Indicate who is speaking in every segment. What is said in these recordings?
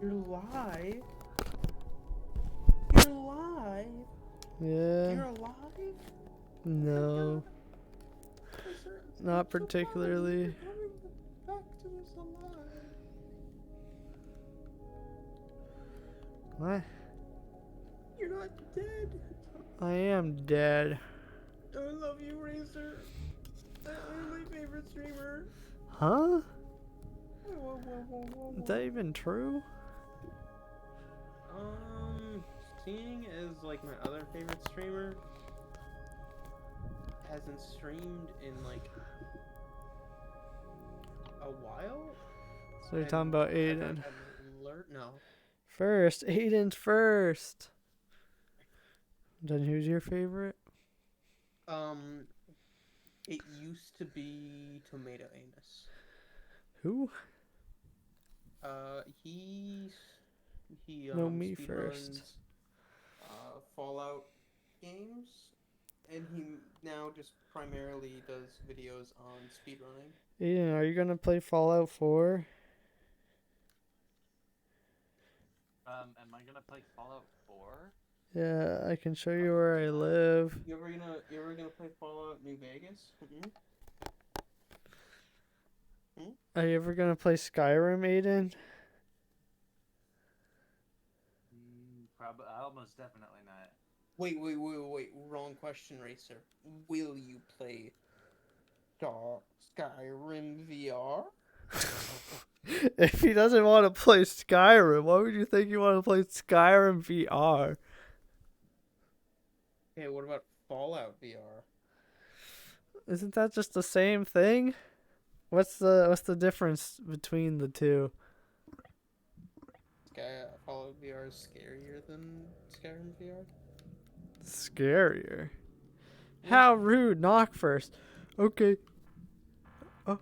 Speaker 1: You're live? You're live?
Speaker 2: Yeah.
Speaker 1: You're alive?
Speaker 2: No.
Speaker 1: Listen,
Speaker 2: Not
Speaker 1: I'm so proud of you
Speaker 2: particularly.
Speaker 1: for coming back to us alive.
Speaker 2: What?
Speaker 1: You're not dead.
Speaker 2: I am dead.
Speaker 1: I love you, Racer. You're my favorite streamer.
Speaker 2: Huh?
Speaker 1: Whoa, whoa, whoa, whoa,
Speaker 2: Is
Speaker 1: whoa.
Speaker 2: that even true?
Speaker 1: Seeing as like my other favorite streamer hasn't streamed in like a while.
Speaker 2: So you're talking about Aiden.
Speaker 1: No.
Speaker 2: First. Aiden's first. Then who's your favorite?
Speaker 1: It used to be Tomato Amos.
Speaker 2: Who?
Speaker 1: He
Speaker 2: No, me
Speaker 1: speedruns,
Speaker 2: first.
Speaker 1: Fallout games, and he now just primarily does videos on speedrunning.
Speaker 2: Aiden, are you gonna play Fallout 4?
Speaker 3: Am I gonna play Fallout 4?
Speaker 2: Yeah, I can show you where I live.
Speaker 1: You ever gonna play Fallout New Vegas?
Speaker 2: Are you ever gonna play Skyrim, Aiden?
Speaker 3: Probably. Almost definitely not.
Speaker 1: Wait. Wrong question, Racer. Will you play Skyrim VR?
Speaker 2: If he doesn't want to play Skyrim, why would you think you want to play Skyrim VR?
Speaker 1: Okay, what about Fallout VR?
Speaker 2: Isn't that just the same thing? What's the difference between the two?
Speaker 1: Fallout VR is scarier than Skyrim VR?
Speaker 2: Scarier. How rude. Knock first. Okay. Oh.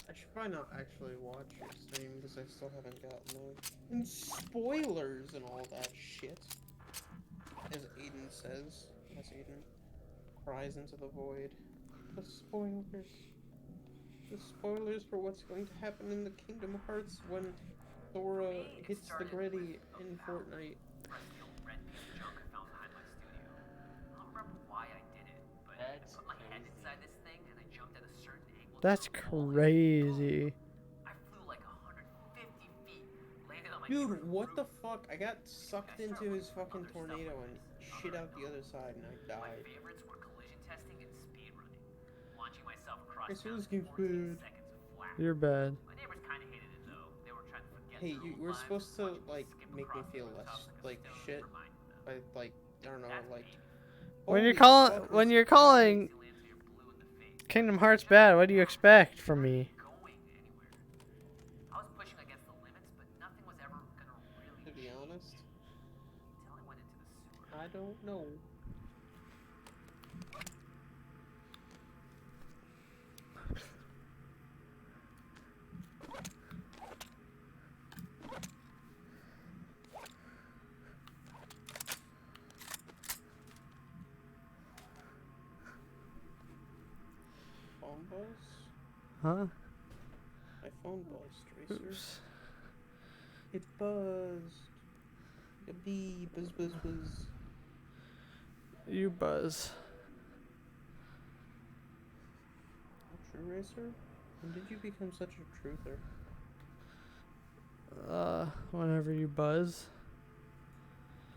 Speaker 1: I should probably not actually watch your stream because I still haven't gotten there. And spoilers and all that shit. As Aiden says. As Aiden cries into the void. The spoilers. The spoilers for what's going to happen in the Kingdom Hearts when Thora hits the Gritty in Fortnite.
Speaker 2: That's crazy.
Speaker 1: Dude, what the fuck? I got sucked into his fucking tornado and shit out the other side and I died. This game's bad.
Speaker 2: You're bad.
Speaker 1: Hey, you were supposed to, like, make me feel less, like, shit. I, like, I don't know, like...
Speaker 2: When you're calling Kingdom Hearts bad, what do you expect from me?
Speaker 1: To be honest, I don't know. Phone buzz?
Speaker 2: Huh?
Speaker 1: My phone buzzed, Tracer.
Speaker 2: Oops.
Speaker 1: It buzzed. A bee, buzz, buzz, buzz.
Speaker 2: You buzz.
Speaker 1: True Racer? When did you become such a truther?
Speaker 2: Whenever you buzz.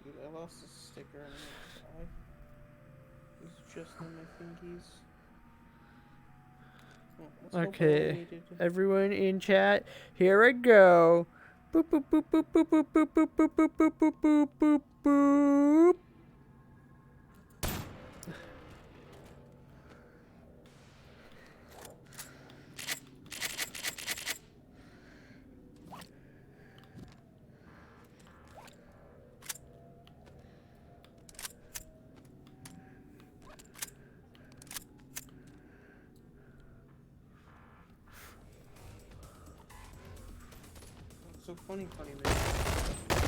Speaker 1: Dude, I lost a sticker and I'm gonna cry. It's just on my fingies. Oh, let's hope I
Speaker 2: Okay,
Speaker 1: needed to-
Speaker 2: everyone in chat, here I go. Boop boop boop boop boop boop boop boop boop boop boop boop boop boop boop.
Speaker 1: So funny, man.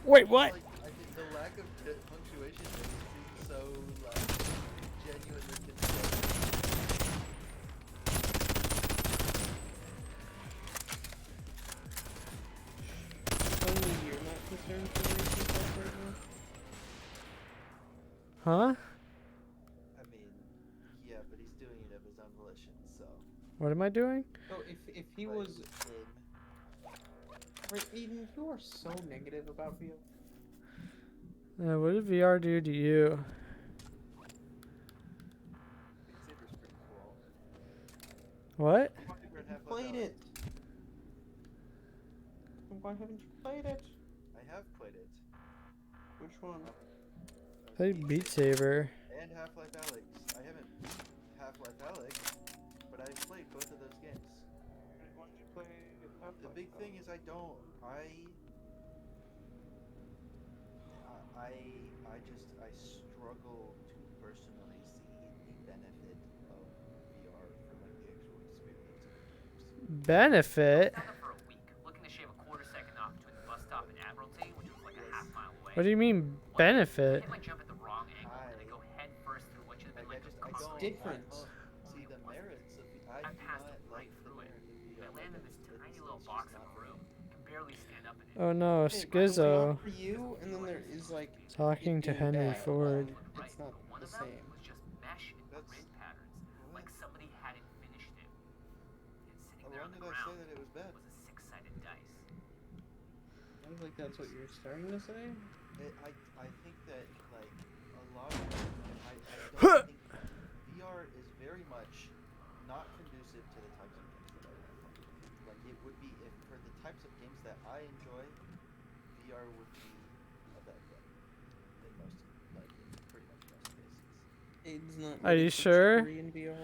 Speaker 2: Wait, what?
Speaker 4: Like, I think the lack of punctuation makes it seem so like genuine and
Speaker 2: Huh?
Speaker 4: I mean, yeah, but he's doing it of his own volition, so.
Speaker 2: What am I doing?
Speaker 1: So if he
Speaker 4: Like,
Speaker 1: was
Speaker 4: game.
Speaker 1: right, Aiden, you are so negative about VR.
Speaker 2: What did VR do to you?
Speaker 4: Beat Saber's pretty cool.
Speaker 2: What?
Speaker 4: Super and Half-Life
Speaker 1: Played
Speaker 4: Alyx.
Speaker 1: it. Why haven't you played it?
Speaker 4: I have played it.
Speaker 1: Which one?
Speaker 2: Played Beat Saber.
Speaker 4: And Half-Life Alyx. I haven't beat Half-Life Alyx, but I've played both of those games.
Speaker 1: Why did you play Half-Life?
Speaker 4: The big thing is I struggle to personally see the benefit of VR for like the actual experience of games.
Speaker 2: Benefit?
Speaker 5: I was out there for a week, looking to shave a quarter-second off between the bus stop and Admiralty, which was like a half-mile away.
Speaker 2: What do you mean
Speaker 5: I
Speaker 2: benefit?
Speaker 5: hit my jump at the wrong angle, and I go head first through what should have been
Speaker 4: Like,
Speaker 5: like
Speaker 4: I
Speaker 5: a
Speaker 4: don't
Speaker 5: concrete
Speaker 1: different.
Speaker 4: see the merits of it.
Speaker 5: I
Speaker 4: do
Speaker 5: passed
Speaker 4: not
Speaker 5: right
Speaker 4: like the
Speaker 5: through it.
Speaker 4: merit of
Speaker 5: I
Speaker 4: VR.
Speaker 5: landed in this tiny little
Speaker 4: It's
Speaker 5: box
Speaker 4: just
Speaker 5: in the
Speaker 4: not-
Speaker 5: room. Can barely stand up in it.
Speaker 2: Oh no,
Speaker 1: Hey,
Speaker 2: Schizo.
Speaker 1: For you, and then there is like
Speaker 2: Talking
Speaker 1: it
Speaker 2: to
Speaker 1: being
Speaker 2: Henry
Speaker 1: bad,
Speaker 2: Ford.
Speaker 1: It's not
Speaker 5: One
Speaker 1: the
Speaker 5: of them
Speaker 1: same.
Speaker 5: was just mesh and
Speaker 4: That's-
Speaker 5: grid patterns, like somebody hadn't finished it. And sitting there
Speaker 4: When
Speaker 5: on the
Speaker 4: did I say
Speaker 5: ground
Speaker 4: that it was bad?
Speaker 5: was a six-sided dice.
Speaker 1: Sounds like that's what you're starting to say.
Speaker 4: I think that like a lot of I don't think VR is very much not conducive to the types of games that I want to play. Like it would be if for the types of games that I enjoy, VR would be a bad bet in most like in pretty much most cases.
Speaker 1: Aiden's not.
Speaker 2: Are you
Speaker 1: ready for
Speaker 2: sure?
Speaker 1: trickery in VR.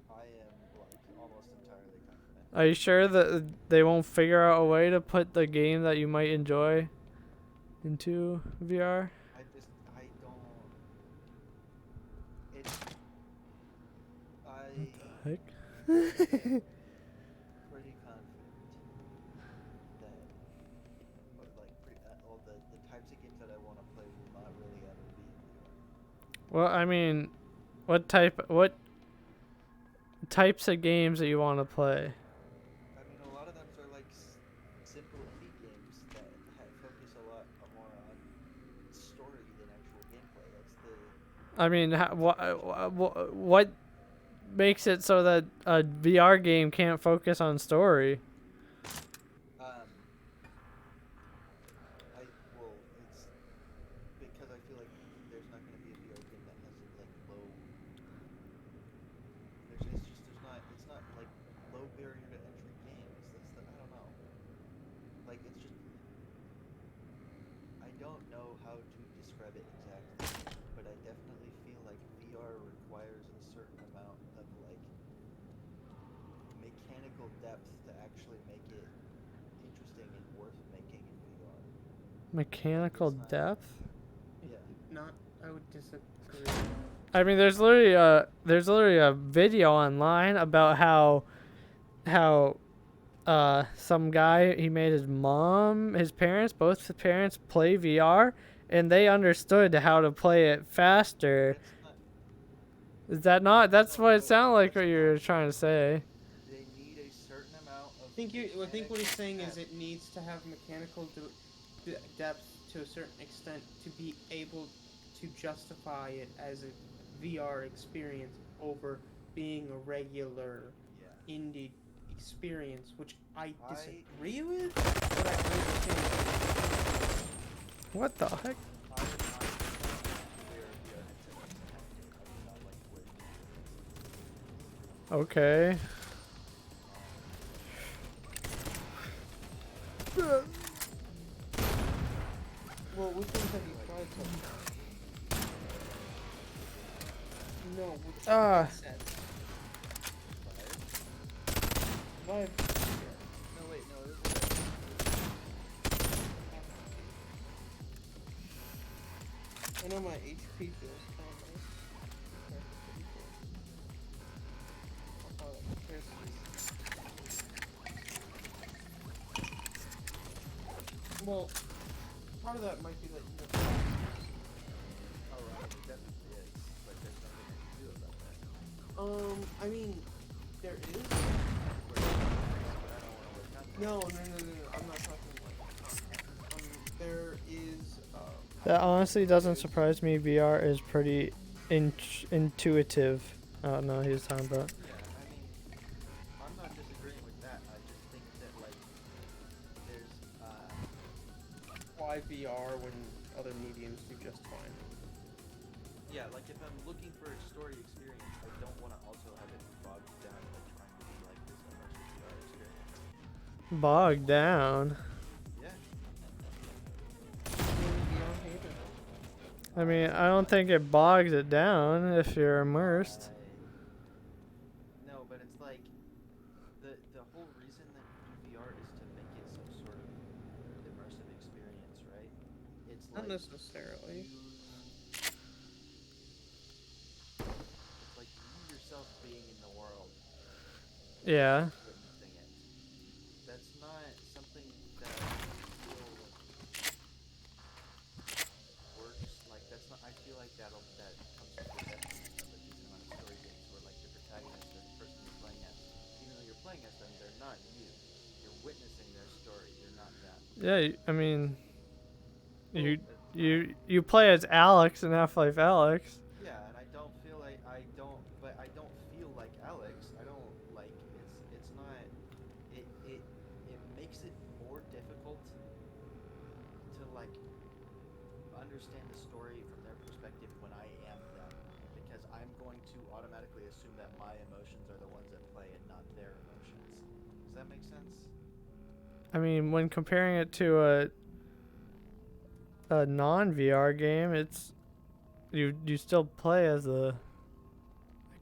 Speaker 4: I am like almost entirely confident.
Speaker 2: Are you sure that they won't figure out a way to put the game that you might enjoy into VR?
Speaker 4: I don't. It's.
Speaker 2: Heck?
Speaker 4: Pretty confident that all the types of games that I want to play will not really ever be in VR.
Speaker 2: Well, I mean, what types of games that you want to play?
Speaker 4: I mean, a lot of them are like simple indie games that focus a lot more on story than actual gameplay. That's the.
Speaker 2: I mean, what makes it so that a VR game can't focus on story?
Speaker 4: Well, it's because I feel like there's not going to be a VR game that has like low. It's not like low barrier to entry games. I don't know. Like it's just. I don't know how to describe it exactly, but I definitely feel like VR requires a certain amount of like mechanical depth to actually make it interesting and worth making in VR.
Speaker 2: Mechanical
Speaker 4: It's not-
Speaker 2: depth?
Speaker 4: Yeah.
Speaker 1: Not. I would disagree.
Speaker 2: I mean, there's literally a video online about how some guy, he made both his parents play VR, and they understood how to play it faster.
Speaker 4: That's not.
Speaker 2: Is that not? That's
Speaker 4: No,
Speaker 2: what
Speaker 4: no,
Speaker 2: it sounded like what
Speaker 4: that's
Speaker 2: you were
Speaker 4: not.
Speaker 2: trying to say.
Speaker 4: They need a certain amount of.
Speaker 1: I think what he's saying is
Speaker 4: depth.
Speaker 1: it needs to have mechanical depth to a certain extent to be able to justify it as a VR experience over being a regular
Speaker 4: Yeah.
Speaker 1: indie experience, which I
Speaker 4: I-
Speaker 1: disagree with, but I understand.
Speaker 2: What the heck?
Speaker 4: I would not wear a VR headset once I have to. I would not like to wear it.
Speaker 2: Okay.
Speaker 1: Well, which ones have you tried so far? No, which headsets? Vive.
Speaker 4: No, wait, no, this is.
Speaker 1: I know my HP feels kind of nice. I'll probably compare to these. Well, part of that might be that you know.
Speaker 4: Oh, right, it definitely is. But there's nothing I can do about that.
Speaker 1: I mean, there is.
Speaker 4: But I don't want to wear contacts.
Speaker 1: No. I'm not talking like contacts. There is.
Speaker 2: That honestly doesn't surprise me. VR is pretty intuitive. Oh no, he was talking about.
Speaker 4: Yeah, I mean, I'm not disagreeing with that. I just think that like there's
Speaker 1: Why VR when other mediums do just fine?
Speaker 4: yeah, like if I'm looking for a story experience, I don't want to also have it bogged down like trying to be like this immersive VR experience.
Speaker 2: Bogged down.
Speaker 4: Yeah.
Speaker 1: Being a VR hater.
Speaker 2: I mean, I don't think it bogs it down if you're immersed.
Speaker 4: No, but it's like the whole reason that you do VR is to make it some sort of immersive experience, right? It's
Speaker 1: Not
Speaker 4: like
Speaker 1: necessarily.
Speaker 4: it's like you yourself being in the world,
Speaker 2: Yeah.
Speaker 4: witnessing it. That's not something that I feel works. Like that's not. I feel like that comes with the detriment of a decent amount of story games where like the protagonist, the person you're playing as, even though you're playing as them, they're not you. You're witnessing their story. You're not them.
Speaker 2: Yeah, I mean, you
Speaker 4: It's
Speaker 2: you play as Alex in Half-Life Alex.
Speaker 4: yeah, and I don't feel like but I don't feel like Alex. I don't like it's not it makes it more difficult to like understand the story from their perspective when I am them because I'm going to automatically assume that my emotions are the ones at play and not their emotions. Does that make sense?
Speaker 2: I mean, when comparing it to a non-VR game, it's you still play as a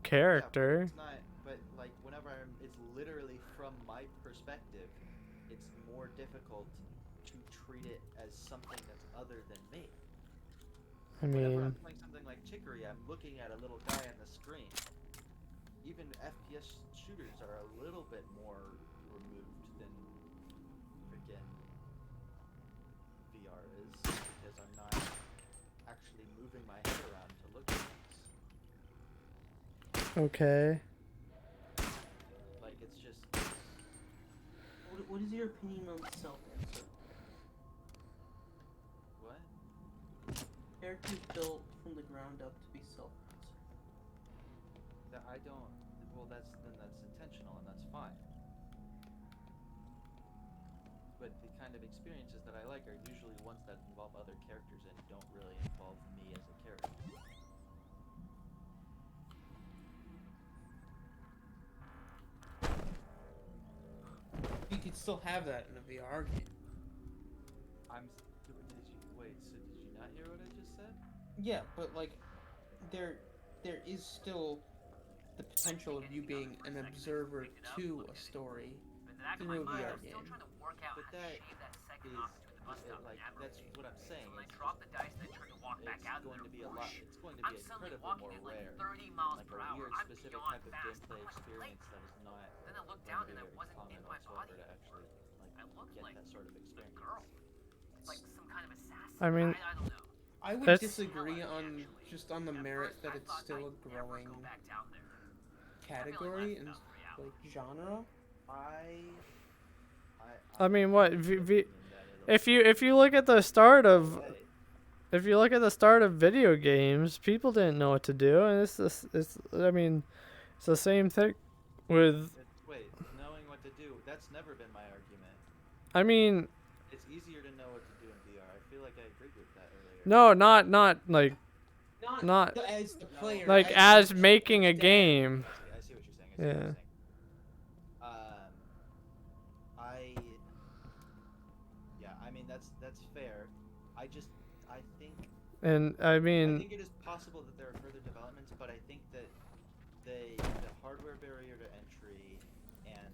Speaker 2: character.
Speaker 4: Yeah, but it's not. But like whenever it's literally from my perspective, it's more difficult to treat it as something that's other than me.
Speaker 2: I
Speaker 4: Whenever I'm
Speaker 2: mean,
Speaker 4: playing something like Chicory, I'm looking at a little guy on the screen. Even FPS shooters are a little bit more removed than freaking VR is because I'm not actually moving my head around to look at things.
Speaker 2: okay.
Speaker 4: Like it's just
Speaker 6: What is your opinion on self-answer?
Speaker 4: what?
Speaker 6: Characters built from the ground up to be self-answer.
Speaker 4: That I don't. Well, that's intentional and that's fine. But the kind of experiences that I like are usually ones that involve other characters and don't really involve me as a character.
Speaker 1: You could still have that in a VR game.
Speaker 4: Did you wait? So did you not hear what I just said?
Speaker 1: Yeah, but like, there is still the potential of you being an observer to a story through a VR game.
Speaker 4: But that is like that's what I'm saying.
Speaker 5: When I
Speaker 4: It's
Speaker 5: drop the dice and I turn to walk back out,
Speaker 4: going to be a lot. It's going to
Speaker 5: I'm
Speaker 4: be
Speaker 5: suddenly
Speaker 4: incredibly
Speaker 5: walking
Speaker 4: more
Speaker 5: at like
Speaker 4: rare.
Speaker 5: 30 miles
Speaker 4: Like
Speaker 5: per
Speaker 4: a
Speaker 5: hour.
Speaker 4: weird
Speaker 5: I'm
Speaker 4: specific
Speaker 5: beyond
Speaker 4: type of
Speaker 5: fast.
Speaker 4: gameplay
Speaker 5: I'm like,
Speaker 4: experience that is not
Speaker 5: then I looked
Speaker 4: going
Speaker 5: down
Speaker 4: to
Speaker 5: and
Speaker 4: be
Speaker 5: I
Speaker 4: very
Speaker 5: wasn't
Speaker 4: common
Speaker 5: in my
Speaker 4: whatsoever
Speaker 5: body.
Speaker 4: to actually like
Speaker 5: I looked
Speaker 4: get
Speaker 5: like
Speaker 4: that sort of
Speaker 5: a
Speaker 4: experience.
Speaker 5: girl, like some kind of assassin.
Speaker 2: I mean,
Speaker 5: I don't know.
Speaker 1: I would
Speaker 2: That's-
Speaker 1: disagree on just on the merit that it's still a growing category and like genre.
Speaker 2: I mean, what
Speaker 4: Opinion that
Speaker 2: if you look at the start of
Speaker 4: way.
Speaker 2: if you look at the start of video games, people didn't know what to do, and it's I mean, it's the same thing with.
Speaker 4: Wait, knowing what to do, that's never been my argument.
Speaker 2: I mean,
Speaker 4: It's easier to know what to do in VR. I feel like I agreed with that earlier.
Speaker 2: no, not like not
Speaker 1: as the player,
Speaker 2: like as making a game.
Speaker 4: I see what you're saying. I see what
Speaker 2: Yeah.
Speaker 4: you're saying. I mean that's fair. I think
Speaker 2: And I mean,
Speaker 4: it is possible that there are further developments, but I think that the hardware barrier to entry and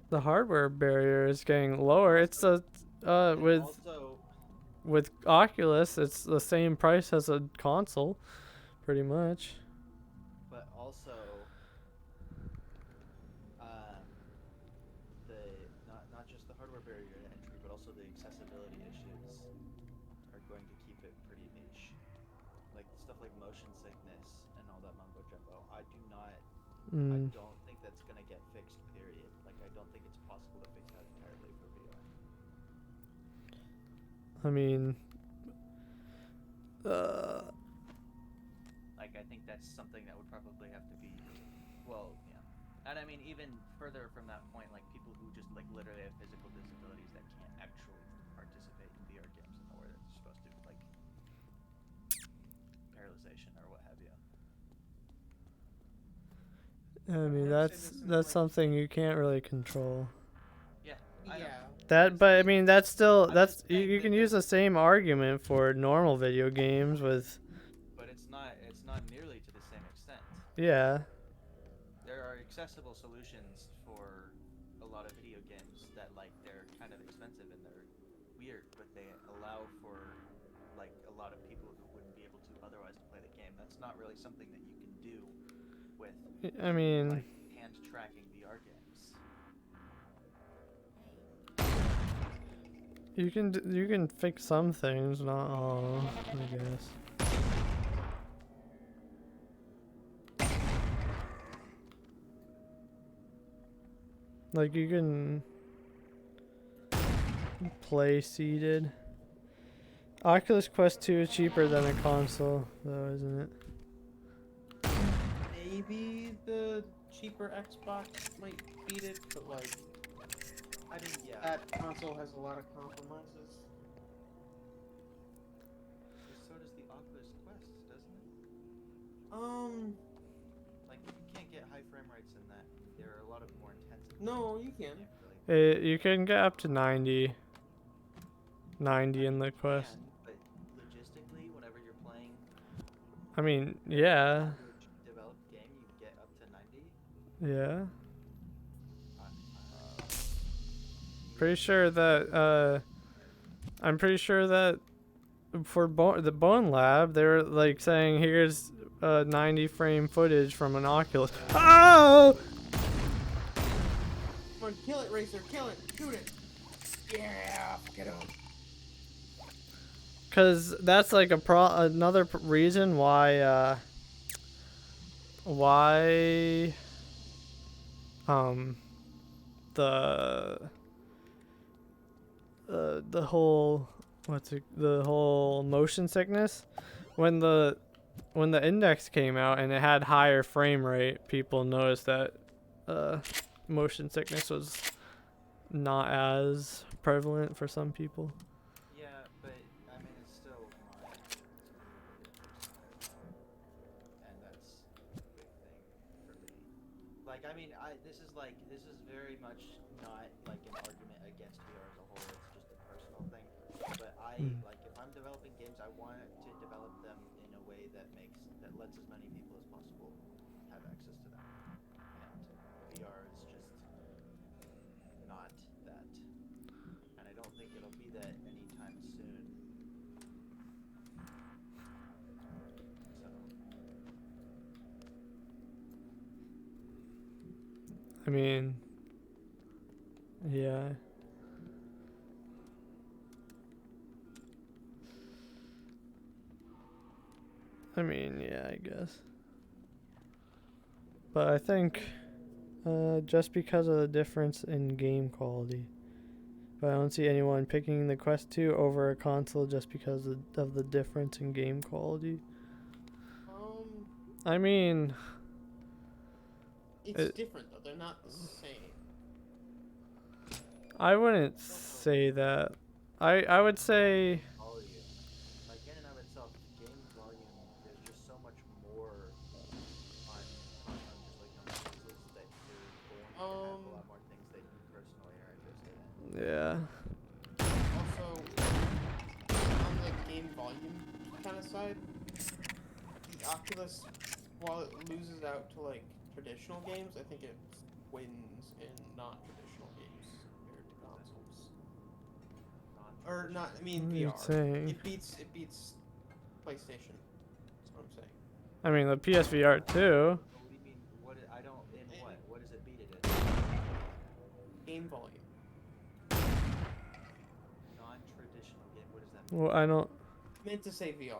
Speaker 2: the hardware barrier is getting lower. It's
Speaker 4: also
Speaker 2: with Oculus, it's the same price as a console, pretty much.
Speaker 4: but also the not just the hardware barrier to entry, but also the accessibility issues are going to keep it pretty niche. Like stuff like motion sickness and all that mumbo jumbo. I don't think that's gonna get fixed. Period. Like I don't think it's possible to fix that entirely for VR.
Speaker 2: I mean,
Speaker 4: like, I think that's something that would probably have to be, well, yeah. And I mean, even further from that point, like people who just like literally have physical disabilities that can't actually participate in VR games in the way that they're supposed to, like paralyzation or what have you.
Speaker 2: I mean,
Speaker 1: I'd say this is
Speaker 2: that's
Speaker 1: like-
Speaker 2: something you can't really control.
Speaker 4: Yeah. I know.
Speaker 1: Yeah.
Speaker 2: That, but I mean, that's still
Speaker 4: I'm
Speaker 2: that's
Speaker 4: just
Speaker 2: you,
Speaker 4: saying
Speaker 2: you
Speaker 4: that
Speaker 2: can use the same argument for normal video games with,
Speaker 4: But it's not nearly to the same extent.
Speaker 2: yeah.
Speaker 4: There are accessible solutions for a lot of video games that like they're kind of expensive and they're weird, but they allow for like a lot of people who wouldn't be able to otherwise to play the game. That's not really something that you can do with
Speaker 2: I mean,
Speaker 4: like hand tracking VR games.
Speaker 2: you can fix some things, not all, I guess. Like you can play seated. Oculus Quest 2 is cheaper than a console, though, isn't it?
Speaker 1: Maybe the cheaper Xbox might beat it, but like
Speaker 4: I mean, yeah.
Speaker 1: that console has a lot of compromises.
Speaker 4: So does the Oculus Quest, doesn't it? Like you can't get high frame rates in that. There are a lot of more intensive.
Speaker 1: No, you can.
Speaker 2: You can get up to 90 in the Quest.
Speaker 4: But logistically, whenever you're playing
Speaker 2: I mean, yeah,
Speaker 4: a developed game, you get up to 90.
Speaker 2: yeah.
Speaker 4: Uh,
Speaker 2: Pretty sure that I'm pretty sure that for the Bonelab, they were like saying here's 90 frame footage from an Oculus. Oh!
Speaker 1: Come on, kill it, Racer, kill it, shoot it. Yeah, get him.
Speaker 2: Cause that's like another reason why the whole the whole motion sickness when the index came out and it had higher frame rate, people noticed that motion sickness was not as prevalent for some people.
Speaker 4: yeah, but I mean it's still not. And that's a big thing for me. Like I mean, this is very much not like an argument against VR as a whole. It's just a personal thing. But like if I'm developing games, I want to develop them in a way that lets as many people as possible have access to them. And VR is just not that. And I don't think it'll be that anytime soon. So
Speaker 2: I mean, yeah. I mean, yeah, I guess. But I think just because of the difference in game quality. But I don't see anyone picking the Quest 2 over a console just because of the difference in game quality. I mean,
Speaker 1: It's different though. They're not the same.
Speaker 2: I wouldn't say that. I would say
Speaker 4: volume. Like in and of itself, game volume, there's just so much more on just like on consoles that you're going to have a lot more things that you personally are interested in.
Speaker 2: yeah.
Speaker 1: Also, on the game volume kind of side, the Oculus, while it loses out to like traditional games, I think it wins in non-traditional games compared to consoles. Or not, I mean
Speaker 2: What are you
Speaker 1: VR.
Speaker 2: saying?
Speaker 1: It beats PlayStation. That's what I'm saying.
Speaker 2: I mean, the PSVR too.
Speaker 4: What do you mean? I don't. In what? What does it beat it in?
Speaker 1: Game volume.
Speaker 4: Non-traditional game. What does that mean?
Speaker 2: Well, I don't.
Speaker 1: I meant to say VR,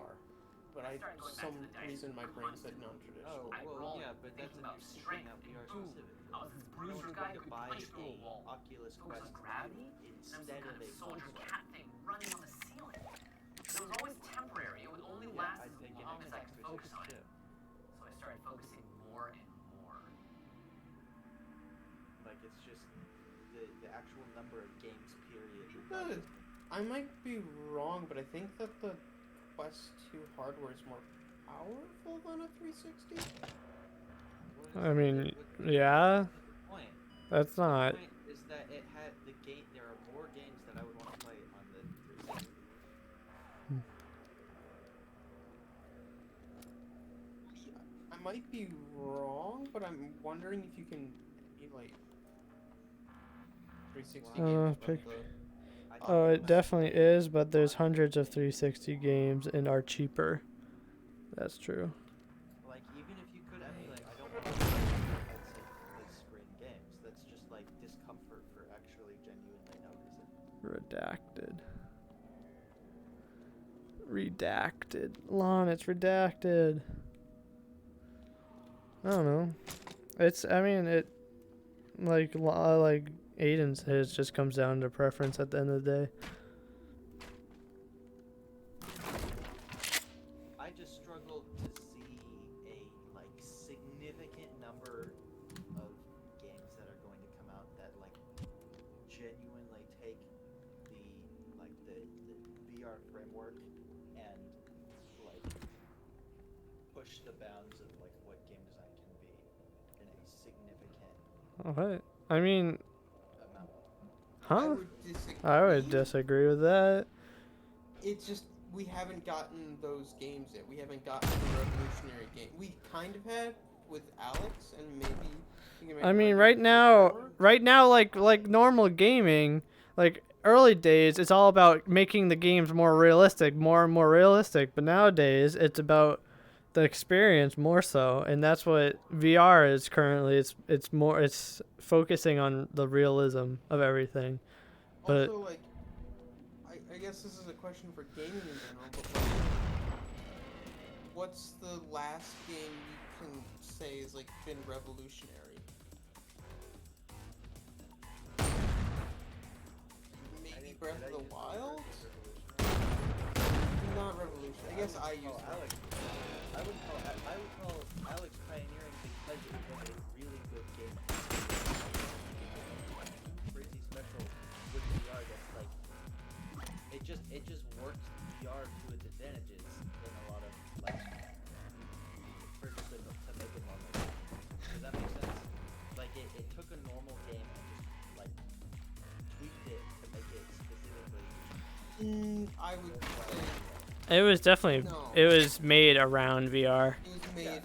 Speaker 1: but for some reason my brain said non-traditional.
Speaker 4: Oh, well, yeah, but that's
Speaker 5: Thinking about
Speaker 4: you're speaking
Speaker 5: strength.
Speaker 4: out VR
Speaker 5: Ooh.
Speaker 4: specifically.
Speaker 5: Oh, this
Speaker 4: No one's
Speaker 5: bruiser
Speaker 4: going
Speaker 5: guy
Speaker 4: to
Speaker 5: could
Speaker 4: buy
Speaker 5: punch through a
Speaker 4: a
Speaker 5: wall.
Speaker 4: Oculus
Speaker 5: There was
Speaker 4: Quest
Speaker 5: gravity, and there was some
Speaker 4: instead
Speaker 5: kind
Speaker 4: of
Speaker 5: of
Speaker 4: a
Speaker 5: soldier
Speaker 4: console.
Speaker 5: cat thing running on the ceiling. It was always temporary. It would only
Speaker 4: Yeah,
Speaker 5: last
Speaker 4: I'd
Speaker 5: as
Speaker 4: take an
Speaker 5: long as I
Speaker 4: Xbox
Speaker 5: could focus on
Speaker 4: 360
Speaker 5: it.
Speaker 4: too.
Speaker 5: more and more.
Speaker 4: Like it's just the actual number of games period.
Speaker 1: Good. I might be wrong, but I think that the Quest 2 hardware is more powerful than a 360.
Speaker 2: I mean, yeah,
Speaker 4: The point.
Speaker 2: that's
Speaker 4: The
Speaker 2: not.
Speaker 4: point is that it had the game. There are more games that I would want to play on the 360.
Speaker 1: I might be wrong, but I'm wondering if you can emulate 360 games from
Speaker 2: Pick.
Speaker 1: the.
Speaker 2: Oh, it definitely is, but there's hundreds of 360 games and are cheaper. That's true.
Speaker 4: Like even if you could emulate, I don't want to play headset like screen games. That's just like discomfort for actually genuinely no reason.
Speaker 2: Redacted. Lon, it's redacted. I don't know. I mean, it, like Aiden says, just comes down to preference at the end of the day.
Speaker 4: I just struggle to see a like significant number of games that are going to come out that like genuinely take the VR framework and like push the bounds of like what game design can be in a significant
Speaker 2: Alright. I mean,
Speaker 4: amount.
Speaker 2: huh?
Speaker 1: Disagree.
Speaker 2: I would disagree with that.
Speaker 1: It's just we haven't gotten those games yet. We haven't gotten the revolutionary game. We kind of had with Alex, and maybe. You can make
Speaker 2: I
Speaker 1: an
Speaker 2: mean,
Speaker 1: argument
Speaker 2: right
Speaker 1: for
Speaker 2: now, like normal gaming, like early days, it's all about making the games more realistic, more and more realistic. But nowadays, it's about the experience more so, and that's what VR is currently. It's focusing on the realism of everything. But
Speaker 1: Also, like, I guess this is a question for gaming in general, but like, what's the last game you can say has like been revolutionary? Maybe Breath of the Wild? Not revolutionary. I guess I use
Speaker 4: Alex. I would call Alex pioneering because it was a really good game. Crazy special with VR that's like it just works VR to its advantages in a lot of like for just to make it normal. Does that make sense? Like it took a normal game and just like tweaked it to make it specifically.
Speaker 1: I would say
Speaker 2: it was definitely
Speaker 1: No.
Speaker 2: it was made around VR.
Speaker 1: it was made.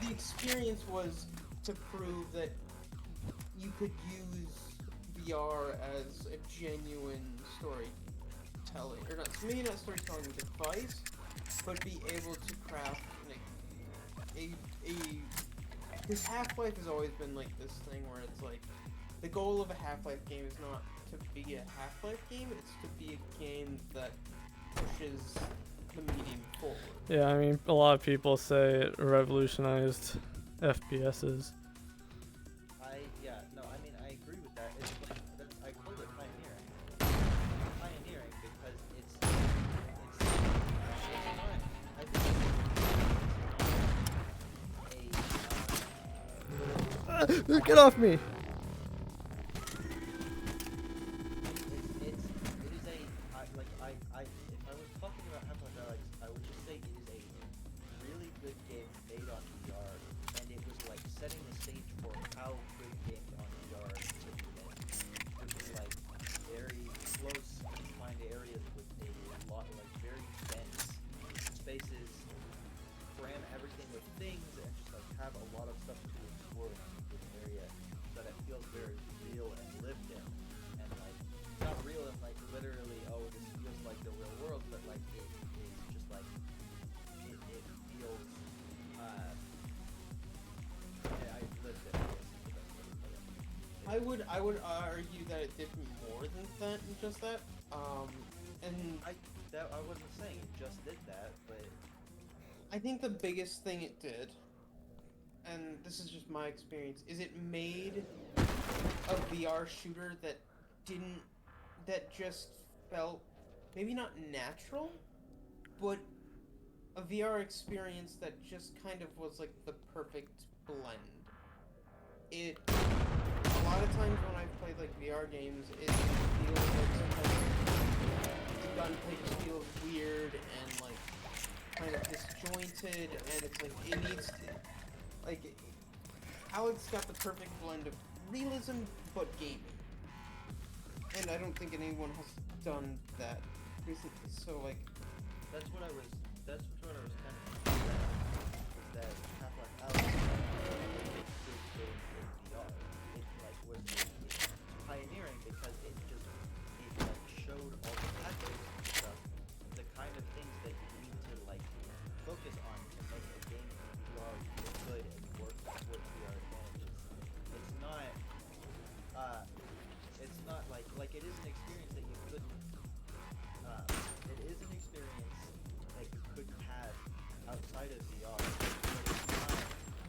Speaker 1: The experience was to prove that you could use VR as a genuine storytelling, or not maybe not storytelling device, but be able to craft like a because Half-Life has always been like this thing where it's like the goal of a Half-Life game is not to be a Half-Life game, it's to be a game that pushes the medium forward.
Speaker 2: Yeah, I mean, a lot of people say it revolutionized FPSs.
Speaker 4: I mean I agree with that. It's like I call it pioneering. Pioneering because it's
Speaker 2: Get off me!
Speaker 4: it is a if I was talking about Half-Life Alyx, I would just say it is a really good game made on VR, and it was like setting the stage for how good games on VR could be made. Which is like very close confined areas with a lot like very dense spaces, cram everything with things, and just like have a lot of stuff to explore in this area so that it feels very real and lived in. And like not real and like literally, oh, this feels like the real world, but like it is just like it feels I lived it, I guess is the best way to put it.
Speaker 1: I would argue that it did more than that, just that. And
Speaker 4: I wasn't saying it just did that, but
Speaker 1: I think the biggest thing it did, and this is just my experience, is it made a VR shooter that just felt maybe not natural, but a VR experience that just kind of was like the perfect blend. It a lot of times when I've played like VR games, it feels like sometimes the gunplay just feels weird and like kind of disjointed, and it's like it needs to like Alex got the perfect blend of realism but gaming, and I don't think anyone has done that recently. So like,
Speaker 4: That's what I was. That's what I was kind of thinking about, is that Half-Life Alyx was a big game in VR. It like was pioneering because it like showed all the tactics and stuff, the kind of things that you need to like focus on to make a game in VR feel good and work with VR advantages. It's not. It's not like it is an experience that you couldn't. It is an experience that you couldn't have outside of VR, but it's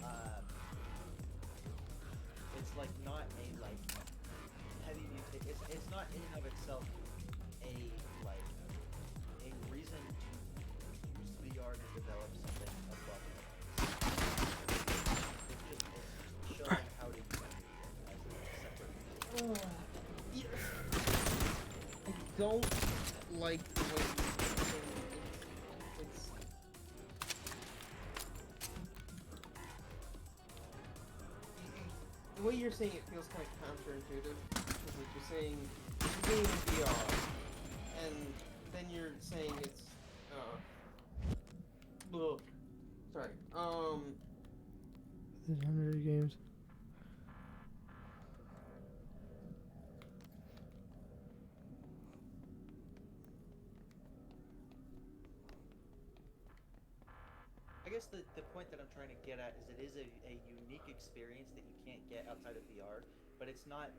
Speaker 4: not. It's like not a like heavy mutation. It's not in and of itself a like a reason to use VR to develop something above it. It's just showing how to use it as a separate.
Speaker 1: I don't like the way it's the way you're saying it feels kind of counterintuitive, because like you're saying it's a game in VR, and then you're saying it's ugh. Sorry.
Speaker 2: There's 100 games.
Speaker 4: I guess the point that I'm trying to get at is it is a unique experience that you can't get outside of VR, but it's not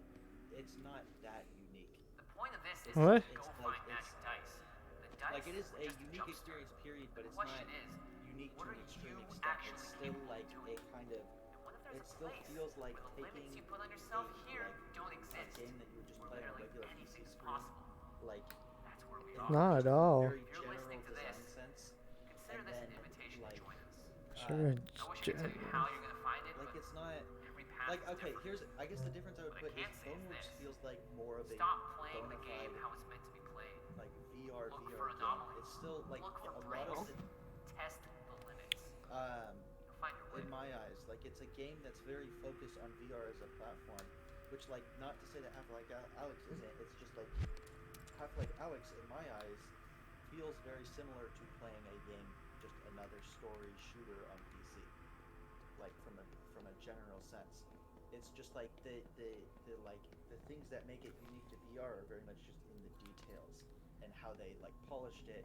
Speaker 4: that unique.
Speaker 5: The point of this is
Speaker 2: What?
Speaker 5: to go
Speaker 4: It's
Speaker 5: find
Speaker 4: like
Speaker 5: magic dice. The dice
Speaker 4: Like it is
Speaker 5: were
Speaker 4: a
Speaker 5: just
Speaker 4: unique
Speaker 5: jump
Speaker 4: experience
Speaker 5: start.
Speaker 4: period, but
Speaker 5: The
Speaker 4: it's not
Speaker 5: question is,
Speaker 4: unique
Speaker 5: what
Speaker 4: to an
Speaker 5: are
Speaker 4: extreme
Speaker 5: you
Speaker 4: extent.
Speaker 5: actually
Speaker 4: It's still
Speaker 5: capable
Speaker 4: like
Speaker 5: of
Speaker 4: a
Speaker 5: doing?
Speaker 4: kind of
Speaker 5: And what if there's
Speaker 4: it
Speaker 5: a
Speaker 4: still
Speaker 5: place
Speaker 4: feels like
Speaker 5: where the limits
Speaker 4: taking
Speaker 5: you put on yourself here
Speaker 4: like
Speaker 5: don't
Speaker 4: a
Speaker 5: exist?
Speaker 4: game that you would just
Speaker 5: Where
Speaker 4: play on a
Speaker 5: literally
Speaker 4: regular PC
Speaker 5: anything's
Speaker 4: screen,
Speaker 5: possible.
Speaker 4: like
Speaker 5: That's where we
Speaker 4: in
Speaker 5: are.
Speaker 2: Not
Speaker 4: just
Speaker 2: at all.
Speaker 4: very
Speaker 5: If you're
Speaker 4: general
Speaker 5: listening to
Speaker 4: design
Speaker 5: this,
Speaker 4: sense,
Speaker 5: consider
Speaker 4: and
Speaker 5: this
Speaker 4: then
Speaker 5: an invitation
Speaker 4: like
Speaker 5: to join us.
Speaker 2: Sure.
Speaker 5: I wish I could tell you how you're gonna find it,
Speaker 4: like
Speaker 5: but
Speaker 4: it's not
Speaker 5: every path
Speaker 4: like
Speaker 5: is
Speaker 4: okay.
Speaker 5: different.
Speaker 4: Here's I guess the difference I would
Speaker 5: What I
Speaker 4: put is
Speaker 5: can say is
Speaker 4: Boneworks
Speaker 5: this.
Speaker 4: feels like more of a
Speaker 5: Stop playing
Speaker 4: bona
Speaker 5: the game
Speaker 4: fide
Speaker 5: how it's meant to be played.
Speaker 4: like VR
Speaker 5: Look
Speaker 4: VR
Speaker 5: for
Speaker 4: game.
Speaker 5: anomalies.
Speaker 4: It's still like
Speaker 5: Look for
Speaker 4: a lot
Speaker 5: breaks.
Speaker 4: of the
Speaker 5: Test the limits.
Speaker 4: um
Speaker 5: You'll find your way.
Speaker 4: in my eyes, like it's a game that's very focused on VR as a platform, which like not to say that Half-Life Alyx isn't. It's just like Half-Life Alyx in my eyes feels very similar to playing a game, just another story shooter on PC. Like from a general sense, it's just like the like the things that make it unique to VR are very much just in the details and how they like polished it,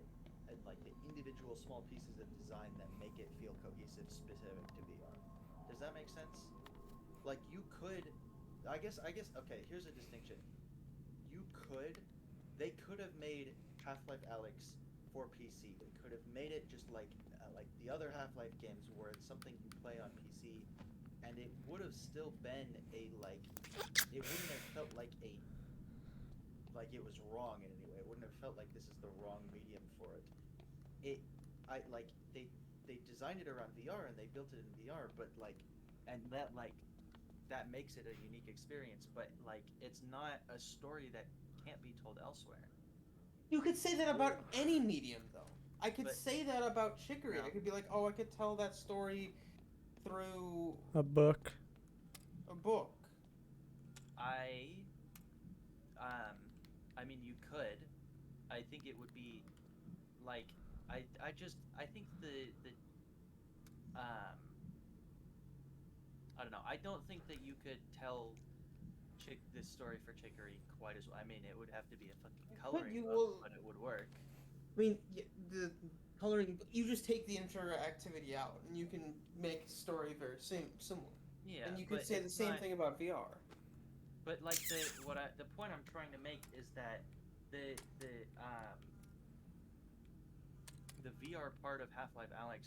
Speaker 4: and like the individual small pieces of design that make it feel cohesive specific to VR. Does that make sense? Like you could, I guess okay. Here's a distinction. You could, they could have made Half-Life Alyx for PC. They could have made it just like the other Half-Life games, where it's something you play on PC, and it would have still been a like, it wouldn't have felt like it was wrong in any way. It wouldn't have felt like this is the wrong medium for it. It, I like they designed it around VR and they built it in VR, but like, and that makes it a unique experience. But like, it's not a story that can't be told elsewhere.
Speaker 1: You could say that about any medium, though. I could
Speaker 4: But-
Speaker 1: say that about Chicory.
Speaker 4: No.
Speaker 1: I could be like, oh, I could tell that story through
Speaker 2: A book.
Speaker 1: a book.
Speaker 4: I mean, you could. I think it would be like I think the I don't know. I don't think that you could tell this story for Chicory quite as well. I mean, it would have to be a fucking coloring
Speaker 1: you
Speaker 4: book,
Speaker 1: will-
Speaker 4: but it would work.
Speaker 1: I mean, the coloring. You just take the interactivity out, and you can make story very similar.
Speaker 4: Yeah,
Speaker 1: And you could
Speaker 4: but
Speaker 1: say the
Speaker 4: it's
Speaker 1: same
Speaker 4: not-
Speaker 1: thing about VR.
Speaker 4: But like the point I'm trying to make is that the VR part of Half-Life Alyx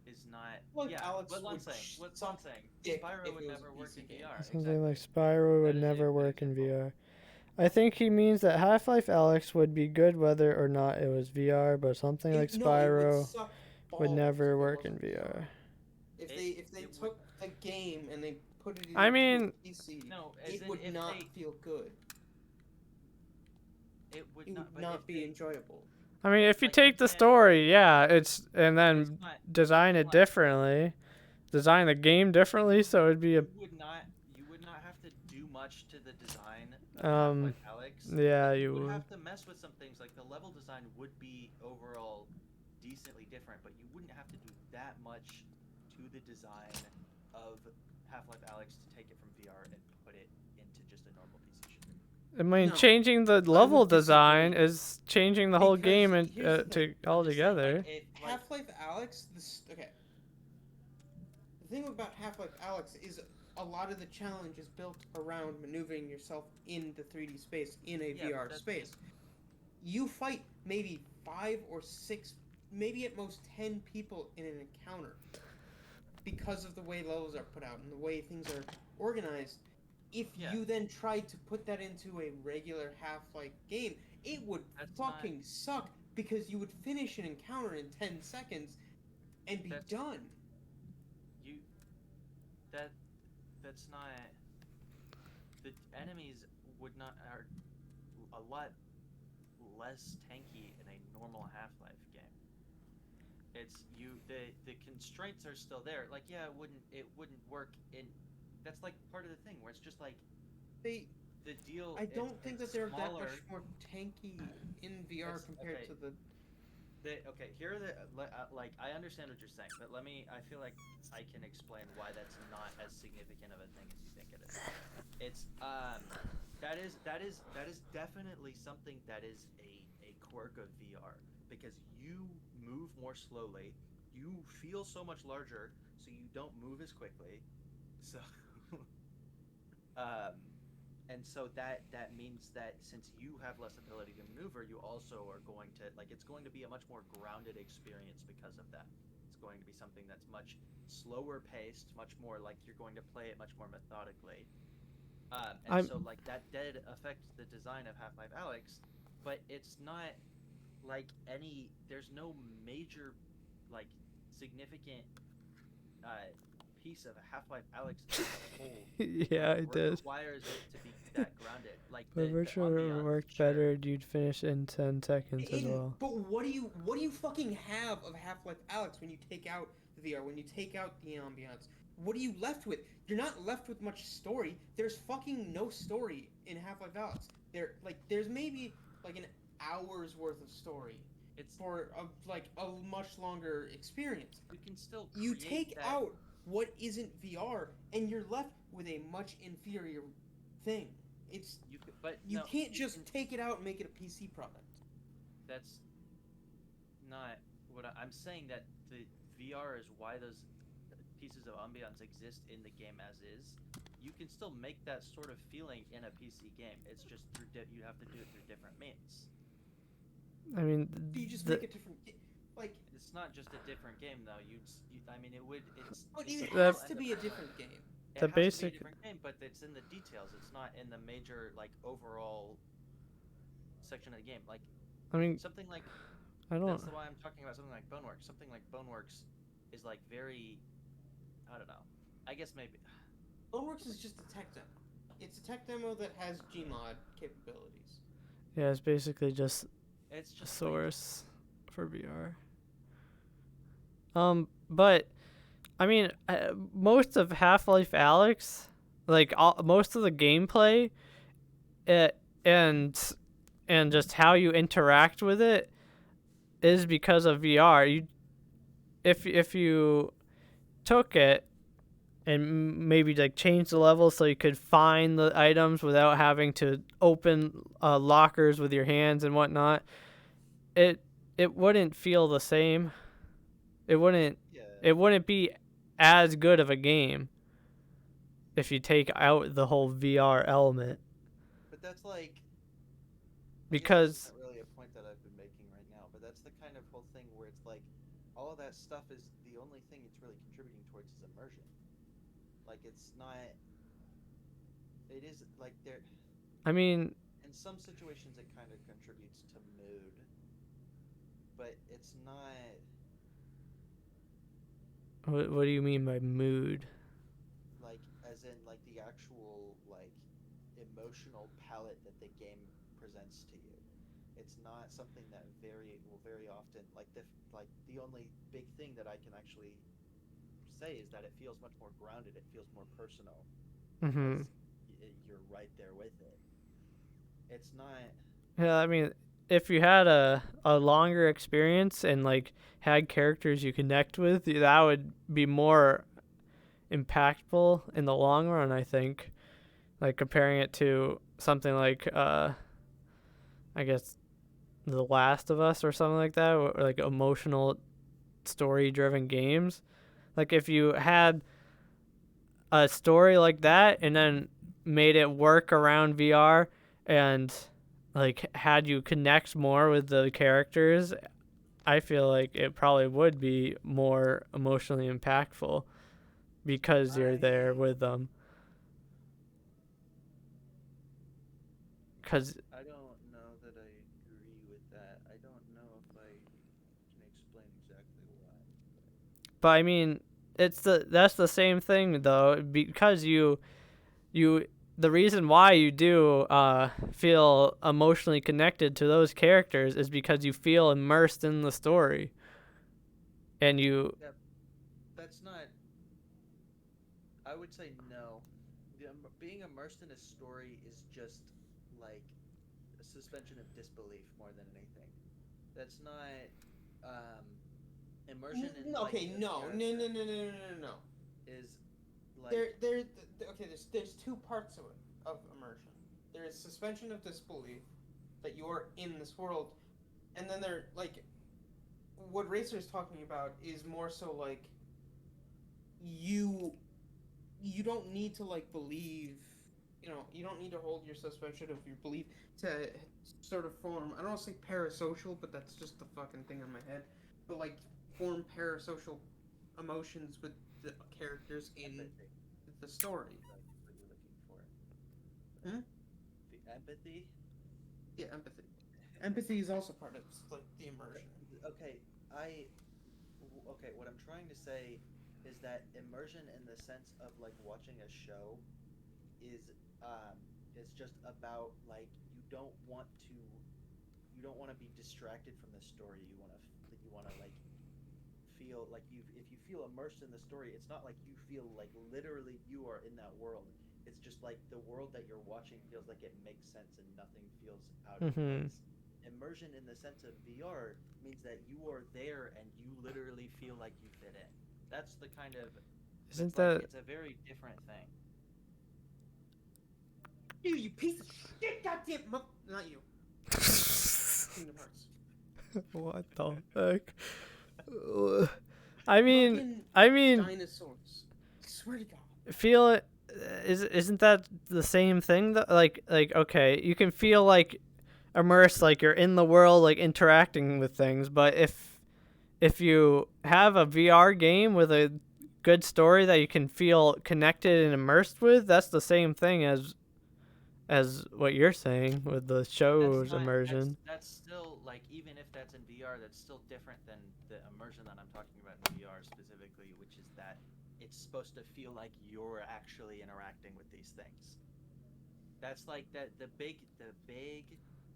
Speaker 4: is not.
Speaker 1: Like
Speaker 4: yeah,
Speaker 1: Alex
Speaker 4: what I'm
Speaker 1: would
Speaker 4: saying. What
Speaker 1: suck
Speaker 4: I'm saying.
Speaker 1: dick
Speaker 4: Spyro
Speaker 1: if
Speaker 4: would
Speaker 1: it was a
Speaker 4: never work
Speaker 1: PC
Speaker 4: in
Speaker 1: game.
Speaker 4: VR.
Speaker 2: Something like
Speaker 4: Exactly.
Speaker 2: Spyro would
Speaker 4: That is a
Speaker 2: never
Speaker 4: good
Speaker 2: work in
Speaker 4: example.
Speaker 2: VR. I think he means that Half-Life Alyx would be good whether or not it was VR, but something like
Speaker 1: No, it would
Speaker 2: Spyro
Speaker 1: suck
Speaker 2: would
Speaker 1: balls
Speaker 2: never
Speaker 1: if it
Speaker 2: work in
Speaker 1: wasn't
Speaker 2: VR.
Speaker 1: If
Speaker 3: It-
Speaker 1: they
Speaker 3: it would-
Speaker 1: took a game and they put it into
Speaker 2: I mean,
Speaker 1: a PC,
Speaker 3: No, as
Speaker 1: it
Speaker 3: in
Speaker 1: would
Speaker 3: if
Speaker 1: not
Speaker 3: they,
Speaker 1: feel good.
Speaker 3: it would
Speaker 1: It
Speaker 3: not.
Speaker 1: would
Speaker 3: But
Speaker 1: not
Speaker 3: if
Speaker 1: be
Speaker 3: they,
Speaker 1: enjoyable.
Speaker 2: I mean, if you
Speaker 3: like, you
Speaker 2: take the
Speaker 3: can't-
Speaker 2: story, yeah, it's and
Speaker 3: but it's
Speaker 2: then
Speaker 3: not.
Speaker 2: design
Speaker 3: it's
Speaker 2: it
Speaker 3: not-
Speaker 2: differently, design the game differently, so it'd be a
Speaker 3: You would not have to do much to the design of
Speaker 2: Um,
Speaker 3: Half-Life Alyx.
Speaker 2: yeah,
Speaker 3: Like,
Speaker 2: you
Speaker 3: would
Speaker 2: would.
Speaker 3: have to mess with some things. Like the level design would be overall decently different, but you wouldn't have to do that much to the design of Half-Life Alyx to take it from VR and put it into just a normal PC shooter.
Speaker 2: I mean,
Speaker 1: No,
Speaker 2: changing the level
Speaker 1: would
Speaker 2: design
Speaker 1: disagree.
Speaker 2: is changing the whole
Speaker 1: Because
Speaker 2: game and
Speaker 1: here's the
Speaker 2: to
Speaker 1: thing,
Speaker 3: I'm
Speaker 2: all
Speaker 3: just saying,
Speaker 2: together.
Speaker 3: like,
Speaker 1: Half-Life Alyx, okay. The thing about Half-Life Alyx is a lot of the challenge is built around maneuvering yourself in the 3D space in a
Speaker 3: Yeah,
Speaker 1: VR
Speaker 3: that's
Speaker 1: space. You fight maybe 5 or 6, maybe at most 10 people in an encounter because of the way levels are put out and the way things are organized. If
Speaker 3: Yeah.
Speaker 1: you then tried to put that into a regular Half-Life game, it would
Speaker 3: That's
Speaker 1: fucking suck because you would finish an encounter in 10 seconds and be
Speaker 3: That's-
Speaker 1: done.
Speaker 3: you that's not. The enemies would not are a lot less tanky in a normal Half-Life game. It's the constraints are still there. Like, yeah, it wouldn't work in. That's like part of the thing where it's just like
Speaker 1: They
Speaker 3: the deal.
Speaker 1: I don't think that they're that
Speaker 3: smaller.
Speaker 1: much more tanky in VR
Speaker 3: It's-
Speaker 1: compared
Speaker 3: okay.
Speaker 1: to the.
Speaker 3: Okay, here are the like I understand what you're saying, but I feel like I can explain why that's not as significant of a thing as you think it is. It's that is definitely something that is a quirk of VR because you move more slowly, you feel so much larger, so you don't move as quickly. So and so that means that since you have less ability to maneuver, you also are going to it's going to be a much more grounded experience because of that. It's going to be something that's much slower paced, much more like you're going to play it much more methodically. So that did affect the design of Half-Life Alyx, but it's not like there's no major significant piece of Half-Life Alyx as a whole
Speaker 2: Yeah, it does.
Speaker 3: requires it to be that grounded. Like
Speaker 2: But
Speaker 3: the
Speaker 2: virtual
Speaker 3: ambiance,
Speaker 2: worked
Speaker 3: sure.
Speaker 2: better. You'd finish in 10 seconds as
Speaker 1: Aiden,
Speaker 2: well.
Speaker 1: but what do you fucking have of Half-Life Alyx when you take out the VR, when you take out the ambiance? What are you left with? You're not left with much story. There's fucking no story in Half-Life Alyx. There's maybe an hour's worth of story
Speaker 3: It's
Speaker 1: for a much longer experience.
Speaker 3: you can still
Speaker 1: You
Speaker 3: create
Speaker 1: take
Speaker 3: that,
Speaker 1: out what isn't VR, and you're left with a much inferior thing. You
Speaker 3: no,
Speaker 1: can't just take it out and make it a PC product.
Speaker 3: That's not what I'm saying. That the VR is why those pieces of ambiance exist in the game as is. You can still make that sort of feeling in a PC game. It's just you have to do it through different means.
Speaker 2: I mean,
Speaker 1: You just make a different
Speaker 3: It's not just a different game though. I mean, it would.
Speaker 1: But
Speaker 3: it's
Speaker 1: it
Speaker 3: still
Speaker 1: has
Speaker 3: end
Speaker 1: to
Speaker 3: up
Speaker 1: be a
Speaker 3: being
Speaker 1: different game.
Speaker 3: It
Speaker 2: The
Speaker 3: has to be a
Speaker 2: basic-
Speaker 3: different game, but it's in the details. It's not in the major overall section of the game. Like
Speaker 2: I mean,
Speaker 3: something like
Speaker 2: I don't.
Speaker 3: that's why I'm talking about something like Boneworks. Something like Boneworks is very, I don't know. I guess maybe
Speaker 1: Boneworks is just a tech demo. It's a tech demo that has Gmod capabilities.
Speaker 2: Yeah, it's basically just
Speaker 3: it's
Speaker 2: a
Speaker 3: just
Speaker 2: source for VR. But I mean, most of Half-Life Alyx, most of the gameplay, and just how you interact with it, is because of VR. If you took it and maybe change the level so you could find the items without having to open lockers with your hands and whatnot, it wouldn't feel the same. It wouldn't be as good of a game if you take out the whole VR element.
Speaker 4: But that's
Speaker 2: Because
Speaker 4: that's not really a point that I've been making right now, but that's the kind of whole thing where it's all of that stuff is the only thing it's really contributing towards is immersion. It's not. It is there.
Speaker 2: I mean,
Speaker 4: In some situations, it kind of contributes to mood, but it's not.
Speaker 2: What do you mean by mood?
Speaker 4: Like, as in, like, the actual, like, emotional palette that the game presents to you. It's not something that very often, like, the only big thing that I can actually say is that it feels much more grounded. It feels more personal
Speaker 2: Mm-hmm.
Speaker 4: because you're right there with it. It's not.
Speaker 2: Yeah, I mean, if you had a longer experience and like had characters you connect with, that would be more impactful in the long run, I think. Like comparing it to something like I guess The Last of Us or something like that, or like emotional story driven games. Like if you had a story like that and then made it work around VR and like had you connect more with the characters, I feel like it probably would be more emotionally impactful because you're there
Speaker 4: I
Speaker 2: with them. Cause,
Speaker 4: I don't know that I agree with that. I don't know if I can explain exactly why.
Speaker 2: but I mean, that's the same thing though because you the reason why you do feel emotionally connected to those characters is because you feel immersed in the story and you
Speaker 4: Yeah, that's not. I would say no. Being immersed in a story is just like a suspension of disbelief more than anything. That's not um, immersion in like
Speaker 1: Okay,
Speaker 4: a
Speaker 1: no,
Speaker 4: VR
Speaker 1: no, no,
Speaker 4: sense
Speaker 1: no, no, no, no, no.
Speaker 4: is like
Speaker 1: Okay. There's two parts of it of immersion. There is suspension of disbelief that you are in this world, and then there like what Racer is talking about is more so like you you don't need to like believe, you don't need to hold your suspension of your belief to sort of form, I don't want to say parasocial, but that's just the fucking thing on my head, but like form parasocial emotions with the characters in
Speaker 4: empathy.
Speaker 1: the story.
Speaker 4: Like what you're looking for.
Speaker 1: Hmm?
Speaker 4: The empathy.
Speaker 1: Yeah, empathy. Empathy is also part of like the immersion.
Speaker 4: Okay, I okay, what I'm trying to say is that immersion in the sense of like watching a show is um is just about like you don't want to be distracted from the story. You want to like feel like you if you feel immersed in the story, it's not like you feel like literally you are in that world. It's just like the world that you're watching feels like it makes sense and nothing feels out of
Speaker 2: mhm.
Speaker 4: place. Immersion in the sense of VR means that you are there and you literally feel like you fit in. That's the kind of
Speaker 2: Isn't that
Speaker 4: it's a very different thing.
Speaker 1: You piece of shit, goddamn not you. Kingdom Hearts.
Speaker 2: what the heck? I mean,
Speaker 1: Fucking
Speaker 2: I mean,
Speaker 1: dinosaurs. I swear to God.
Speaker 2: feel it isn't that the same thing though? Like okay, you can feel like immersed, like you're in the world, like interacting with things, but if you have a VR game with a good story that you can feel connected and immersed with, that's the same thing as what you're saying with the
Speaker 4: That's
Speaker 2: show's
Speaker 4: not
Speaker 2: immersion.
Speaker 4: that's still like even if that's in VR, that's still different than the immersion that I'm talking about in VR specifically, which is that it's supposed to feel like you're actually interacting with these things. That's like the big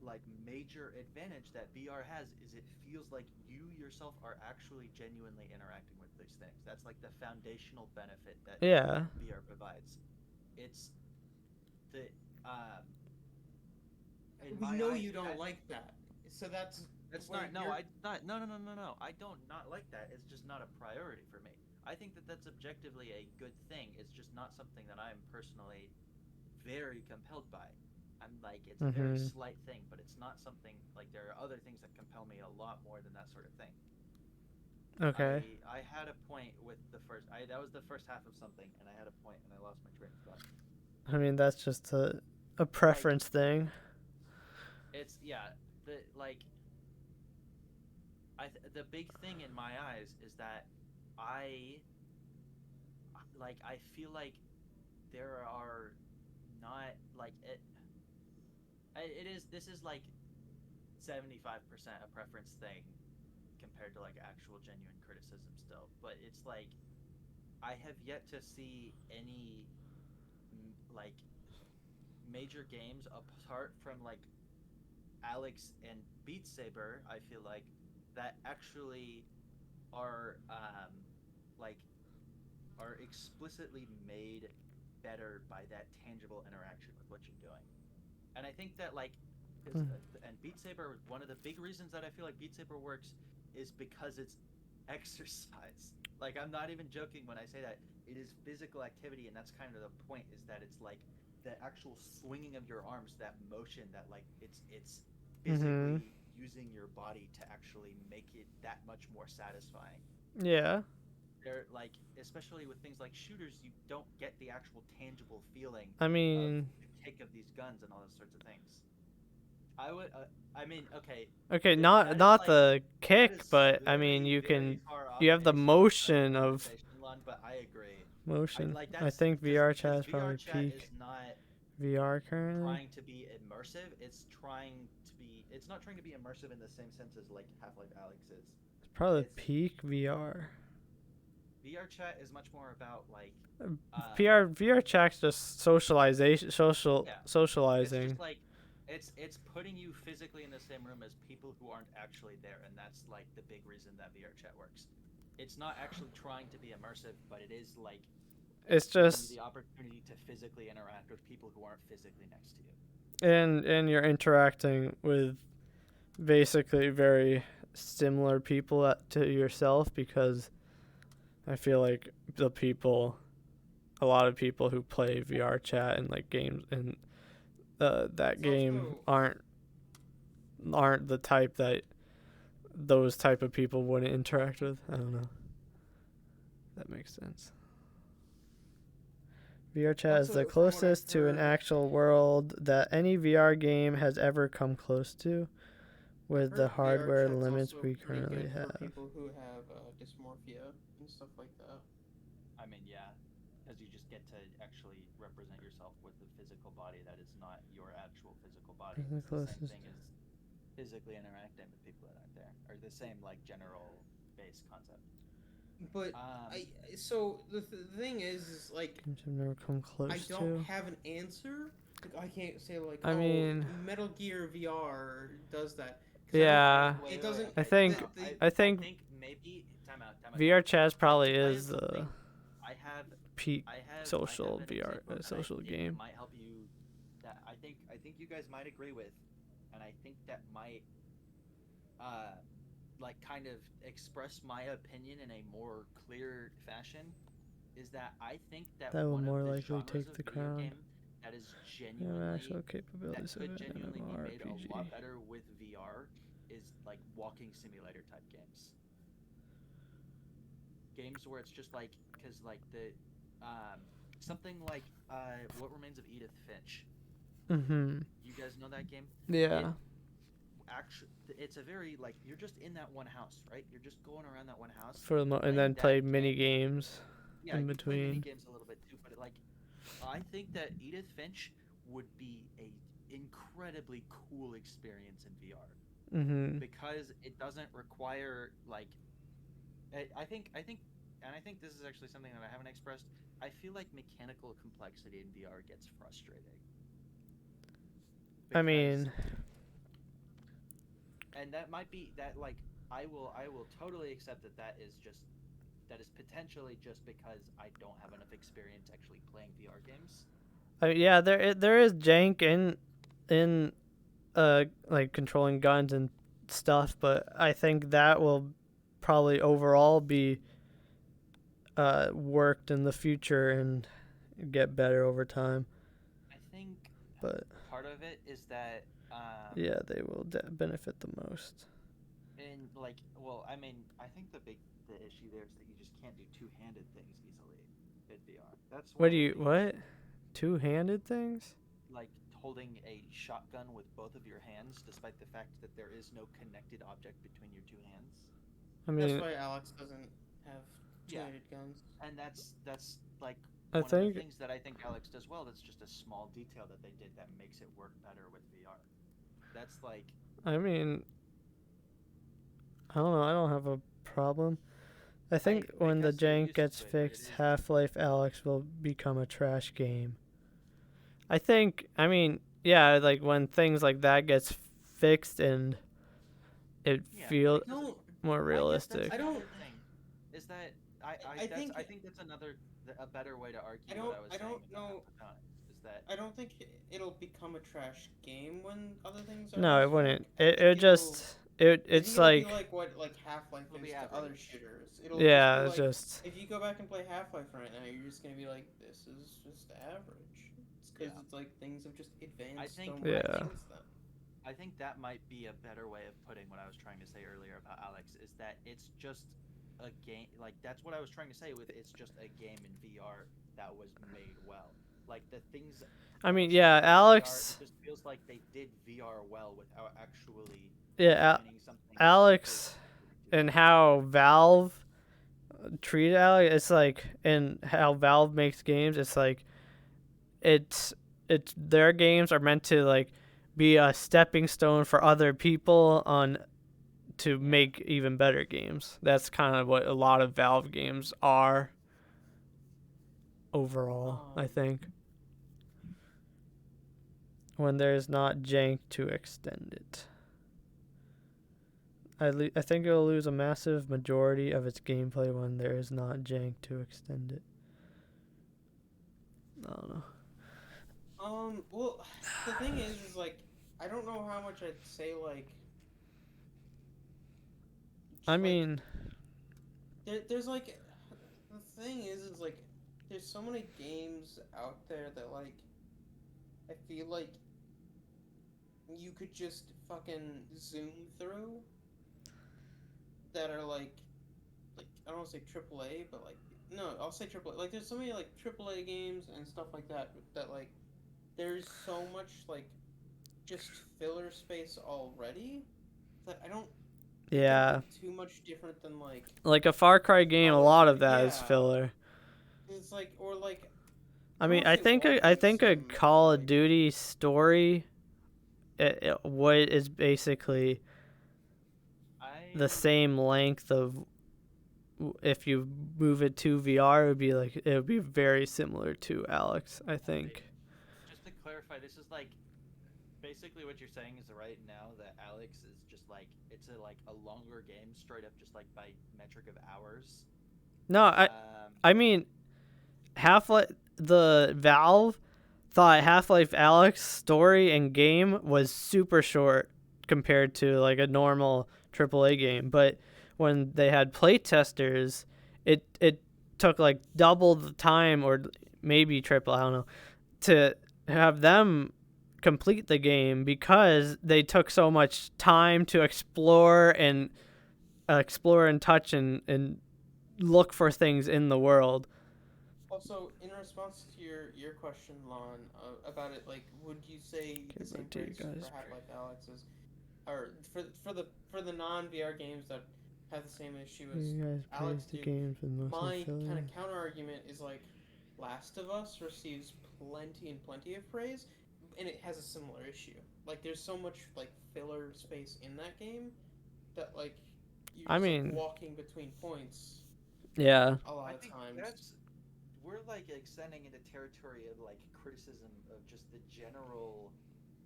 Speaker 4: like major advantage that VR has is it feels like you yourself are actually genuinely interacting with these things. That's like the foundational benefit that
Speaker 2: Yeah.
Speaker 4: VR provides. It's the in
Speaker 1: We
Speaker 4: my
Speaker 1: know
Speaker 4: eyes
Speaker 1: you don't
Speaker 4: that
Speaker 1: like that. So that's
Speaker 4: That's
Speaker 1: where
Speaker 4: not no.
Speaker 1: you're.
Speaker 4: I not no no no no no. I don't not like that. It's just not a priority for me. I think that that's objectively a good thing. It's just not something that I'm personally very compelled by. I'm like it's a very
Speaker 2: Mhm.
Speaker 4: slight thing, but it's not something like there are other things that compel me a lot more than that sort of thing.
Speaker 2: Okay.
Speaker 4: I had a point with the first. I that was the first half of something, and I had a point, and I lost my train of thought.
Speaker 2: I mean, that's just a
Speaker 4: Like
Speaker 2: preference thing.
Speaker 4: it's yeah the like the big thing in my eyes is that I I feel like there are not like it is this is like 75% a preference thing compared to like actual genuine criticism still, but it's like
Speaker 3: I have yet to see any like major games apart from like Alex and Beat Saber. I feel like that actually are like are explicitly made better by that tangible interaction with what you're doing. And I think that like because
Speaker 2: Hmm.
Speaker 3: and Beat Saber, one of the big reasons that I feel like Beat Saber works is because it's exercise. Like I'm not even joking when I say that it is physical activity, and that's kind of the point. Is that it's like the actual swinging of your arms, that motion, that like it's
Speaker 2: Mhm.
Speaker 3: physically using your body to actually make it that much more satisfying.
Speaker 2: Yeah.
Speaker 3: They're like, especially with things like shooters, you don't get the actual tangible feeling
Speaker 2: I
Speaker 3: of
Speaker 2: mean,
Speaker 3: the kick of these guns and all those sorts of things. I would, I mean, okay,
Speaker 2: okay,
Speaker 3: that is
Speaker 2: not
Speaker 3: like
Speaker 2: the
Speaker 3: that
Speaker 2: kick,
Speaker 3: is
Speaker 2: but I mean,
Speaker 3: very very far off
Speaker 2: you have the
Speaker 3: base of the
Speaker 2: motion of
Speaker 3: conversation, Lon. But I agree. I
Speaker 2: motion.
Speaker 3: like
Speaker 2: I
Speaker 3: that's
Speaker 2: think VR chat
Speaker 3: because
Speaker 2: is
Speaker 3: VR
Speaker 2: probably
Speaker 3: chat is
Speaker 2: peak
Speaker 3: not
Speaker 2: VR currently.
Speaker 3: trying to be immersive. It's trying to be. It's not trying to be immersive in the same sense as like Half-Life Alex is.
Speaker 2: It's probably
Speaker 3: It's
Speaker 2: peak VR.
Speaker 3: VR chat is much more about like
Speaker 2: VR chat's just socialization,
Speaker 3: yeah, it's
Speaker 2: socializing.
Speaker 3: just like it's putting you physically in the same room as people who aren't actually there, and that's like the big reason that VR chat works. It's not actually trying to be immersive, but it is like
Speaker 2: It's
Speaker 3: giving you
Speaker 2: just
Speaker 3: the opportunity to physically interact with people who aren't physically next to you.
Speaker 2: and you're interacting with basically very similar people to yourself because I feel like a lot of people who play VR chat and like games and that
Speaker 1: It's
Speaker 2: game
Speaker 1: also
Speaker 2: aren't the type that those type of people wouldn't interact with. I don't know. That makes sense. VR chat is the
Speaker 1: also from what I've
Speaker 2: closest to an
Speaker 1: heard.
Speaker 2: actual world that any VR game has ever come close to,
Speaker 1: I've
Speaker 2: with the
Speaker 1: heard VR
Speaker 2: hardware
Speaker 1: chat's
Speaker 2: limits
Speaker 1: also
Speaker 2: we
Speaker 1: pretty
Speaker 2: currently
Speaker 1: good for
Speaker 2: have.
Speaker 1: people who have dysmorphia and stuff like that.
Speaker 3: I mean, yeah, because you just get to actually represent yourself with a physical body that is not your actual physical body.
Speaker 2: The
Speaker 3: It's the same
Speaker 2: closest.
Speaker 3: thing as physically interacting with people that aren't there, or the same like general base concept.
Speaker 1: But
Speaker 3: Um,
Speaker 1: so the thing is like
Speaker 2: Games have never come
Speaker 1: I
Speaker 2: close
Speaker 1: don't
Speaker 2: to.
Speaker 1: have an answer. Like I can't say like,
Speaker 2: I
Speaker 1: oh,
Speaker 2: mean,
Speaker 1: Metal Gear VR does that because I don't.
Speaker 2: yeah.
Speaker 1: It doesn't.
Speaker 2: I
Speaker 3: Okay,
Speaker 2: think
Speaker 3: no,
Speaker 2: I
Speaker 3: I
Speaker 2: think
Speaker 3: think maybe time
Speaker 2: VR
Speaker 3: out.
Speaker 2: chat
Speaker 3: I
Speaker 2: probably
Speaker 3: think I have
Speaker 2: is
Speaker 3: something. I have
Speaker 2: peak
Speaker 3: I have
Speaker 2: social
Speaker 3: an
Speaker 2: VR
Speaker 3: example that I
Speaker 2: social
Speaker 3: think
Speaker 2: game.
Speaker 3: might help you. That I think you guys might agree with, and I think that might uh like kind of express my opinion in a more clear fashion. Is that I think that
Speaker 2: That will
Speaker 3: one of
Speaker 2: more
Speaker 3: the
Speaker 2: likely
Speaker 3: genres
Speaker 2: take
Speaker 3: of
Speaker 2: the
Speaker 3: video
Speaker 2: crown.
Speaker 3: game that is
Speaker 2: Have
Speaker 3: genuinely
Speaker 2: actual
Speaker 3: that
Speaker 2: capabilities of
Speaker 3: could
Speaker 2: an
Speaker 3: genuinely be made a
Speaker 2: MMORPG.
Speaker 3: lot better with VR is like walking simulator type games. Games where it's just like because like the something like What Remains of Edith Finch.
Speaker 2: Mhm.
Speaker 3: You guys know that game? It
Speaker 2: Yeah.
Speaker 3: actually it's a very like you're just in that one house, right? You're just going around that one house
Speaker 2: And
Speaker 3: playing
Speaker 2: then play
Speaker 3: that
Speaker 2: mini
Speaker 3: game.
Speaker 2: games
Speaker 3: Yeah,
Speaker 2: in
Speaker 3: you play mini
Speaker 2: between.
Speaker 3: games a little bit too, but like I think that Edith Finch would be a incredibly cool experience in VR
Speaker 2: Mhm.
Speaker 3: because it doesn't require like I think and I think this is actually something that I haven't expressed. I feel like mechanical complexity in VR gets frustrating
Speaker 2: I
Speaker 3: because
Speaker 2: mean,
Speaker 3: and that might be that like I will totally accept that that is potentially just because I don't have enough experience actually playing VR games.
Speaker 2: yeah, there is jank in like controlling guns and stuff, but I think that will probably overall be worked in the future and get better over time.
Speaker 3: I think
Speaker 2: But
Speaker 3: part of it is that
Speaker 2: yeah, they will benefit the most.
Speaker 3: in like well I mean I think the issue there is that you just can't do two-handed things easily in VR. That's one
Speaker 2: What
Speaker 3: of
Speaker 2: do
Speaker 3: the
Speaker 2: you
Speaker 3: big
Speaker 2: what?
Speaker 3: issues.
Speaker 2: Two-handed things?
Speaker 3: Like holding a shotgun with both of your hands despite the fact that there is no connected object between your two hands.
Speaker 2: I
Speaker 1: That's
Speaker 2: mean,
Speaker 1: why Alex doesn't have
Speaker 3: Yeah.
Speaker 1: two-handed guns.
Speaker 3: And that's like
Speaker 2: I
Speaker 3: one of the
Speaker 2: think
Speaker 3: things that I think Alex does well. That's just a small detail that they did that makes it work better with VR. That's like
Speaker 2: I mean, I don't know. I don't have a problem. I think when the
Speaker 3: guess you're
Speaker 2: jank
Speaker 3: used to
Speaker 2: gets
Speaker 3: it, but it
Speaker 2: fixed,
Speaker 3: is
Speaker 2: Half-Life Alex will become a trash game. I mean, yeah, like when things like that gets fixed and it
Speaker 3: Yeah,
Speaker 2: feels
Speaker 3: because
Speaker 6: No,
Speaker 2: more
Speaker 3: I guess that's
Speaker 2: realistic.
Speaker 6: I don't.
Speaker 3: another thing, is that
Speaker 6: I think
Speaker 3: I think that's a better way to
Speaker 6: I
Speaker 3: argue what
Speaker 6: don't.
Speaker 3: I was
Speaker 6: I
Speaker 3: saying
Speaker 6: don't
Speaker 3: about
Speaker 6: know.
Speaker 3: photonics, is that
Speaker 6: I don't think it'll become a trash game when other things are
Speaker 2: No,
Speaker 6: less
Speaker 2: it
Speaker 6: jank.
Speaker 2: wouldn't.
Speaker 6: I think
Speaker 2: It
Speaker 6: it'll.
Speaker 2: just
Speaker 6: I think
Speaker 2: it's
Speaker 6: it'll be
Speaker 2: like
Speaker 6: like what like Half-Life
Speaker 3: it'll be
Speaker 6: is to other
Speaker 3: average.
Speaker 6: shooters. It'll just be
Speaker 2: yeah, it's
Speaker 6: like
Speaker 2: just
Speaker 6: if you go back and play Half-Life right now, you're just gonna be like, this is just average. It's because
Speaker 3: Yeah.
Speaker 6: it's like things have just advanced so
Speaker 3: think
Speaker 6: much
Speaker 2: Yeah.
Speaker 6: since then.
Speaker 3: I think that might be a better way of putting what I was trying to say earlier about Alex, is that it's just a game. Like that's what I was trying to say with it's just a game in VR that was made well. Like the things
Speaker 2: I mean,
Speaker 3: Alex
Speaker 2: yeah,
Speaker 3: did in VR,
Speaker 2: Alex
Speaker 3: it just feels like they did VR well without actually
Speaker 2: yeah,
Speaker 3: designing something super
Speaker 2: Alex
Speaker 3: specific to
Speaker 2: and
Speaker 3: it.
Speaker 2: how Valve treat Alex, it's like and how Valve makes games, it's like it's their games are meant to like be a stepping stone for other people on to make even better games. That's kind of what a lot of Valve games are overall, I
Speaker 6: Um,
Speaker 2: think. When there's not jank to extend it. I think it'll lose a massive majority of its gameplay when there is not jank to extend it. I don't know.
Speaker 6: Well, the thing is like, I don't know how much I'd say like,
Speaker 2: I
Speaker 6: like
Speaker 2: mean,
Speaker 6: there's like, the thing is like, there's so many games out there that like, I feel like you could just fucking zoom through that are like I don't want to say AAA, but like no, I'll say AAA. Like there's so many like AAA games and stuff like that that like there's so much like just filler space already that I don't think it'll
Speaker 2: yeah.
Speaker 6: be too much different than
Speaker 2: Like a Far Cry game, a
Speaker 6: Call of
Speaker 2: lot of
Speaker 6: Duty.
Speaker 2: that is
Speaker 6: Yeah,
Speaker 2: filler.
Speaker 6: it's like or like
Speaker 2: I
Speaker 6: I don't
Speaker 2: mean,
Speaker 6: want to say
Speaker 2: I
Speaker 6: Warzone
Speaker 2: think a
Speaker 6: Sim,
Speaker 2: Call
Speaker 6: but
Speaker 2: of Duty story, what is basically the
Speaker 3: I
Speaker 2: same length of if you move it to VR, it would be very similar to Alex, I think.
Speaker 3: just to clarify, this is like basically what you're saying is right now that Alex is just like it's a longer game straight up just like by metric of hours.
Speaker 2: No, I mean Half-Life the Valve thought Half-Life Alex story and game was super short compared to like a normal AAA game, but when they had playtesters, it took like double the time or maybe triple, I don't know, to have them complete the game because they took so much time to explore and touch and look for things in the world.
Speaker 6: also in response to your question, Lon, about it, like would you say
Speaker 2: Okay,
Speaker 6: the same
Speaker 2: back to you
Speaker 6: phrase for
Speaker 2: guys.
Speaker 6: Half-Life Alex as or for the non VR games that have the same issue as
Speaker 2: You guys
Speaker 6: Alex
Speaker 2: praise the
Speaker 6: do.
Speaker 2: games with most of
Speaker 6: My
Speaker 2: the
Speaker 6: kind
Speaker 2: filler.
Speaker 6: of counter argument is like Last of Us receives plenty and plenty of praise, and it has a similar issue. Like there's so much like filler space in that game that like you're
Speaker 2: I
Speaker 6: just like
Speaker 2: mean,
Speaker 6: walking between points
Speaker 2: yeah.
Speaker 6: a lot
Speaker 3: I
Speaker 6: of
Speaker 3: think
Speaker 6: times.
Speaker 3: we're like extending into territory of like criticism of just the general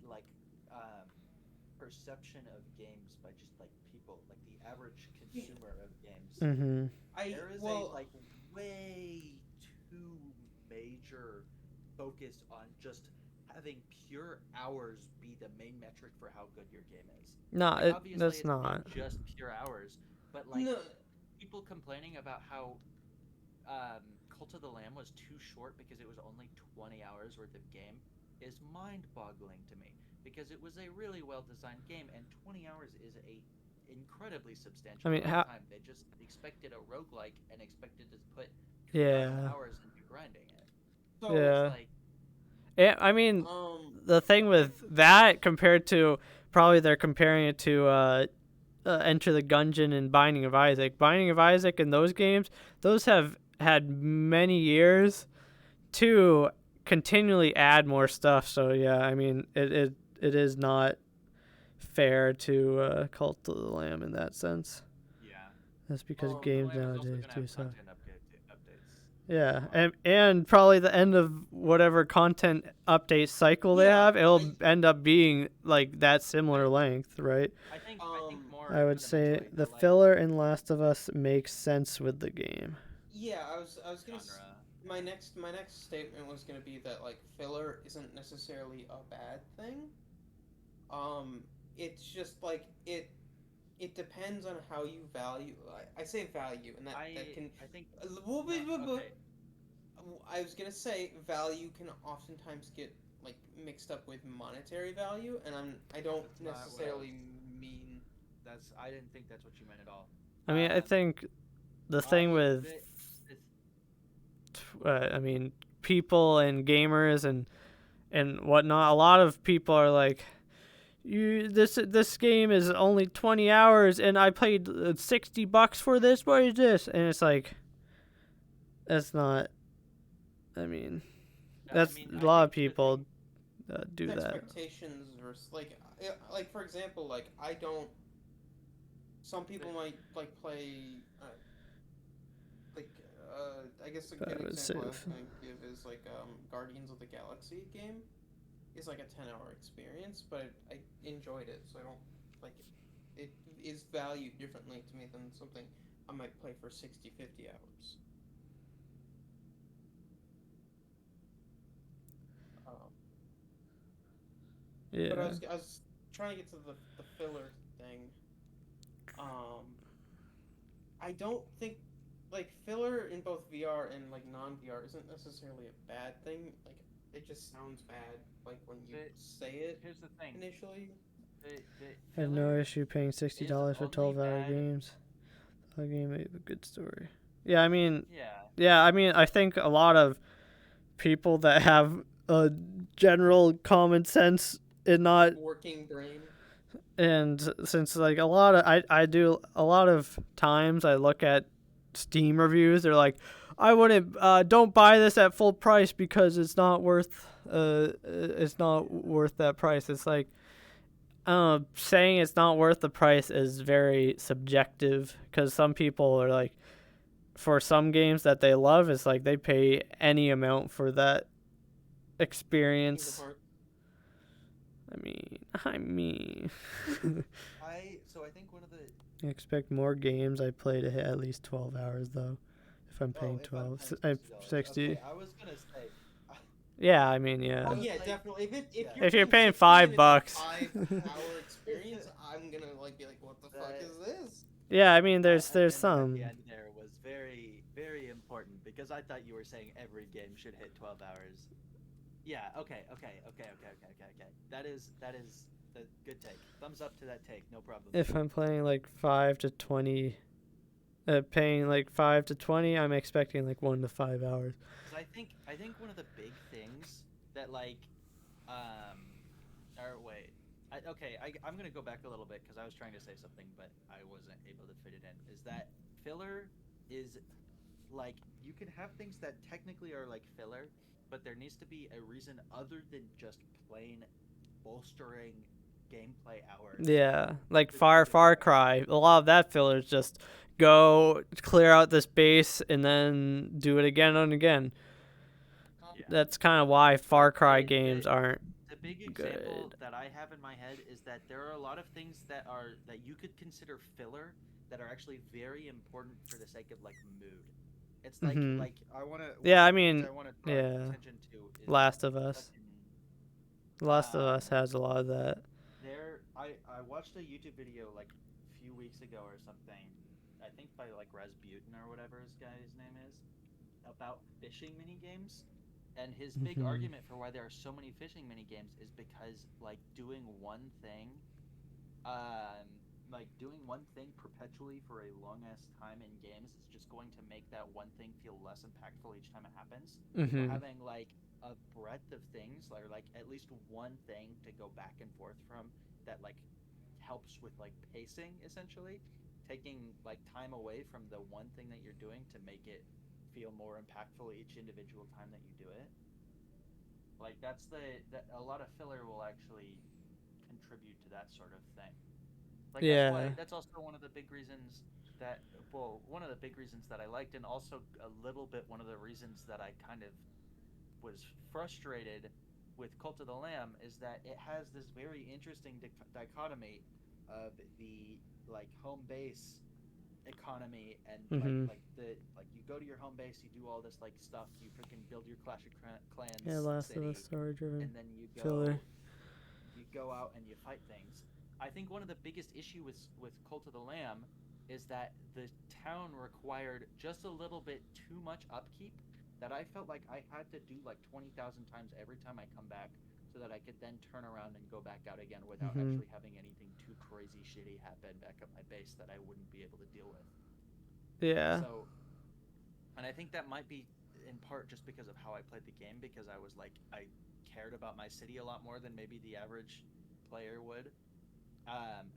Speaker 3: like um perception of games by just like people, like the average consumer of games.
Speaker 2: Mhm.
Speaker 3: There is a like way too major focus on just having pure hours be the main metric for how good your game is.
Speaker 2: No,
Speaker 3: Like obviously
Speaker 2: that's
Speaker 3: it's not
Speaker 2: not.
Speaker 3: just pure hours, but like
Speaker 6: No,
Speaker 3: people complaining about how Cult of the Lamb was too short because it was only 20 hours worth of game is mind-boggling to me, because it was a really well-designed game and 20 hours is a incredibly substantial
Speaker 2: I mean,
Speaker 3: amount of time. They just expected a roguelike and expected to put 20
Speaker 2: yeah.
Speaker 3: hours into grinding it.
Speaker 6: so
Speaker 3: It's
Speaker 2: Yeah.
Speaker 3: like
Speaker 2: I mean,
Speaker 6: um
Speaker 2: the thing with that compared to probably they're comparing it to Enter the Gungeon and Binding of Isaac. Binding of Isaac and those games, those have had many years to continually add more stuff. So yeah, I mean, it is not fair to Cult of the Lamb in that sense.
Speaker 3: yeah.
Speaker 2: That's because
Speaker 6: Um,
Speaker 2: games
Speaker 3: Bonelab is also
Speaker 2: nowadays
Speaker 3: gonna
Speaker 2: do
Speaker 3: have
Speaker 2: so.
Speaker 3: content updates.
Speaker 2: Yeah, and probably the end of whatever content update cycle they
Speaker 6: Yeah,
Speaker 2: have, it'll end up being like that similar length, right?
Speaker 3: I think more
Speaker 2: I would say
Speaker 3: fundamentally
Speaker 2: the
Speaker 3: like
Speaker 2: filler in Last of Us makes sense with the game.
Speaker 6: yeah, I was gonna.
Speaker 3: genre.
Speaker 6: My next statement was gonna be that like filler isn't necessarily a bad thing. Um, it's just like it depends on how you value. I say value, and that can.
Speaker 3: I think
Speaker 6: Well,
Speaker 3: no, okay.
Speaker 6: I was gonna say value can oftentimes get like mixed up with monetary value, and I don't
Speaker 3: That's not what I was.
Speaker 6: necessarily mean.
Speaker 3: I didn't think that's what you meant at all.
Speaker 2: I mean, I think the thing
Speaker 3: I
Speaker 2: with,
Speaker 3: the, the
Speaker 2: I mean, people and gamers and whatnot, a lot of people are like, this game is only 20 hours and I paid $60 for this. What is this? And it's like, that's not. I mean, that's a
Speaker 3: I
Speaker 2: lot of
Speaker 3: think the
Speaker 2: people
Speaker 3: thing.
Speaker 2: do that.
Speaker 6: Expectations versus like for example, like I don't. Some people
Speaker 3: The,
Speaker 6: might like play. Like I guess a
Speaker 2: I
Speaker 6: good
Speaker 2: would say,
Speaker 6: example I was gonna give is like Guardians of the Galaxy game is like a 10-hour experience, but I enjoyed it, so I don't like it. It is valued differently to me than something I might play for 60, 50 hours. Um, but
Speaker 2: yeah.
Speaker 6: I was trying to get to the filler thing. Um, I don't think like filler in both VR and like non VR isn't necessarily a bad thing. Like it just sounds bad like when you
Speaker 3: the
Speaker 6: say it
Speaker 3: here's the thing.
Speaker 6: initially.
Speaker 3: The
Speaker 2: I have no
Speaker 3: filler
Speaker 2: issue paying $60
Speaker 3: is
Speaker 2: for
Speaker 3: only
Speaker 2: 12-hour
Speaker 3: bad.
Speaker 2: games. A game with a good story. Yeah, I mean,
Speaker 3: Yeah.
Speaker 2: I think a lot of people that have a general common sense and not,
Speaker 6: Working brain.
Speaker 2: and since like a lot of I do a lot of times I look at Steam reviews, they're like, I wouldn't don't buy this at full price because it's not worth that price. It's like, saying it's not worth the price is very subjective because some people are like, for some games that they love, it's like they pay any amount for that
Speaker 6: Kingdom
Speaker 2: experience.
Speaker 6: Hearts.
Speaker 2: I mean,
Speaker 4: So I think one of the
Speaker 2: I expect more games I play to hit at least 12 hours though. If I'm paying
Speaker 4: if I'm
Speaker 2: 12,
Speaker 4: paying $60.
Speaker 2: 60.
Speaker 4: Okay, I was gonna say
Speaker 2: Yeah, I mean, yeah.
Speaker 6: Oh
Speaker 4: was
Speaker 6: yeah,
Speaker 4: like,
Speaker 6: definitely.
Speaker 4: yeah.
Speaker 2: If you're paying
Speaker 6: 60 and it's a
Speaker 2: $5,
Speaker 6: 5-hour experience, I'm gonna like be like, what the fuck
Speaker 4: That-
Speaker 6: is this?
Speaker 2: yeah, I mean, there's
Speaker 3: At
Speaker 2: some.
Speaker 3: the end there was very very important because I thought you were saying every game should hit 12 hours. Yeah. Okay. That is the good take. Thumbs up to that take. No problem.
Speaker 2: If I'm playing like 5 to 20, paying like 5 to 20, I'm expecting like 1 to 5 hours.
Speaker 3: Because I think one of the big things that like, or wait, I'm gonna go back a little bit because I was trying to say something but I wasn't able to fit it in. Is that filler is like you can have things that technically are like filler, but there needs to be a reason other than just plain bolstering gameplay hours.
Speaker 2: Yeah, like
Speaker 3: to
Speaker 2: Far
Speaker 3: do the
Speaker 2: Far
Speaker 3: filler.
Speaker 2: Cry. A lot of that filler is just go clear out this base and then do it again and again.
Speaker 3: Yeah.
Speaker 2: That's kind of why Far Cry
Speaker 3: The-
Speaker 2: games aren't
Speaker 3: The big example
Speaker 2: good.
Speaker 3: that I have in my head is that there are a lot of things that you could consider filler that are actually very important for the sake of like mood. It's like
Speaker 2: Mhm.
Speaker 3: I want to.
Speaker 2: Yeah, I mean,
Speaker 3: I want to draw
Speaker 2: yeah.
Speaker 3: attention to is
Speaker 2: Last of Us.
Speaker 3: fucking,
Speaker 2: Last of Us has a lot of that.
Speaker 3: I watched a YouTube video like a few weeks ago or something. I think by like Rasputin or whatever his guy's name is, about fishing mini games. And his big
Speaker 2: Mhm.
Speaker 3: argument for why there are so many fishing mini games is because like doing one thing, perpetually for a long ass time in games is just going to make that one thing feel less impactful each time it happens. So
Speaker 2: Mhm.
Speaker 3: having like a breadth of things, or like at least one thing to go back and forth from that like helps with like pacing, essentially, taking like time away from the one thing that you're doing to make it feel more impactful each individual time that you do it. Like that a lot of filler will actually contribute to that sort of thing. Like
Speaker 2: Yeah.
Speaker 3: that's also one of the big reasons that one of the big reasons that I liked, and also a little bit one of the reasons that I kind of was frustrated with Cult of the Lamb is that it has this very interesting dichotomy of the like home base economy and
Speaker 2: Mhm.
Speaker 3: you go to your home base, you do all this like stuff, you freaking build your Clash of
Speaker 2: Yeah,
Speaker 3: Clans
Speaker 2: Last of Us
Speaker 3: city,
Speaker 2: story driven
Speaker 3: and then
Speaker 2: filler.
Speaker 3: you go out and you fight things. I think one of the biggest issue with Cult of the Lamb is that the town required just a little bit too much upkeep that I felt like I had to do like 20,000 times every time I come back so that I could then turn around and go back out again without
Speaker 2: Mhm.
Speaker 3: actually having anything too crazy shitty happen back at my base that I wouldn't be able to deal with.
Speaker 2: Yeah.
Speaker 3: So, and I think that might be in part just because of how I played the game, because I was like, I cared about my city a lot more than maybe the average player would.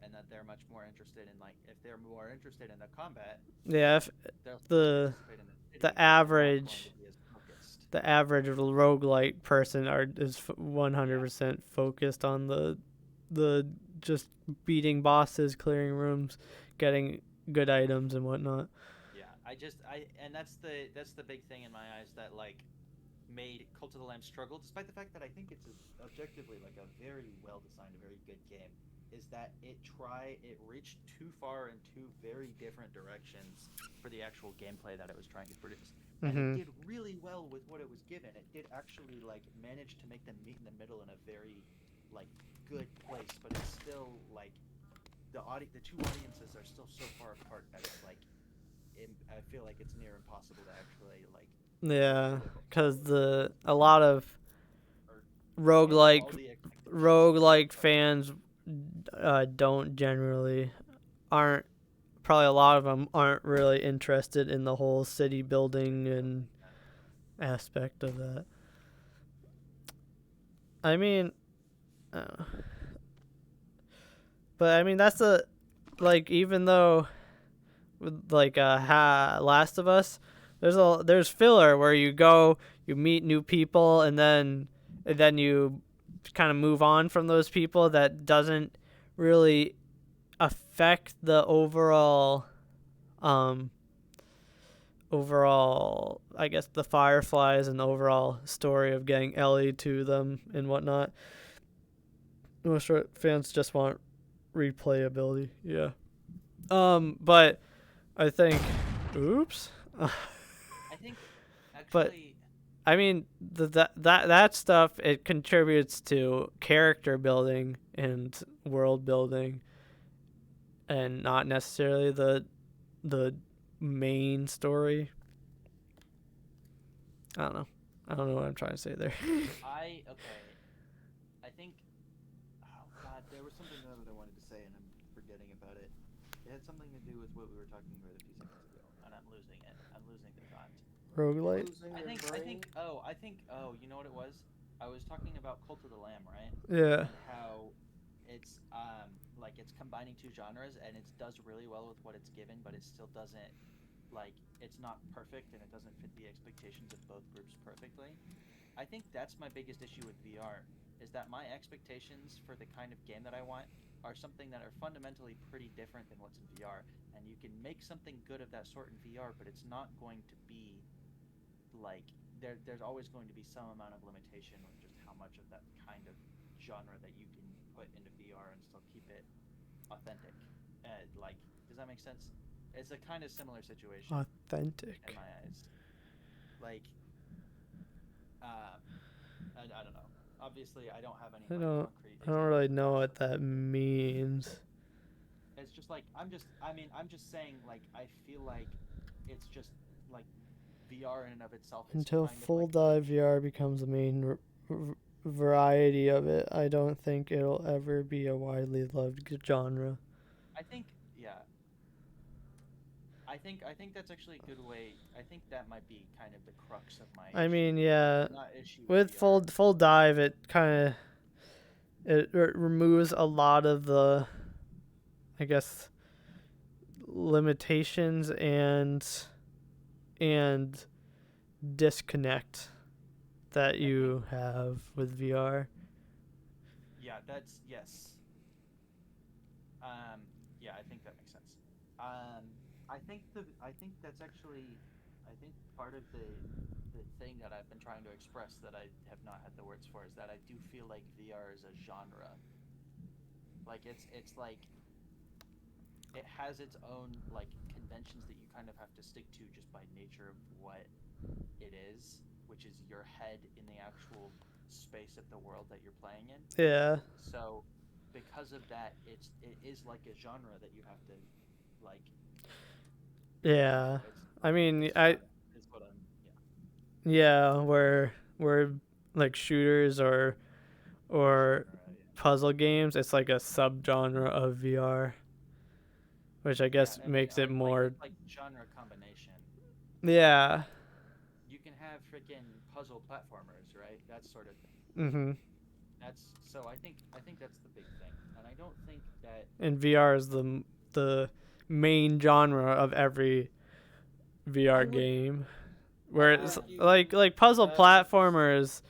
Speaker 3: And that they're much more interested in like if they're more interested in the combat,
Speaker 2: Yeah. If
Speaker 3: they'll
Speaker 2: the
Speaker 3: participate in the city,
Speaker 2: the
Speaker 3: but they're not going
Speaker 2: average
Speaker 3: to be as focused.
Speaker 2: the average roguelite person is 100% focused on the just beating bosses, clearing rooms, getting good items and whatnot.
Speaker 3: Yeah, and that's the big thing in my eyes that like made Cult of the Lamb struggle, despite the fact that I think it's objectively like a very well designed, a very good game. Is that it reached too far in two very different directions for the actual gameplay that it was trying to produce, and it
Speaker 2: Mhm.
Speaker 3: did really well with what it was given. It did actually like manage to make them meet in the middle in a very like good place, but it's still like the two audiences are still so far apart that it's like I feel like it's near impossible to actually like
Speaker 2: Yeah,
Speaker 3: live
Speaker 2: cuz
Speaker 3: live
Speaker 2: a lot of
Speaker 3: or handle all
Speaker 2: roguelike
Speaker 3: the expectations of
Speaker 2: roguelike
Speaker 3: but
Speaker 2: fans don't generally aren't probably a lot of them aren't really interested in the whole city building and aspect of that. I mean, uh, but I mean that's a like even though with like Last of Us, there's filler where you go, you meet new people, and then you kind of move on from those people. That doesn't really affect the um overall I guess the Fireflies and the overall story of getting Ellie to them and whatnot. Most fans just want replayability. Yeah. But I think oops.
Speaker 3: I think
Speaker 2: But
Speaker 3: actually
Speaker 2: I mean, that stuff it contributes to character building and world building, and not necessarily the main story. I don't know. I don't know what I'm trying to say there.
Speaker 3: okay. I think oh god, there was something that I wanted to say and I'm forgetting about it. It had something to do with what we were talking about a few seconds ago, and I'm losing it. I'm losing the thought.
Speaker 2: Roguelite.
Speaker 1: Losing your brain.
Speaker 3: You know what it was? I was talking about Cult of the Lamb, right?
Speaker 2: Yeah.
Speaker 3: And how it's like it's combining two genres and it does really well with what it's given, but it still doesn't like it's not perfect and it doesn't fit the expectations of both groups perfectly. I think that's my biggest issue with VR is that my expectations for the kind of game that I want are something that are fundamentally pretty different than what's in VR. And you can make something good of that sort in VR, but it's not going to be like there's always going to be some amount of limitation with just how much of that kind of genre that you can put into VR and still keep it authentic. Like, does that make sense? It's a kind of similar situation in
Speaker 2: Authentic.
Speaker 3: my eyes. Like, um, I don't know. Obviously, I don't have any
Speaker 2: I
Speaker 3: like
Speaker 2: don't.
Speaker 3: concrete
Speaker 2: I don't
Speaker 3: examples
Speaker 2: really
Speaker 3: of
Speaker 2: know
Speaker 3: that.
Speaker 2: what that means.
Speaker 3: It's just like I'm just saying like I feel like it's just like VR in and of itself is
Speaker 2: Until
Speaker 3: kind of
Speaker 2: full
Speaker 3: like
Speaker 2: dive VR becomes the main variety of it, I don't think it'll ever be a widely loved genre.
Speaker 3: I think yeah. I think that's actually a good way. I think that might be kind of the crux of my
Speaker 2: I
Speaker 3: issue
Speaker 2: mean,
Speaker 3: with
Speaker 2: yeah,
Speaker 3: not issue with
Speaker 2: with
Speaker 3: VR.
Speaker 2: full dive, it kind of it removes a lot of the, I guess, limitations and disconnect that
Speaker 3: I think
Speaker 2: you have with VR.
Speaker 3: yeah, that's yes. Um, Yeah, I think that makes sense. I think that's actually, I think part of the thing that I've been trying to express that I have not had the words for is that I do feel like VR is a genre. Like it's like it has its own like conventions that you kind of have to stick to just by nature of what it is, which is your head in the actual space of the world that you're playing in.
Speaker 2: Yeah.
Speaker 3: So because of that, it is like a genre that you have to like.
Speaker 2: Yeah. I mean,
Speaker 3: It's what I'm. Yeah.
Speaker 2: yeah, where like shooters or
Speaker 3: Genre, yeah.
Speaker 2: puzzle games, it's like a subgenre of VR, which I
Speaker 3: Yeah,
Speaker 2: guess makes it
Speaker 3: like
Speaker 2: more.
Speaker 3: it's like genre combination.
Speaker 2: Yeah.
Speaker 3: You can have freaking puzzle platformers, right? That sort of thing.
Speaker 2: Mhm.
Speaker 3: That's so I think that's the big thing, and I don't think that
Speaker 2: And VR is the main genre of every
Speaker 6: I
Speaker 2: VR
Speaker 6: would
Speaker 2: game. Where it's
Speaker 6: argue
Speaker 2: like puzzle
Speaker 6: that it's
Speaker 2: platformers,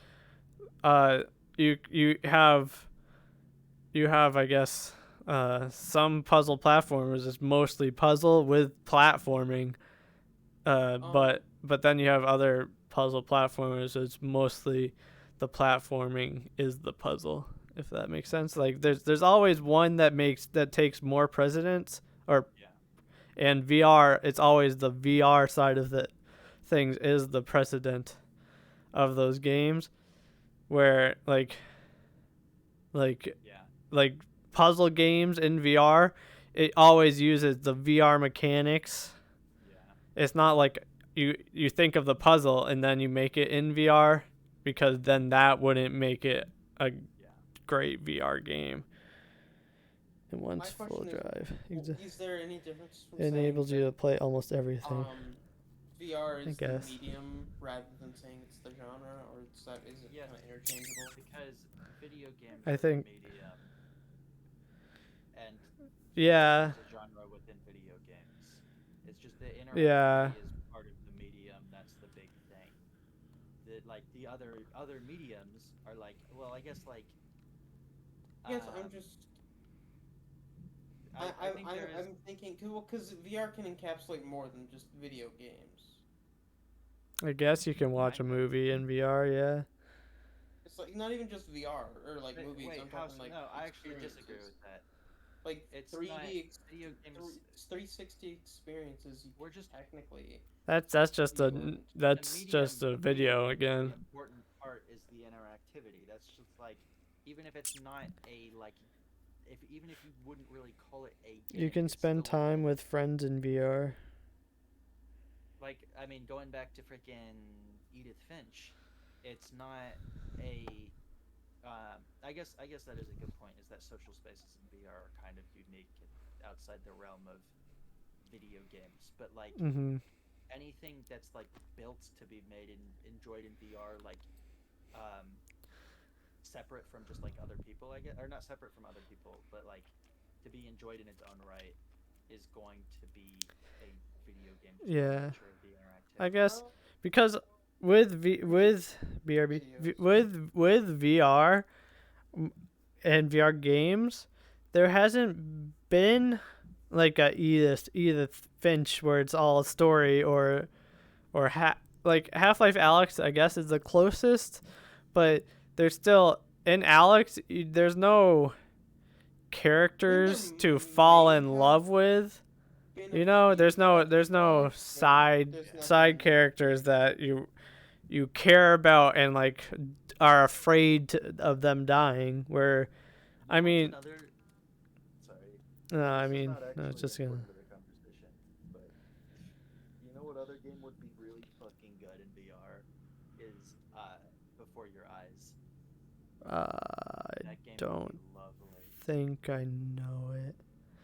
Speaker 2: uh, you have I guess some puzzle platformers is mostly puzzle with platforming,
Speaker 6: um
Speaker 2: but then you have other puzzle platformers. It's mostly the platforming is the puzzle. If that makes sense, like there's always one that takes more precedence, or
Speaker 3: yeah
Speaker 2: and VR. It's always the VR side of the things is the precedent of those games, where like
Speaker 3: yeah
Speaker 2: like puzzle games in VR, it always uses the VR mechanics.
Speaker 3: yeah
Speaker 2: It's not like you think of the puzzle and then you make it in VR, because then that wouldn't make it a
Speaker 3: yeah
Speaker 2: great VR game. And
Speaker 6: my
Speaker 2: once full
Speaker 6: question is,
Speaker 2: drive
Speaker 6: is there any difference from saying
Speaker 2: enables you
Speaker 6: that
Speaker 2: to play almost everything.
Speaker 6: VR
Speaker 2: I
Speaker 6: is the
Speaker 2: guess.
Speaker 6: medium rather than saying it's the genre, or is it
Speaker 3: yes
Speaker 6: kind of interchangeable?
Speaker 3: because video games
Speaker 2: I
Speaker 3: are the
Speaker 2: think.
Speaker 3: medium and VR
Speaker 2: Yeah.
Speaker 3: is a genre within video games. It's just the
Speaker 2: Yeah.
Speaker 3: interactivity is part of the medium. That's the big thing. Like the other mediums are like, well, I guess like
Speaker 6: Yes, I'm
Speaker 3: um
Speaker 6: just
Speaker 3: I think there is.
Speaker 6: I'm thinking because VR can encapsulate more than just video games.
Speaker 2: I guess you can watch a
Speaker 3: Kind of.
Speaker 2: movie in VR. Yeah.
Speaker 6: It's like not even just VR or like
Speaker 3: Wait,
Speaker 6: movies.
Speaker 3: wait,
Speaker 6: I'm
Speaker 3: how
Speaker 6: talking like
Speaker 3: no, I actually disagree
Speaker 6: experiences,
Speaker 3: with that.
Speaker 6: like
Speaker 3: It's not
Speaker 6: 3D,
Speaker 3: video games.
Speaker 6: 360 experiences. You
Speaker 3: We're
Speaker 6: could
Speaker 3: just
Speaker 6: technically
Speaker 2: That's just a
Speaker 6: use.
Speaker 2: that's just a
Speaker 3: the medium
Speaker 2: video
Speaker 3: the
Speaker 2: again.
Speaker 3: important part is the interactivity. That's just like even if it's not a like if even if you wouldn't really call it a
Speaker 2: You
Speaker 3: game,
Speaker 2: can
Speaker 3: it's
Speaker 2: spend
Speaker 3: still like
Speaker 2: time with friends in VR.
Speaker 3: I mean going back to freaking Edith Finch, it's not a I guess that is a good point. Is that social spaces in VR are kind of unique and outside the realm of video games, but like
Speaker 2: Mhm.
Speaker 3: anything that's like built to be made and enjoyed in VR, like um, separate from just like other people, I guess, or not separate from other people, but like to be enjoyed in its own right is going to be a video game just by
Speaker 2: Yeah.
Speaker 3: nature of the
Speaker 2: I
Speaker 3: interactivity.
Speaker 2: guess
Speaker 6: Well,
Speaker 2: because with BRB
Speaker 6: videos.
Speaker 2: with VR and VR games, there hasn't been like a Edith Finch where it's all a story, or like Half-Life Alex, I guess, is the closest, but there's still in Alex there's no
Speaker 6: I think there
Speaker 2: characters to fall
Speaker 6: may
Speaker 2: in
Speaker 6: have
Speaker 2: love with.
Speaker 6: been a
Speaker 2: You know,
Speaker 6: few
Speaker 2: there's no
Speaker 6: Alex, but there's
Speaker 2: side
Speaker 6: nothing.
Speaker 2: characters that you care about and like are afraid of them dying. Where I
Speaker 3: What's
Speaker 2: mean,
Speaker 3: another? Sorry,
Speaker 2: no, I
Speaker 3: this is
Speaker 2: mean,
Speaker 3: not
Speaker 2: no, it's
Speaker 3: actually
Speaker 2: just gonna.
Speaker 3: important to the conversation, but you know what other game would be really fucking good in VR is Before Your Eyes.
Speaker 2: I
Speaker 3: That game would be
Speaker 2: don't
Speaker 3: lovely.
Speaker 2: think I know it.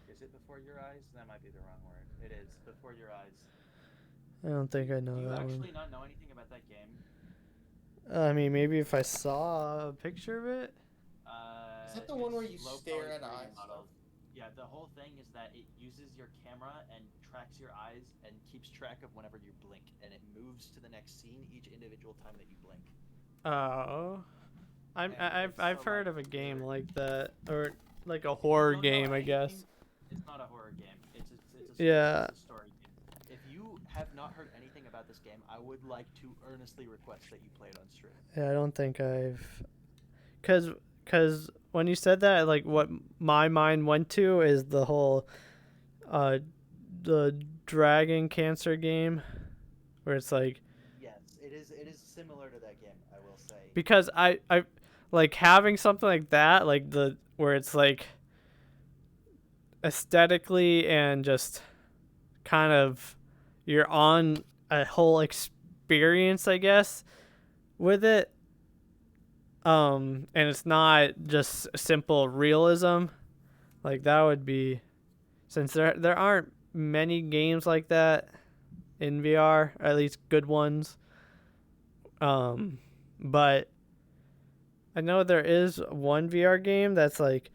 Speaker 3: Is it Before Your Eyes? That might be the wrong word. It is Before Your Eyes.
Speaker 2: I don't think I
Speaker 3: Do
Speaker 2: know
Speaker 3: you
Speaker 2: that one.
Speaker 3: actually not know anything about that game?
Speaker 2: I mean, maybe if I saw a picture of it.
Speaker 6: Is that the one where
Speaker 3: It's
Speaker 6: you
Speaker 3: low
Speaker 6: stare
Speaker 3: poly
Speaker 6: at
Speaker 3: 3D
Speaker 6: eyes stuff?
Speaker 3: models. Yeah, the whole thing is that it uses your camera and tracks your eyes and keeps track of whenever you blink, and it moves to the next scene each individual time that you blink.
Speaker 2: Oh,
Speaker 3: And
Speaker 2: I've
Speaker 3: it's so
Speaker 2: heard
Speaker 3: like
Speaker 2: of a game
Speaker 3: you're
Speaker 2: like that, or like a horror
Speaker 3: no,
Speaker 2: game, I guess.
Speaker 3: It's not a horror game.
Speaker 2: Yeah.
Speaker 3: It's a story game. If you have not heard anything about this game, I would like to earnestly request that you play it on stream.
Speaker 2: Yeah, I don't think I've, cause when you said that, like what my mind went to is the whole, the dragon cancer game, where it's like,
Speaker 3: Yes, it is. It is similar to that game, I will say.
Speaker 2: because I like having something like that, like the where it's like aesthetically and just kind of you're on a whole experience, I guess, with it. And it's not just simple realism. Like that would be, since there aren't many games like that in VR, or at least good ones. But I know there is one VR game that's like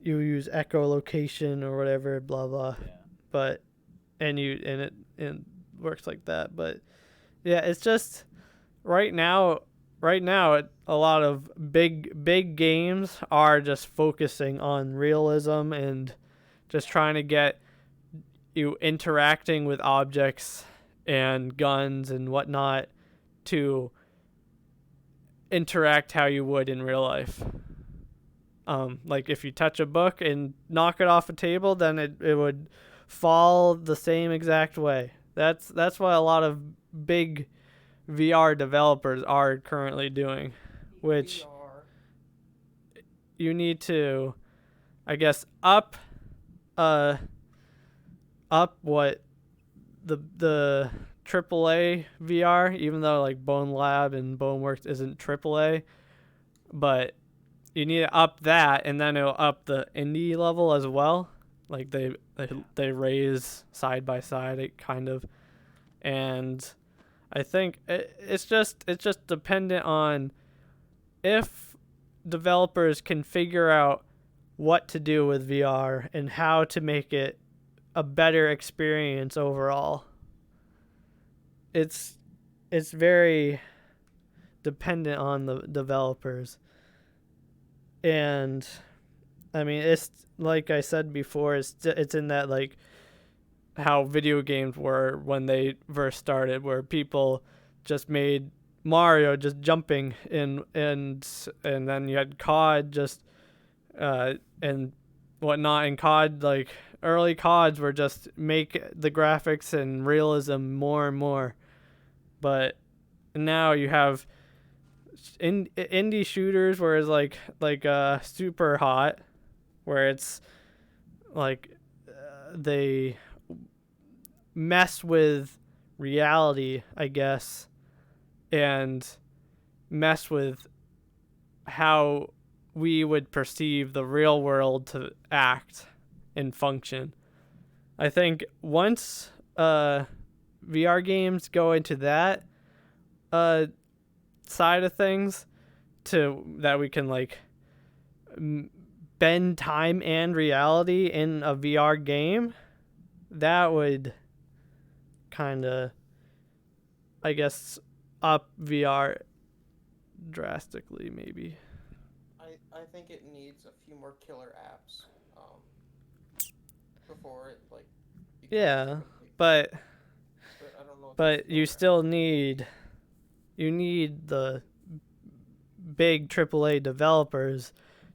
Speaker 2: you use echolocation or whatever, blah blah.
Speaker 3: Yeah.
Speaker 2: But and it works like that. But yeah, it's just right now a lot of big games are just focusing on realism and just trying to get you interacting with objects and guns and whatnot to interact how you would in real life. Like if you touch a book and knock it off a table, then it would fall the same exact way. That's what a lot of big VR developers are currently doing, which
Speaker 6: VR.
Speaker 2: you need to, I guess, up what the AAA VR, even though like Bonelab and Boneworks isn't AAA, but you need to up that, and then it'll up the indie level as well. Like they raise side by side, it kind of, and I think it's just dependent on if developers can figure out what to do with VR and how to make it a better experience overall. It's very dependent on the developers. And I mean, it's like I said before, it's in that like how video games were when they first started, where people just made Mario just jumping and then you had COD just and whatnot, and COD, like early CODs were just make the graphics and realism more and more, but now you have indie shooters where it's like super hot, where it's like they mess with reality, I guess, and mess with how we would perceive the real world to act and function. I think once VR games go into that side of things, to that we can like bend time and reality in a VR game, that would kind of, I guess, up VR drastically, maybe.
Speaker 6: I think it needs a few more killer apps before it like becomes
Speaker 2: Yeah,
Speaker 6: really
Speaker 2: but
Speaker 6: I don't know what those
Speaker 2: but you
Speaker 6: killer
Speaker 2: still need the big AAA developers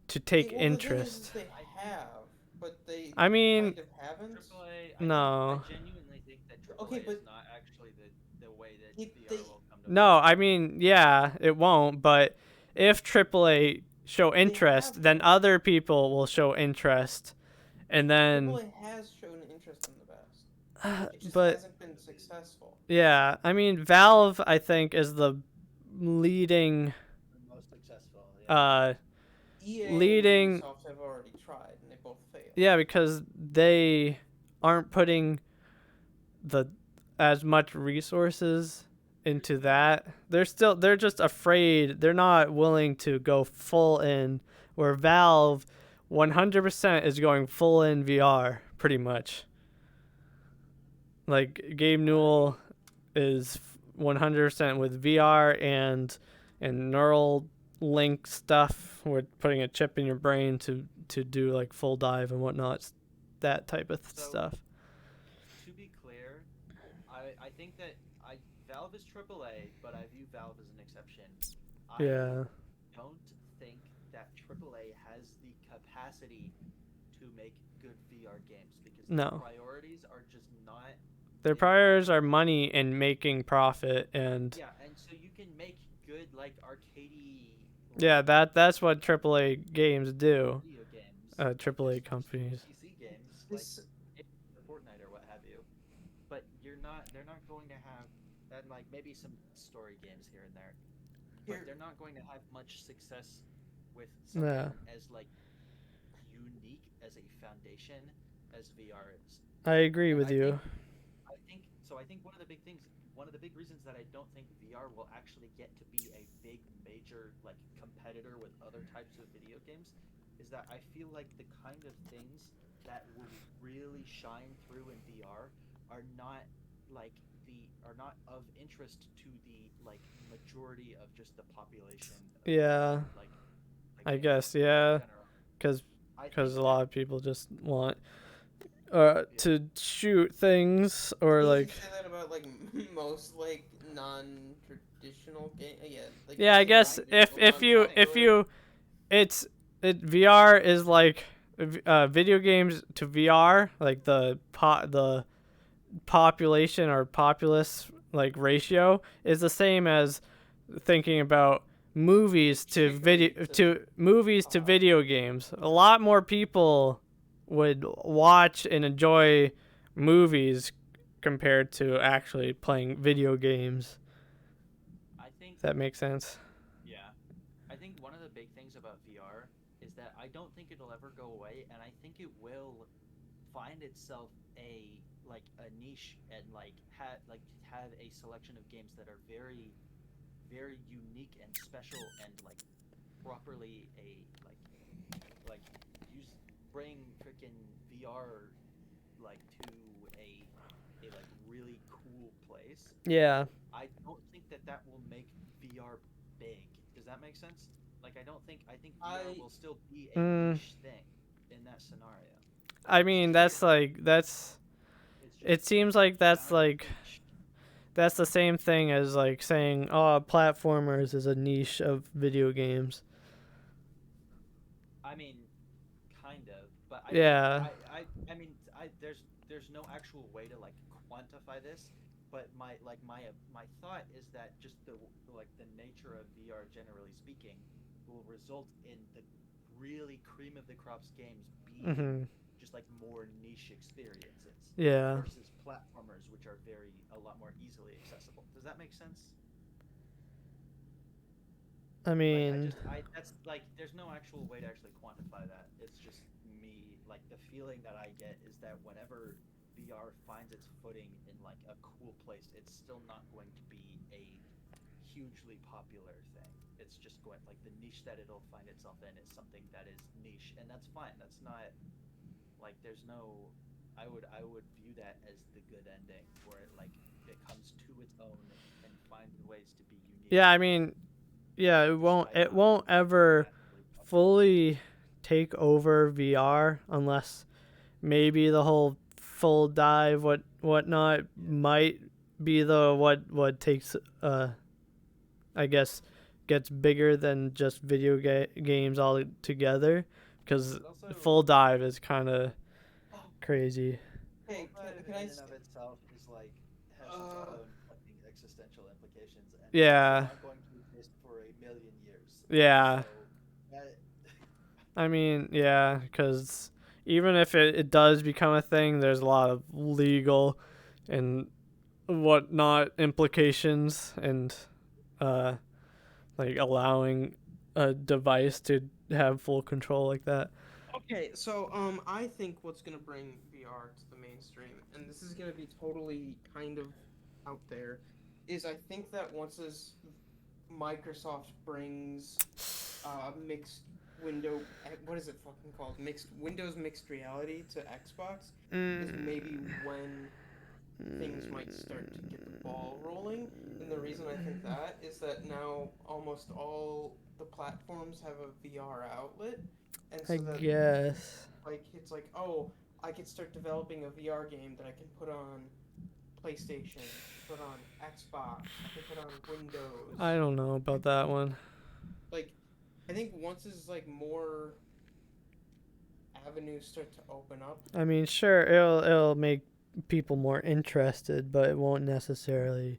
Speaker 2: to take
Speaker 6: well, the thing is
Speaker 2: interest.
Speaker 6: they have, but they
Speaker 2: I mean,
Speaker 6: kind of haven't.
Speaker 3: AAA,
Speaker 2: No.
Speaker 3: I genuinely think that AAA
Speaker 6: Okay, but
Speaker 3: is not actually the way that
Speaker 6: If
Speaker 3: VR
Speaker 6: they-
Speaker 3: will come to
Speaker 2: No, I mean, yeah, it won't, but if AAA show interest,
Speaker 6: have
Speaker 2: then
Speaker 6: to.
Speaker 2: other people will show interest, and then
Speaker 6: AAA has shown interest in the past. It just
Speaker 2: but
Speaker 6: hasn't been successful.
Speaker 2: yeah, I mean, Valve, I think, is the leading
Speaker 3: the most successful. Yeah.
Speaker 6: EA
Speaker 2: leading-
Speaker 6: and Ubisoft have already tried, and they both failed.
Speaker 2: yeah, because they aren't putting as much resources into that. They're just afraid. They're not willing to go full in, where Valve 100% is going full in VR pretty much. Like Gabe Newell is 100% with VR and neural link stuff. We're putting a chip in your brain to do like full dive and whatnot. that type of
Speaker 3: So
Speaker 2: stuff.
Speaker 3: to be clear, I think that Valve is AAA, but I view Valve as an exception. I
Speaker 2: Yeah.
Speaker 3: don't think that AAA has the capacity to make good VR games because their
Speaker 2: No.
Speaker 3: priorities are just not
Speaker 2: Their
Speaker 3: in that.
Speaker 2: priorities are money and making profit, and
Speaker 3: Yeah, and so you can make good like arcadey
Speaker 2: yeah,
Speaker 3: like
Speaker 2: that's what AAA games do.
Speaker 3: video games, like
Speaker 2: AAA
Speaker 3: just
Speaker 2: companies.
Speaker 3: PC games, like
Speaker 6: This
Speaker 3: Fortnite or what have you. But they're not going to have and like maybe some story games here and there, but
Speaker 6: here
Speaker 3: they're not going to have much success with
Speaker 2: Yeah,
Speaker 3: something as like unique as a foundation as VR is.
Speaker 2: I agree
Speaker 3: And
Speaker 2: with you.
Speaker 3: I think one of the big reasons that I don't think VR will actually get to be a big major like competitor with other types of video games is that I feel like the kind of things that will really shine through in VR are not like the are not of interest to the like majority of just the population of
Speaker 2: Yeah,
Speaker 3: like
Speaker 2: I
Speaker 3: gamers
Speaker 2: guess,
Speaker 3: in
Speaker 2: yeah,
Speaker 3: general.
Speaker 2: because
Speaker 3: I
Speaker 2: a
Speaker 3: think that
Speaker 2: lot of people just want
Speaker 3: yeah.
Speaker 2: to shoot things or
Speaker 6: you
Speaker 2: like,
Speaker 6: say that about like most like non-traditional game. Yeah, like
Speaker 2: yeah, I
Speaker 6: most
Speaker 2: guess
Speaker 6: non-traditional,
Speaker 2: if
Speaker 6: non-popular.
Speaker 2: you it's it VR is like video games to VR, like the population or populace like ratio is the same as thinking about movies to video
Speaker 6: Chicory
Speaker 2: to movies to video games. A lot more people would watch and enjoy movies compared to actually playing video games.
Speaker 3: I think
Speaker 2: Does that make sense?
Speaker 3: yeah. I think one of the big things about VR is that I don't think it'll ever go away, and I think it will find itself a niche and have a selection of games that are very unique and special and like properly a like use bring freaking VR like to a like really cool place.
Speaker 2: Yeah.
Speaker 3: I don't think that that will make VR big. Does that make sense? Like I think VR
Speaker 6: I
Speaker 3: will still be a
Speaker 2: Mm,
Speaker 3: niche thing in that scenario.
Speaker 2: I
Speaker 3: It's
Speaker 2: mean,
Speaker 3: just
Speaker 2: that's like that's.
Speaker 3: it's just
Speaker 2: It seems like that's
Speaker 3: found its
Speaker 2: like
Speaker 3: niche.
Speaker 2: that's the same thing as like saying, "Oh, platformers is a niche of video games."
Speaker 3: I mean, kind of, but I think
Speaker 2: Yeah.
Speaker 3: I mean there's no actual way to like quantify this, but my thought is that just the nature of VR generally speaking will result in the really cream of the crops games being
Speaker 2: Mhm.
Speaker 3: just like more niche experiences
Speaker 2: Yeah.
Speaker 3: versus platformers which are a lot more easily accessible. Does that make sense?
Speaker 2: I
Speaker 3: Like
Speaker 2: mean,
Speaker 3: that's like there's no actual way to actually quantify that. It's just me like the feeling that I get is that whenever VR finds its footing in like a cool place, it's still not going to be a hugely popular thing. It's just going like the niche that it'll find itself in is something that is niche, and that's fine. That's not like there's no I would view that as the good ending where it like it comes to its own and finds ways to be unique
Speaker 2: yeah, I mean, yeah,
Speaker 3: despite
Speaker 2: it
Speaker 3: not
Speaker 2: won't
Speaker 3: being
Speaker 2: ever
Speaker 3: massively popular.
Speaker 2: fully take over VR unless maybe the whole full dive whatnot
Speaker 3: Yeah.
Speaker 2: might be the what takes I guess gets bigger than just games all together because
Speaker 3: But also,
Speaker 2: full dive is kind of
Speaker 6: Oh,
Speaker 2: crazy.
Speaker 3: full
Speaker 6: hey,
Speaker 3: dive
Speaker 6: can I?
Speaker 3: in and of itself is like has its
Speaker 6: Uh,
Speaker 3: own fucking existential implications, and it's
Speaker 2: Yeah.
Speaker 3: not going to exist for a million years.
Speaker 2: Yeah.
Speaker 3: So that
Speaker 2: I mean, yeah, because even if it does become a thing, there's a lot of legal and whatnot implications and uh, like allowing a device to have full control like that.
Speaker 6: okay, so I think what's gonna bring VR to the mainstream, and this is gonna be totally kind of out there, is I think that once this Microsoft brings mixed what is it fucking called? Mixed reality to Xbox is maybe when things might start to get the ball rolling. And the reason I think that is that now almost all the platforms have a VR outlet, and
Speaker 2: I
Speaker 6: so that
Speaker 2: guess.
Speaker 6: like it's like, oh, I could start developing a VR game that I can put on PlayStation, put on Xbox, I can put on Windows.
Speaker 2: I don't know about that one.
Speaker 6: Like, I think once there's like more avenues start to open up.
Speaker 2: I mean, sure, it'll make people more interested, but it won't necessarily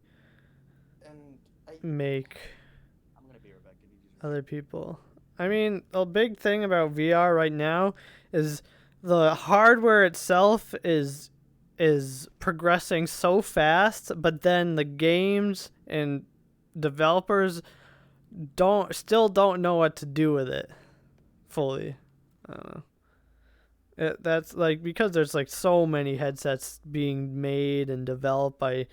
Speaker 6: And I
Speaker 2: make
Speaker 3: I'm gonna be right back. Can you use
Speaker 2: other people. I mean, a big thing about VR right now is the hardware itself is progressing so fast, but then the games and developers still don't know what to do with it fully. I don't know. That's like because there's like so many headsets being made and developed by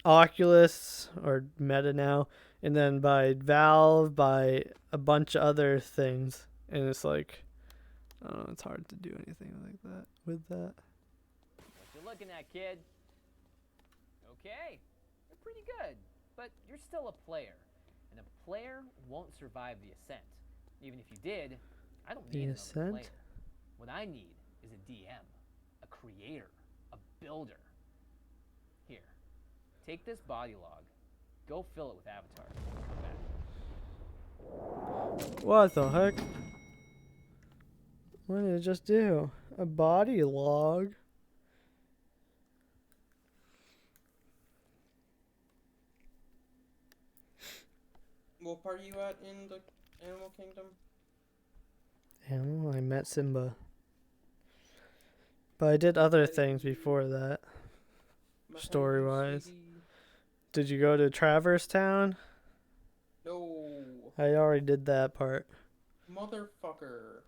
Speaker 2: Oculus or Meta now, and then by Valve, by a bunch of other things, and it's like, I don't know, it's hard to do anything like that with that.
Speaker 5: What you looking at, kid? Okay, you're pretty good, but you're still a player, and a player won't survive the ascent. Even if you did, I don't
Speaker 2: The
Speaker 5: need
Speaker 2: Ascent?
Speaker 5: another player. What I need is a DM, a creator, a builder. Here, take this body log, go fill it with avatars, and come back.
Speaker 2: What the heck? What did it just do? A body log?
Speaker 6: What part are you at in the Animal Kingdom?
Speaker 2: I met Simba. But I did other things before that, story-wise. Did you go to Traverse Town?
Speaker 6: No,
Speaker 2: I already did that part.
Speaker 6: motherfucker.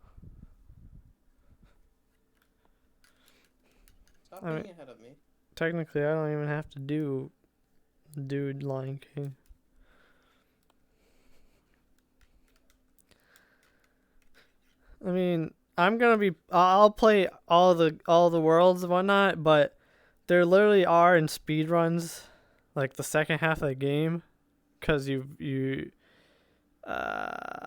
Speaker 6: Stop
Speaker 2: I
Speaker 6: being
Speaker 2: mean-
Speaker 6: ahead of me.
Speaker 2: Technically, I don't even have to do Lion King. I mean, I'll play all the worlds and whatnot, but there literally are in speedruns, like the second half of the game, because I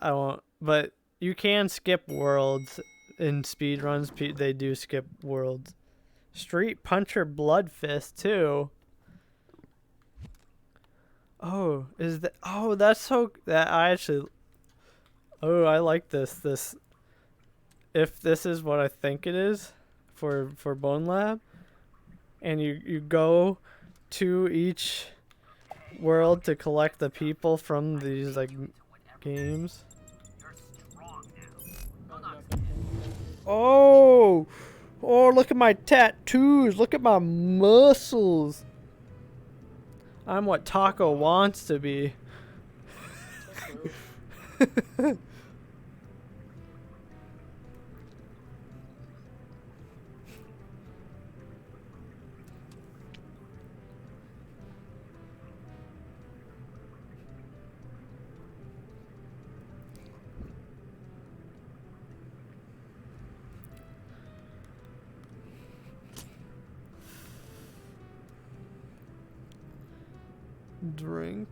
Speaker 2: won't, but you can skip worlds in speedruns. They do skip worlds. Street Puncher Blood Fist too. Oh, that's so that I actually. Oh, I like this. If this is what I think it is for Bonelab, and you go to each world to collect the people from these like games.
Speaker 5: You're strong now.
Speaker 6: I'm not gonna-
Speaker 2: Oh, look at my tattoos. Look at my muscles. I'm what Taco wants to be.
Speaker 6: So true.
Speaker 2: Drink.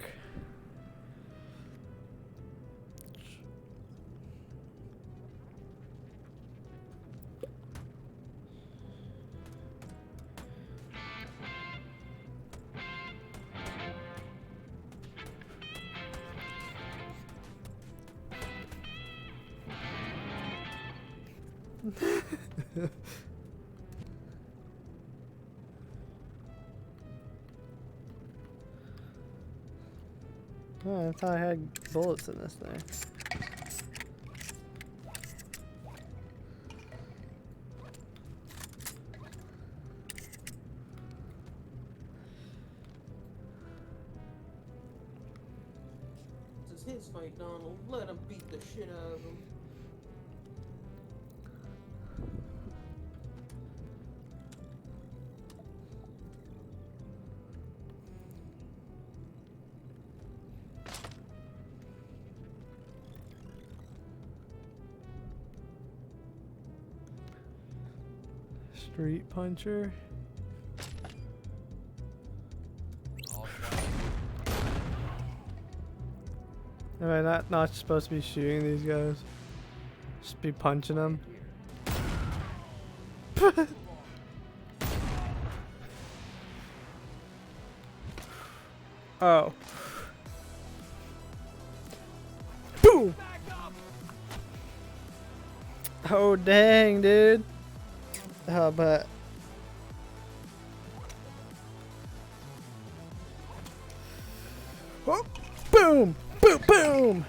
Speaker 2: Oh, I thought I had bullets in this thing.
Speaker 6: This is his fight, Donald. Let him beat the shit out of him.
Speaker 2: Street Puncher. Am I not supposed to be shooting these guys? Just be punching them? Oh. Boom! Oh, dang, dude. But... Oh, boom! Boom, boom!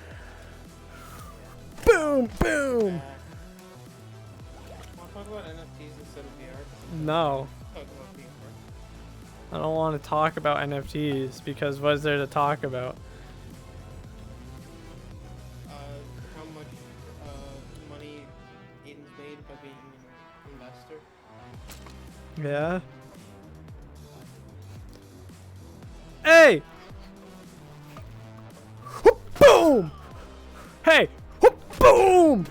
Speaker 2: Boom, boom!
Speaker 6: Want to talk about NFTs instead of VR?
Speaker 2: No.
Speaker 6: Talk about VR.
Speaker 2: I don't want to talk about NFTs because what's there to talk about?
Speaker 6: How much money Aiden's made by being an investor.
Speaker 2: Yeah? Hey! Whoop, boom! Hey! Whoop, boom!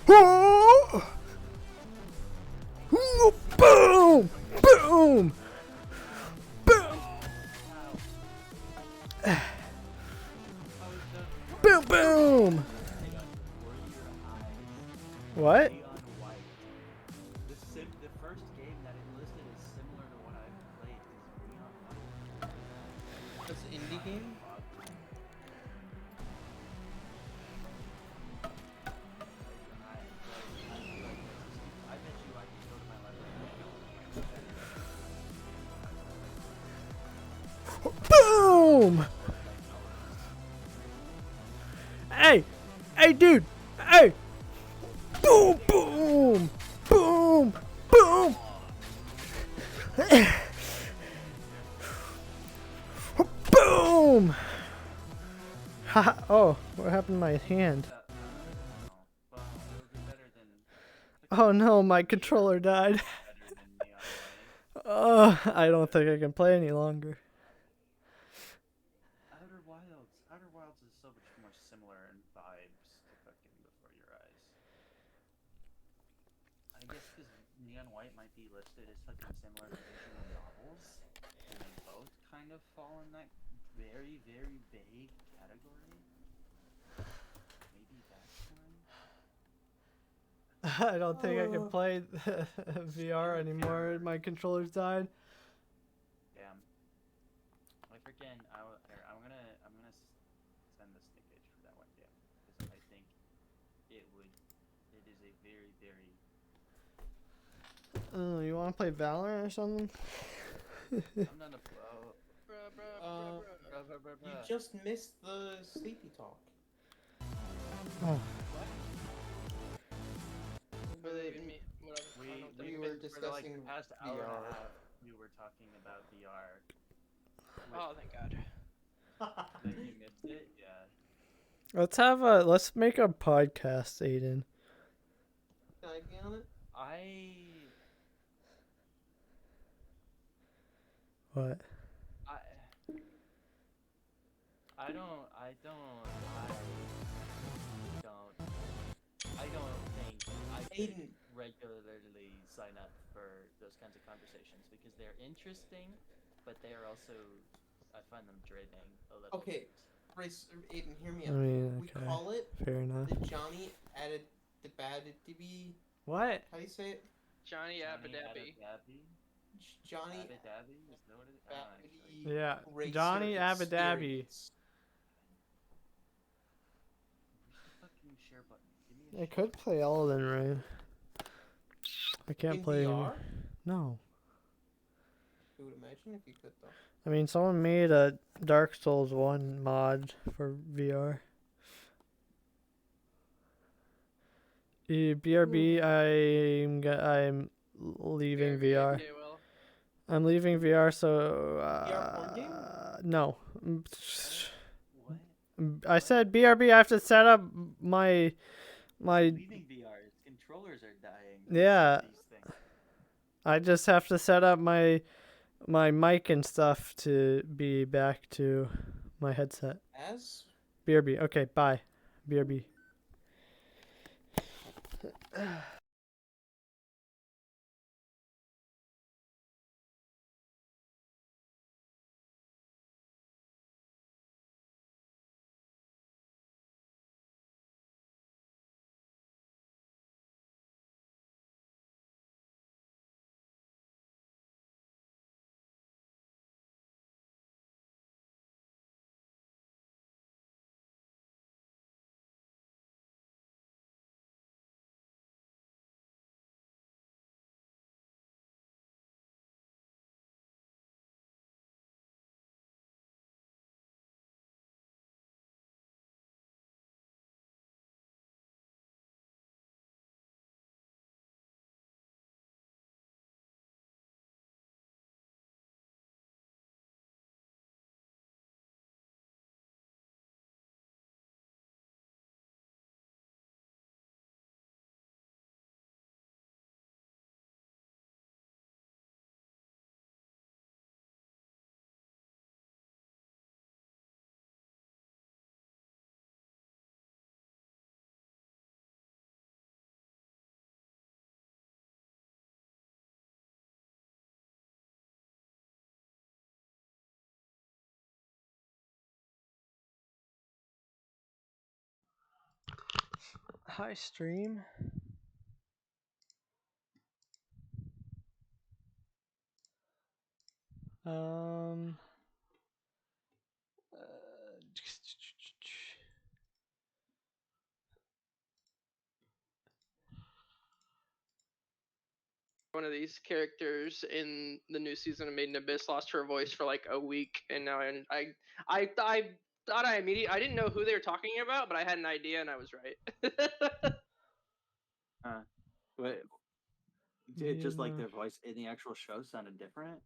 Speaker 2: Whoop, whoop, boom! Boom! Boom! Boom, boom! What?
Speaker 3: Neon White. The first game that it listed is similar to what I've played is Neon White.
Speaker 6: That's an indie game?
Speaker 3: I bet you I can go to my library.
Speaker 2: Boom! Hey! Hey, dude! Hey! Boom! Boom! Boom! Boom! Boom! Haha! Oh, what happened to my hand?
Speaker 3: Well, it would be better than
Speaker 2: Oh no, my controller died.
Speaker 3: better than Neon White.
Speaker 2: Oh, I don't think I can play any longer.
Speaker 3: Outer Wilds is so much more similar in vibes to fucking Before Your Eyes. I guess because Neon White might be listed as fucking similar to visual novels, and they both kind of fall in that very, very vague category. Maybe that's one.
Speaker 2: I don't think I can play VR anymore. My controller's died.
Speaker 3: Damn. I freaking I'm gonna send this ticket for that one game because I think it is a very, very
Speaker 2: Oh, you want to play Valorant or something?
Speaker 3: I'm not a
Speaker 6: You just missed the sleepy talk.
Speaker 2: Oh.
Speaker 6: But we were
Speaker 3: for the, like,
Speaker 6: discussing
Speaker 3: past hour and
Speaker 6: VR.
Speaker 3: a half, we were talking about VR.
Speaker 7: Oh, thank God.
Speaker 3: That you missed it, yeah.
Speaker 2: Let's make a podcast, Aiden.
Speaker 6: Can I be on it?
Speaker 2: What?
Speaker 3: I don't think I could
Speaker 6: Aiden.
Speaker 3: regularly sign up for those kinds of conversations because they're interesting, but they are also, I find them draining a little
Speaker 6: Okay,
Speaker 3: bit.
Speaker 6: Race, Aiden, hear me
Speaker 2: I
Speaker 6: out.
Speaker 2: mean,
Speaker 6: We
Speaker 2: okay.
Speaker 6: call it
Speaker 2: Fair enough.
Speaker 6: the Johnny added the bad
Speaker 2: What?
Speaker 6: How do you say it?
Speaker 7: Johnny Abadabi.
Speaker 6: Johnny
Speaker 3: Abadabi? Is that what it is? I don't actually.
Speaker 2: Yeah,
Speaker 6: Racer
Speaker 2: Johnny Abadabi.
Speaker 6: experience.
Speaker 3: Where's the fucking share button? Give me a
Speaker 2: I
Speaker 3: share
Speaker 2: could play Elden Ring. I can't
Speaker 6: In
Speaker 2: play any.
Speaker 6: VR?
Speaker 2: No.
Speaker 6: I would imagine if you could though.
Speaker 2: I mean, someone made a Dark Souls 1 mod for VR. BRB, I'm leaving VR.
Speaker 7: Okay, well,
Speaker 2: I'm leaving VR, so
Speaker 6: VR porn game?
Speaker 2: no.
Speaker 3: What?
Speaker 2: I said BRB. I have to set up my
Speaker 3: Leaving VR. Controllers are dying.
Speaker 2: Yeah.
Speaker 3: These things.
Speaker 2: I just have to set up my mic and stuff to be back to my headset.
Speaker 6: As?
Speaker 2: BRB. Okay, bye. BRB. Hi, stream. Um.
Speaker 7: One of these characters in the new season of Made in Abyss lost her voice for like a week, and now I thought I didn't know who they were talking about, but I had an idea and I was right.
Speaker 4: But it just like their voice in the actual show sounded different,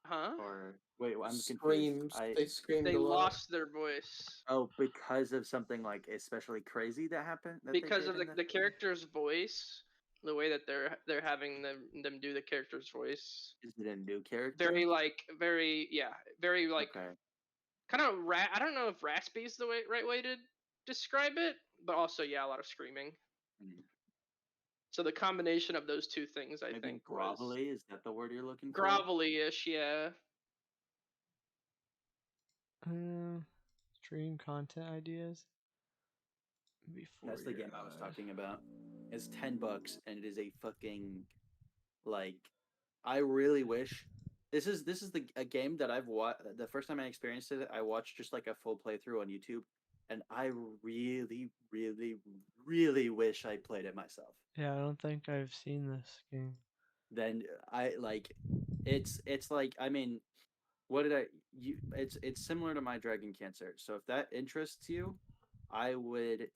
Speaker 7: Huh?
Speaker 4: or wait, I'm confused.
Speaker 6: Screams. They screamed
Speaker 7: They
Speaker 6: a lot.
Speaker 7: lost their voice
Speaker 4: Because of something like especially crazy that happened that
Speaker 7: because
Speaker 4: they
Speaker 7: of
Speaker 4: did in
Speaker 7: the character's voice, the way that they're having them do the character's voice.
Speaker 4: Is it a new character?
Speaker 7: Very very like
Speaker 4: Okay.
Speaker 7: kind of I don't know if raspy is the right way to describe it, but also a lot of screaming.
Speaker 4: Hmm.
Speaker 7: So the combination of those two things, I
Speaker 4: Maybe
Speaker 7: think,
Speaker 4: grovelly, is that the word you're looking
Speaker 7: was
Speaker 4: for?
Speaker 7: grovelly-ish, yeah.
Speaker 2: Stream content ideas. Before
Speaker 4: That's the game I was talking about. It's $10 and it is a fucking like. I really wish this is a game that I've watched. The first time I experienced it, I watched just like a full playthrough on YouTube, and I really, really, really wish I played it myself.
Speaker 2: Yeah, I don't think I've seen this game.
Speaker 4: Then I like, it's like, I mean, what did I you? It's similar to my Dragon Cancer. So if that interests you, I would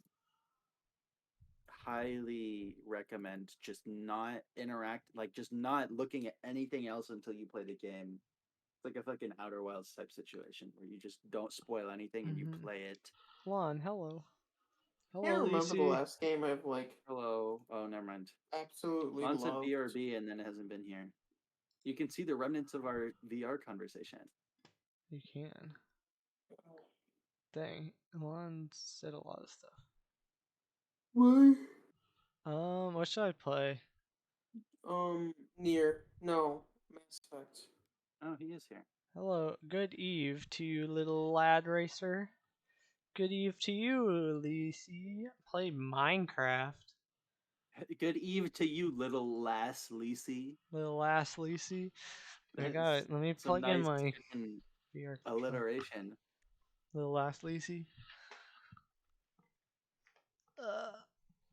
Speaker 4: highly recommend just not just not looking at anything else until you play the game. It's like a fucking Outer Wilds type situation where you just don't spoil anything and you play it.
Speaker 2: Lon, hello.
Speaker 6: I can't remember the last game I've like
Speaker 4: Hello. Oh, never mind.
Speaker 6: absolutely
Speaker 4: Lon said
Speaker 6: loved.
Speaker 4: BRB and then it hasn't been here. You can see the remnants of our VR conversation.
Speaker 2: You can. Dang, Lon said a lot of stuff.
Speaker 6: What?
Speaker 2: What should I play?
Speaker 6: Near. No. Mass Effect.
Speaker 4: Oh, he is here.
Speaker 2: Hello, good eve to you, little lad racer. Good eve to you, Lisi. Play Minecraft.
Speaker 4: Good eve to you, little lass Lisi.
Speaker 2: Little ass Lisi. I got it. Let me
Speaker 4: Some
Speaker 2: plug in
Speaker 4: nice
Speaker 2: my
Speaker 4: fucking
Speaker 2: VR
Speaker 4: alliteration.
Speaker 2: Little ass Lisi.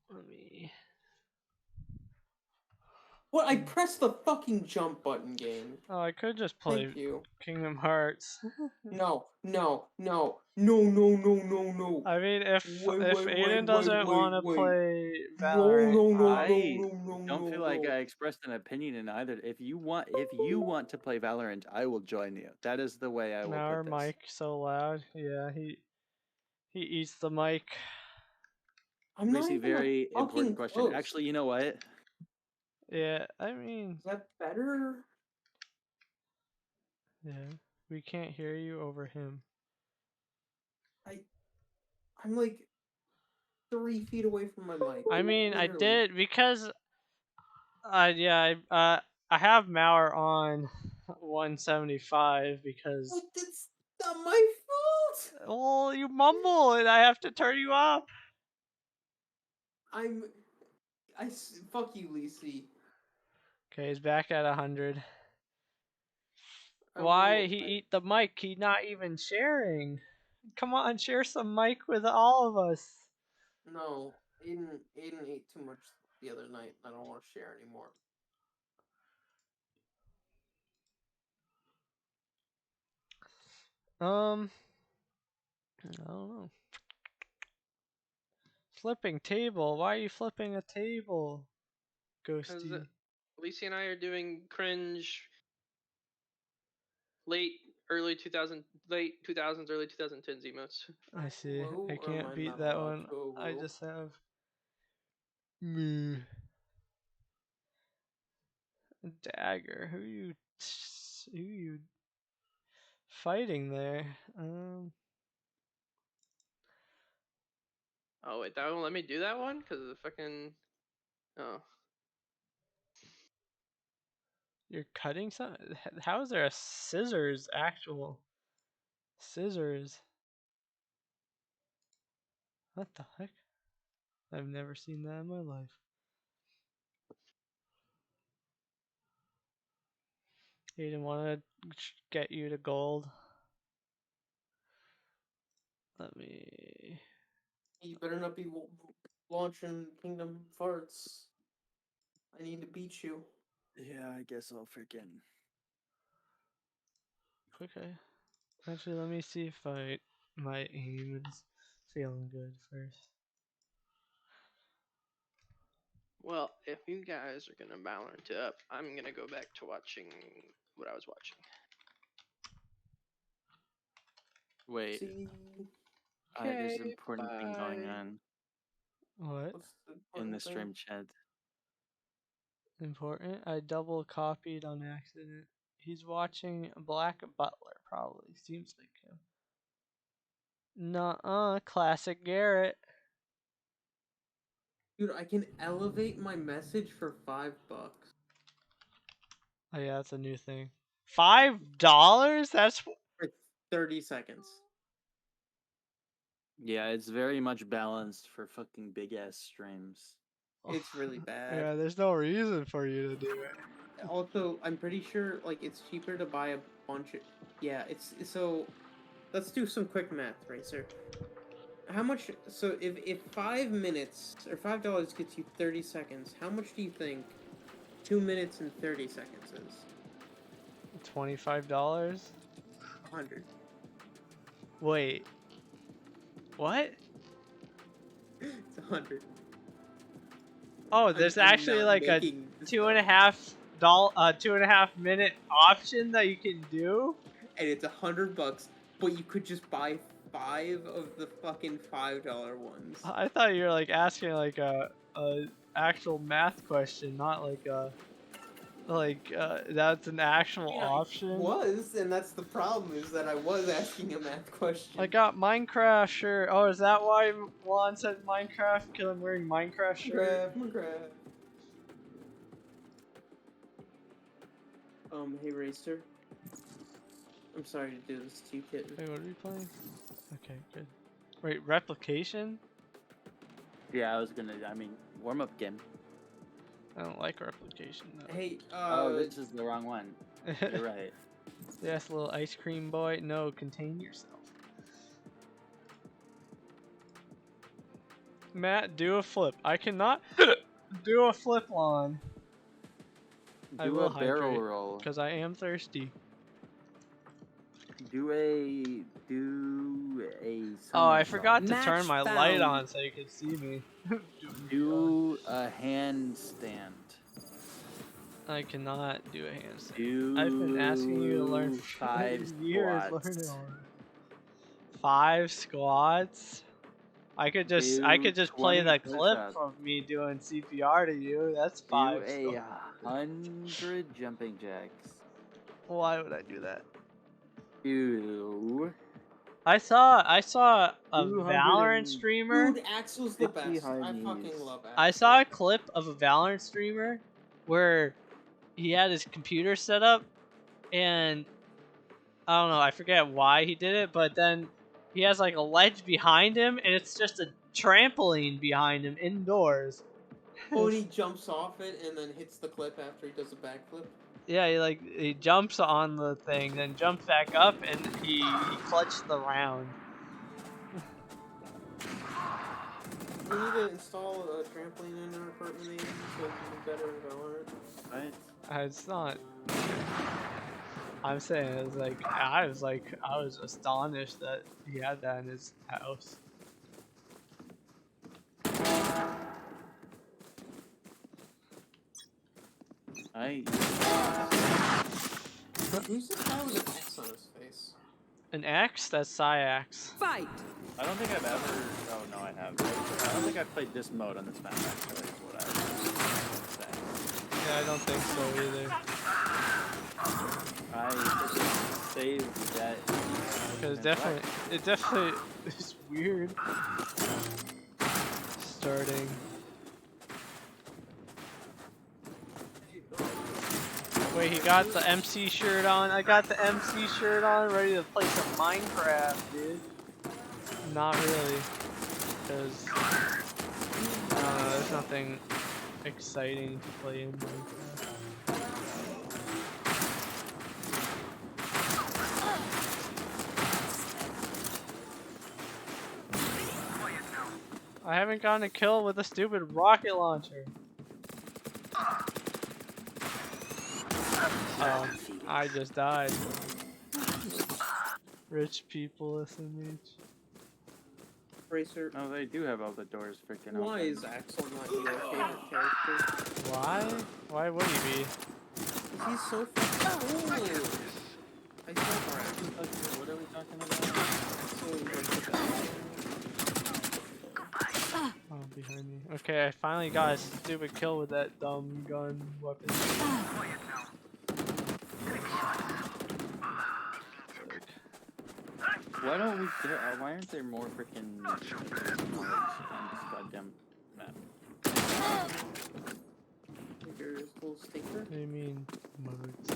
Speaker 2: Let me.
Speaker 6: What? I pressed the fucking jump button, game.
Speaker 2: Oh, I could just play
Speaker 6: Thank you.
Speaker 2: Kingdom Hearts.
Speaker 6: No, no, no, no, no, no, no, no.
Speaker 2: I mean, if
Speaker 6: Wait,
Speaker 2: Aiden doesn't want to play
Speaker 6: No,
Speaker 2: Valorant,
Speaker 6: no, no,
Speaker 2: I-
Speaker 6: no, no, no,
Speaker 4: don't
Speaker 6: no,
Speaker 4: feel like
Speaker 6: no.
Speaker 4: I expressed an opinion in either. If you want to play Valorant, I will join you. That is the way I will
Speaker 2: now our
Speaker 4: put this.
Speaker 2: mic so loud. Yeah, he eats the mic.
Speaker 6: I'm not
Speaker 4: Lucy,
Speaker 6: even
Speaker 4: very
Speaker 6: like,
Speaker 4: important
Speaker 6: fucking
Speaker 4: question.
Speaker 6: close.
Speaker 4: Actually, you know what?
Speaker 2: Yeah, I mean,
Speaker 6: Is that better?
Speaker 2: yeah, we can't hear you over him.
Speaker 6: I'm like 3 feet away from my mic.
Speaker 2: I mean, I
Speaker 6: literally.
Speaker 2: did because, I have Mauer on 175 because.
Speaker 6: But it's not my fault.
Speaker 2: Well, you mumble and I have to turn you up.
Speaker 6: Fuck you, Lisi.
Speaker 2: Okay, he's back at 100.
Speaker 6: I
Speaker 2: Why
Speaker 6: will-
Speaker 2: he
Speaker 6: I-
Speaker 2: eat the mic? He not even sharing. Come on, share some mic with all of us.
Speaker 6: No, Aiden ate too much the other night. I don't want to share anymore.
Speaker 2: I don't know. Flipping table. Why are you flipping a table, Ghosty?
Speaker 7: Lacey and I are doing cringe late 2000s, early 2010s emotes.
Speaker 2: I see.
Speaker 6: Low,
Speaker 2: I
Speaker 6: or am
Speaker 2: can't beat
Speaker 6: not
Speaker 2: that
Speaker 6: allowed
Speaker 2: one.
Speaker 6: to go
Speaker 2: I
Speaker 6: low?
Speaker 2: just have me dagger. Who you fighting there?
Speaker 7: Oh wait, that won't let me do that one because of the fucking. Oh.
Speaker 2: You're cutting some. How is there a scissors? Actual scissors. What the heck? I've never seen that in my life. He didn't want to get you to gold. Let me.
Speaker 6: You better not be launching Kingdom Farts. I need to beat you.
Speaker 4: Yeah, I guess I'll freaking.
Speaker 2: Okay. Actually, let me see if my aim is feeling good first.
Speaker 7: Well, if you guys are gonna Valorant it up, I'm gonna go back to watching what I was watching.
Speaker 4: Wait,
Speaker 6: See,
Speaker 4: there's an
Speaker 7: Okay,
Speaker 4: important thing going
Speaker 7: bye.
Speaker 4: on
Speaker 2: What?
Speaker 6: what's the
Speaker 4: in the
Speaker 6: important thing?
Speaker 4: stream chat.
Speaker 2: Important? I double copied on accident. He's watching Black Butler, probably. Seems like him. Nuh-uh, classic Garrett.
Speaker 6: Dude, I can elevate my message for $5.
Speaker 2: Oh yeah, that's a new thing. $5? That's
Speaker 6: For 30 seconds.
Speaker 4: Yeah, it's very much balanced for fucking big ass streams.
Speaker 6: It's really bad.
Speaker 2: yeah. There's no reason for you to do it.
Speaker 6: Also, I'm pretty sure like it's cheaper to buy a bunch of. Yeah, it's so. Let's do some quick math, Racer. How much? So if 5 minutes or $5 gets you 30 seconds, how much do you think 2 minutes and 30 seconds is?
Speaker 2: $25?
Speaker 6: 100.
Speaker 2: Wait. What?
Speaker 6: It's 100.
Speaker 2: Oh, there's
Speaker 6: I'm
Speaker 2: actually
Speaker 6: not
Speaker 2: like a
Speaker 6: making this
Speaker 2: two
Speaker 6: up.
Speaker 2: and a half 2.5 minute option that you can do.
Speaker 6: And it's $100, but you could just buy 5 of the fucking $5 ones.
Speaker 2: I thought you were like asking like a actual math question, not like that's an actual
Speaker 6: Yeah,
Speaker 2: option.
Speaker 6: was, and that's the problem, is that I was asking a math question.
Speaker 2: I got Minecraft shirt. Oh, is that why Juan said Minecraft? Because I'm wearing Minecraft shirt.
Speaker 6: Grab. Hey Racer. I'm sorry to do this to you, kid.
Speaker 2: Wait, what are we playing? Okay, good. Wait, replication?
Speaker 4: Yeah, warm up game.
Speaker 2: I don't like replication though.
Speaker 6: Hey,
Speaker 4: Oh, this is the wrong one. You're right.
Speaker 2: Yes, little ice cream boy. No, contain yourself. Matt, do a flip. I cannot do a flip lawn. I
Speaker 4: Do
Speaker 2: will
Speaker 4: a barrel
Speaker 2: hydrate,
Speaker 4: roll.
Speaker 2: because I am thirsty.
Speaker 4: Do a.
Speaker 2: Oh, I
Speaker 4: somersault.
Speaker 2: forgot to
Speaker 6: Match
Speaker 2: turn my light
Speaker 6: found.
Speaker 2: on so you could see me.
Speaker 4: Do a handstand.
Speaker 2: I cannot do a handstand.
Speaker 4: Do.
Speaker 2: I've been asking you to learn for
Speaker 4: 5
Speaker 2: years.
Speaker 4: squats.
Speaker 2: Learn it already. 5 squats. I could just play
Speaker 4: 20
Speaker 2: the clip
Speaker 4: push-ups.
Speaker 2: of me doing CPR to you. That's
Speaker 4: Do
Speaker 2: 5
Speaker 4: a
Speaker 2: squats.
Speaker 4: 100 jumping jacks.
Speaker 2: Why would I do that?
Speaker 4: Do.
Speaker 2: I saw a
Speaker 4: 200
Speaker 2: Valorant
Speaker 4: and-
Speaker 2: streamer.
Speaker 6: Dude, Axel's the
Speaker 4: 50
Speaker 6: best.
Speaker 4: high
Speaker 6: I
Speaker 4: knees.
Speaker 6: fucking love Axel.
Speaker 2: I saw a clip of a Valorant streamer where he had his computer set up, and I don't know, I forget why he did it, but then he has like a ledge behind him, and it's just a trampoline behind him indoors.
Speaker 6: Oh, and he jumps off it and then hits the clip after he does a backflip.
Speaker 2: Yeah, he jumps on the thing, then jumps back up, and he clutched the round.
Speaker 6: We need to install a trampoline in our apartment maybe, so we can be better in Valorant.
Speaker 4: Right?
Speaker 2: It's not. I'm saying it's like I was astonished that he had that in his house.
Speaker 6: Who's this guy with an X on his face?
Speaker 2: An X? That's Cyax.
Speaker 8: Fight!
Speaker 4: I don't think I've ever. Oh no, I have. I don't think I've played this mode on this map. Actually, is what I was saying.
Speaker 2: Yeah, I don't think so either.
Speaker 4: I saved that.
Speaker 2: Because it definitely is weird. Starting. Wait, he got the MC shirt on. I got the MC shirt on, ready to play some Minecraft, dude. Not really, because don't know, there's nothing exciting to play in Minecraft. I haven't gotten a kill with a stupid rocket launcher. Oh, I just died. Rich people SMH.
Speaker 6: Racer,
Speaker 8: No, they do have all the doors freaking
Speaker 6: why
Speaker 8: open.
Speaker 6: is Axel not your favorite character?
Speaker 2: Why? Why would he be?
Speaker 6: He's so fucking cool. I love Axel.
Speaker 8: What are we talking about?
Speaker 6: Axel is like the best.
Speaker 2: Oh, behind me. Okay, I finally got a stupid kill with that dumb gun weapon.
Speaker 8: Why don't we get? Why aren't there more freaking mods on this goddamn map?
Speaker 6: Your little stinker.
Speaker 2: What do you mean, modes?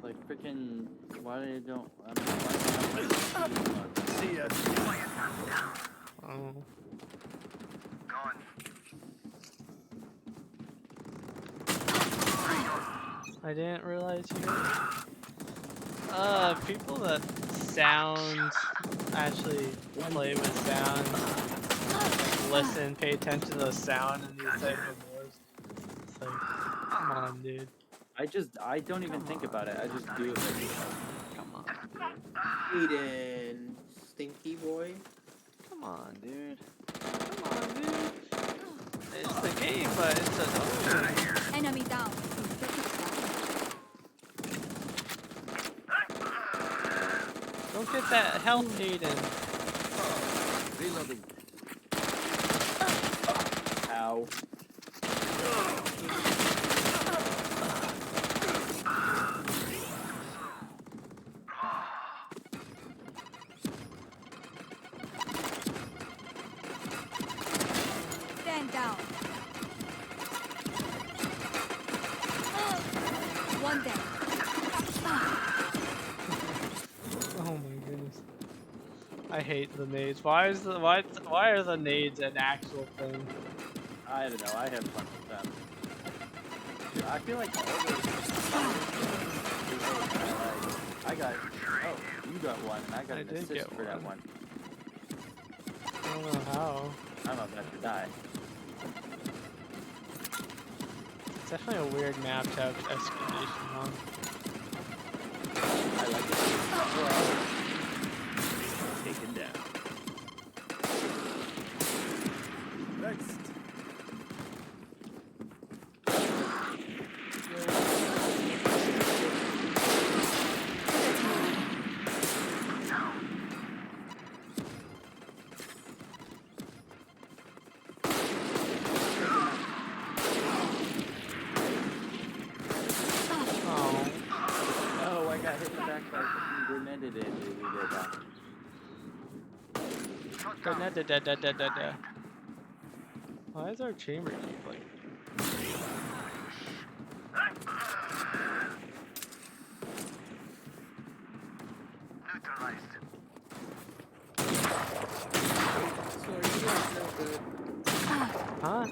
Speaker 8: Like freaking, why they don't? I mean, why don't they have
Speaker 2: See ya. Oh. I didn't realize you. People that sound actually play with sound, listen, pay attention to the sound in these type of wars. It's like, come on, dude.
Speaker 8: I don't even think about it. I just do it.
Speaker 2: Come on.
Speaker 6: Eden, stinky boy.
Speaker 2: Come on, dude. Come on, dude. It's the game, but it's annoying.
Speaker 9: Enemy down.
Speaker 2: Don't get that health, Aiden.
Speaker 8: Reloading. Ow.
Speaker 9: Stand down. One down.
Speaker 2: Oh my goodness. I hate the nades. Why are the nades an actual thing?
Speaker 8: I don't know. I have fun with them. I feel like all those. I got. Oh, you got one, and I got an
Speaker 2: did
Speaker 8: assist
Speaker 2: get
Speaker 8: for that
Speaker 2: one.
Speaker 8: one.
Speaker 2: I don't know how.
Speaker 8: I'm about to die.
Speaker 2: It's definitely a weird map to have exclamation on.
Speaker 8: I like it. Taken down. Next.
Speaker 2: Oh.
Speaker 8: Oh, I got hit in the back by freaking grenaded it.
Speaker 2: Da-da-da-da-da-da-da. Why is our chamber keep like?
Speaker 6: So are you guys no good?
Speaker 2: Huh?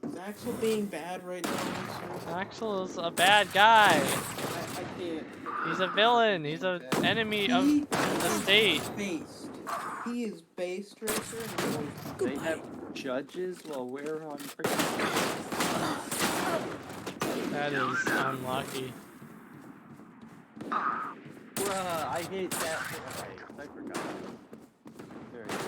Speaker 6: Is Axel being bad right now? Sir?
Speaker 2: Axel's a bad guy.
Speaker 6: I can't.
Speaker 2: He's a villain. He's an enemy of the state.
Speaker 6: Based. He is based, Racer. And
Speaker 8: They have judges while we're on freaking.
Speaker 2: That is unlucky.
Speaker 8: Bruh, I hate that. Okay, I forgot. Very good.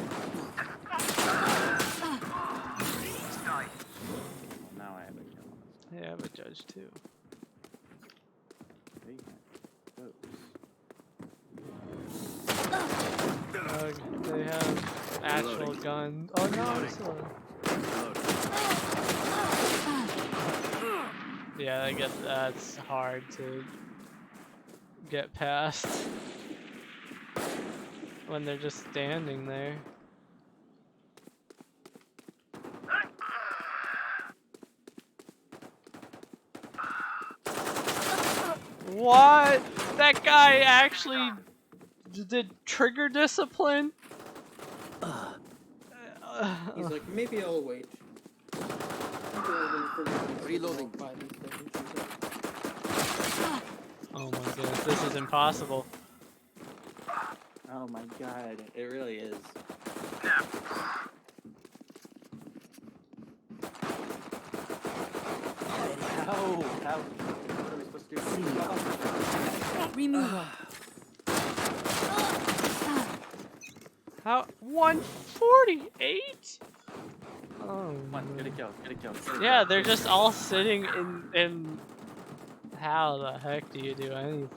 Speaker 8: Well, now I have a kill.
Speaker 2: They have a judge too. They have actual guns. Oh no, it's yeah, I guess that's hard to get past when they're just standing there. What? That guy actually did trigger discipline?
Speaker 6: he's like, maybe I'll wait. Reloading.
Speaker 2: Oh my goodness, this is impossible.
Speaker 8: Oh my god, it really is. How? What are we supposed to do?
Speaker 9: Removal.
Speaker 2: How? 148? Oh.
Speaker 8: Come on, get a kill, get a kill. Get a
Speaker 2: Yeah,
Speaker 8: kill.
Speaker 2: they're just all sitting in. How the heck do you do anything?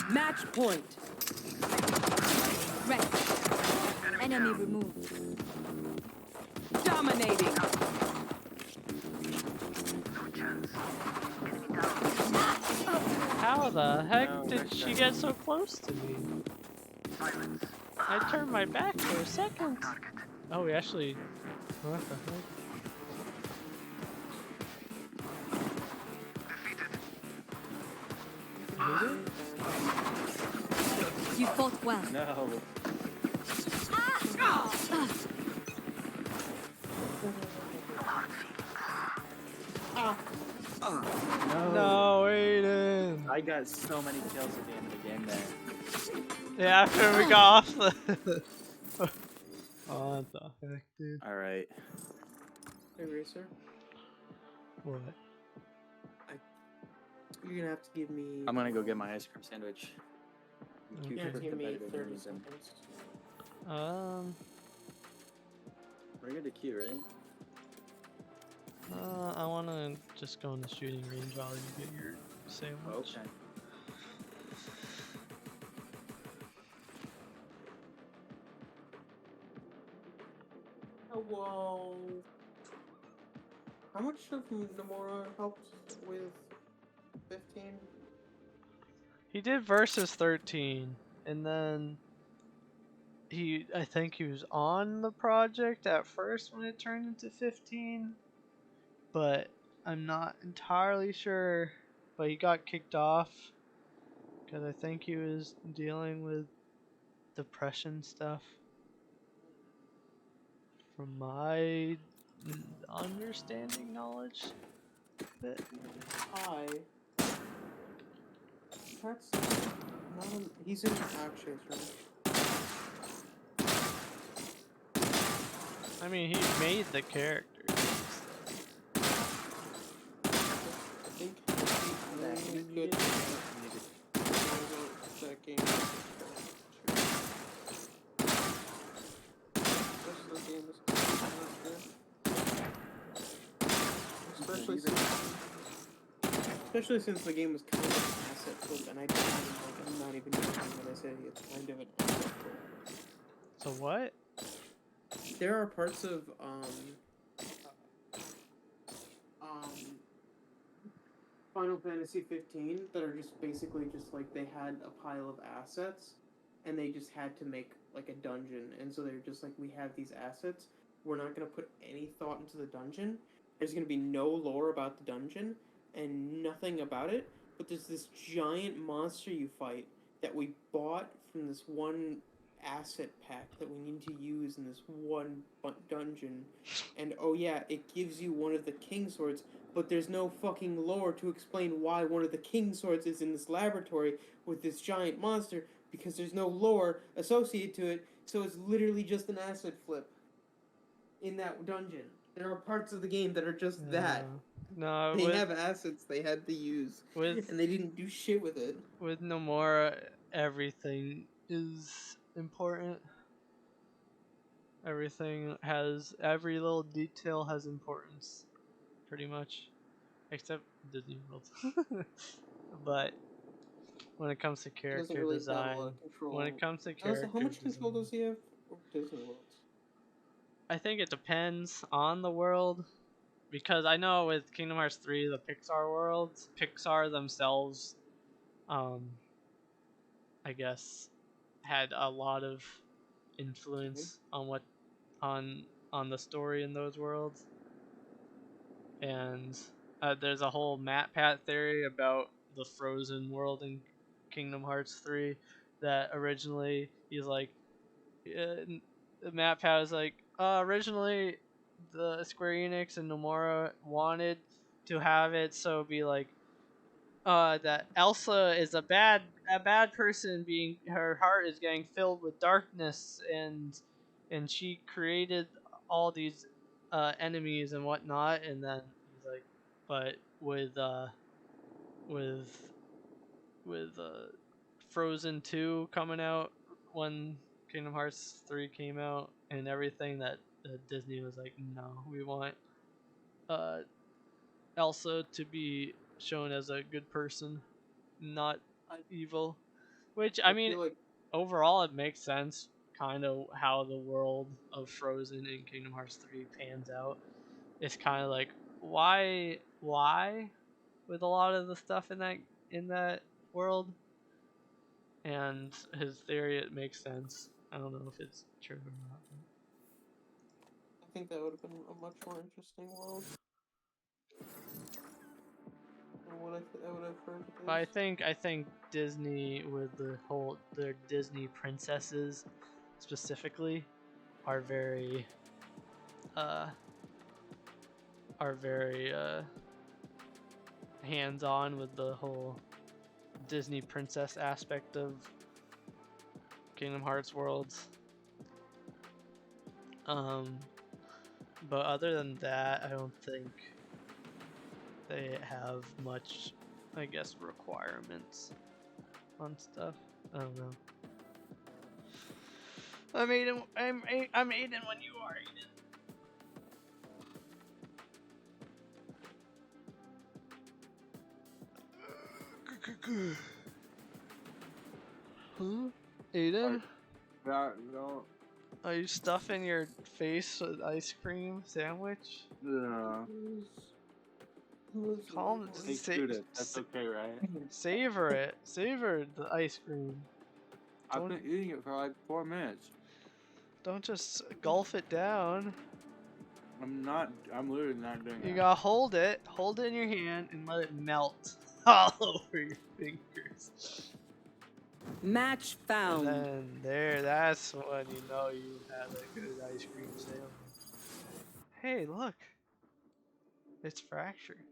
Speaker 9: Match point. Right. Enemy removed. Dominating.
Speaker 2: How the heck
Speaker 8: No,
Speaker 2: did
Speaker 8: right
Speaker 2: she
Speaker 8: there.
Speaker 2: get so close to me? I turned my back for a second. Oh, we actually. What the heck?
Speaker 9: You fought well.
Speaker 8: No. No.
Speaker 2: No, Aiden.
Speaker 8: I got so many kills at the end of the game there.
Speaker 2: Yeah, after we got off the. Oh, what the heck, dude?
Speaker 8: Alright.
Speaker 6: Hey, Racer,
Speaker 2: What?
Speaker 6: you're gonna have to give me.
Speaker 8: I'm gonna go get my ice cream sandwich.
Speaker 2: Okay.
Speaker 6: You're gonna have to give me
Speaker 8: Competitive
Speaker 6: 30
Speaker 8: reason.
Speaker 6: seconds.
Speaker 8: We're good to queue, right?
Speaker 2: I wanna just go in the shooting range while you get your sandwich.
Speaker 8: Okay.
Speaker 6: Oh, well. How much of Nomura helped with 15?
Speaker 2: He did versus 13, and then I think he was on the project at first when it turned into 15, but I'm not entirely sure. But he got kicked off because I think he was dealing with depression stuff. From my understanding knowledge, but
Speaker 6: Hi. That's not he's in Aksha's room.
Speaker 2: I mean, he made the character.
Speaker 6: I think he's good. That game. Especially since the game was kind of an asset flip, and I'm not even joking when I say it's kind of an asset flip.
Speaker 2: So what?
Speaker 6: There are parts of Final Fantasy 15 that are just basically just like they had a pile of assets, and they just had to make like a dungeon, and so they're just like, we have these assets, we're not gonna put any thought into the dungeon. There's gonna be no lore about the dungeon and nothing about it, but there's this giant monster you fight that we bought from this one asset pack that we need to use in this one dungeon, and oh yeah, it gives you one of the king swords, but there's no fucking lore to explain why one of the king swords is in this laboratory with this giant monster, because there's no lore associated to it, so it's literally just an asset flip in that dungeon. There are parts of the game that are just that.
Speaker 2: No,
Speaker 6: They have assets they had to use,
Speaker 2: with
Speaker 6: and they didn't do shit with it.
Speaker 2: with Nomura, everything is important. Every little detail has importance, pretty much, except Disney World. But when it comes to
Speaker 6: He doesn't
Speaker 2: character
Speaker 6: really have a
Speaker 2: design,
Speaker 6: lot of control.
Speaker 2: when it comes to
Speaker 6: Also,
Speaker 2: character
Speaker 6: how much control
Speaker 2: design,
Speaker 6: does he have over Disney World?
Speaker 2: I think it depends on the world, because I know with Kingdom Hearts 3, the Pixar worlds, Pixar themselves, I guess, had a lot of influence on on the story in those worlds. And there's a whole Matt Pat theory about the frozen world in Kingdom Hearts 3 that originally he's like, Matt Pat was like, originally the Square Enix and Nomura wanted to have it so it'd be like, that Elsa is a bad person, being her heart is getting filled with darkness, and she created all these enemies and whatnot, and then he's like, but with Frozen 2 coming out when Kingdom Hearts 3 came out and everything, that Disney was like, no, we want Elsa to be shown as a good person, not evil. Which, I mean,
Speaker 6: feel like
Speaker 2: overall it makes sense, kind of how the world of Frozen in Kingdom Hearts 3 pans out. It's kind of like, why with a lot of the stuff in that world, and his theory, it makes sense. I don't know if it's true or not.
Speaker 6: I think that would have been a much more interesting world than what I would have heard it
Speaker 2: But
Speaker 6: is.
Speaker 2: I think Disney, with their Disney princesses specifically, are very hands-on with the whole Disney princess aspect of Kingdom Hearts worlds. But other than that, I don't think they have much, I guess, requirements on stuff. I don't know. I'm Aiden when you are Aiden. Huh? Aiden?
Speaker 8: No.
Speaker 2: Are you stuffing your face with ice cream sandwich?
Speaker 8: Yeah.
Speaker 2: Calm.
Speaker 8: Hey, Judith, that's okay, right?
Speaker 2: Savor it. Savor the ice cream.
Speaker 8: I've been eating it for like 4 minutes.
Speaker 2: Don't just gulp it down.
Speaker 8: I'm literally not doing that.
Speaker 2: You gotta hold it in your hand and let it melt all over your fingers.
Speaker 10: Match found.
Speaker 2: And then that's when you know you had a good ice cream sandwich. Hey, look. It's fractured.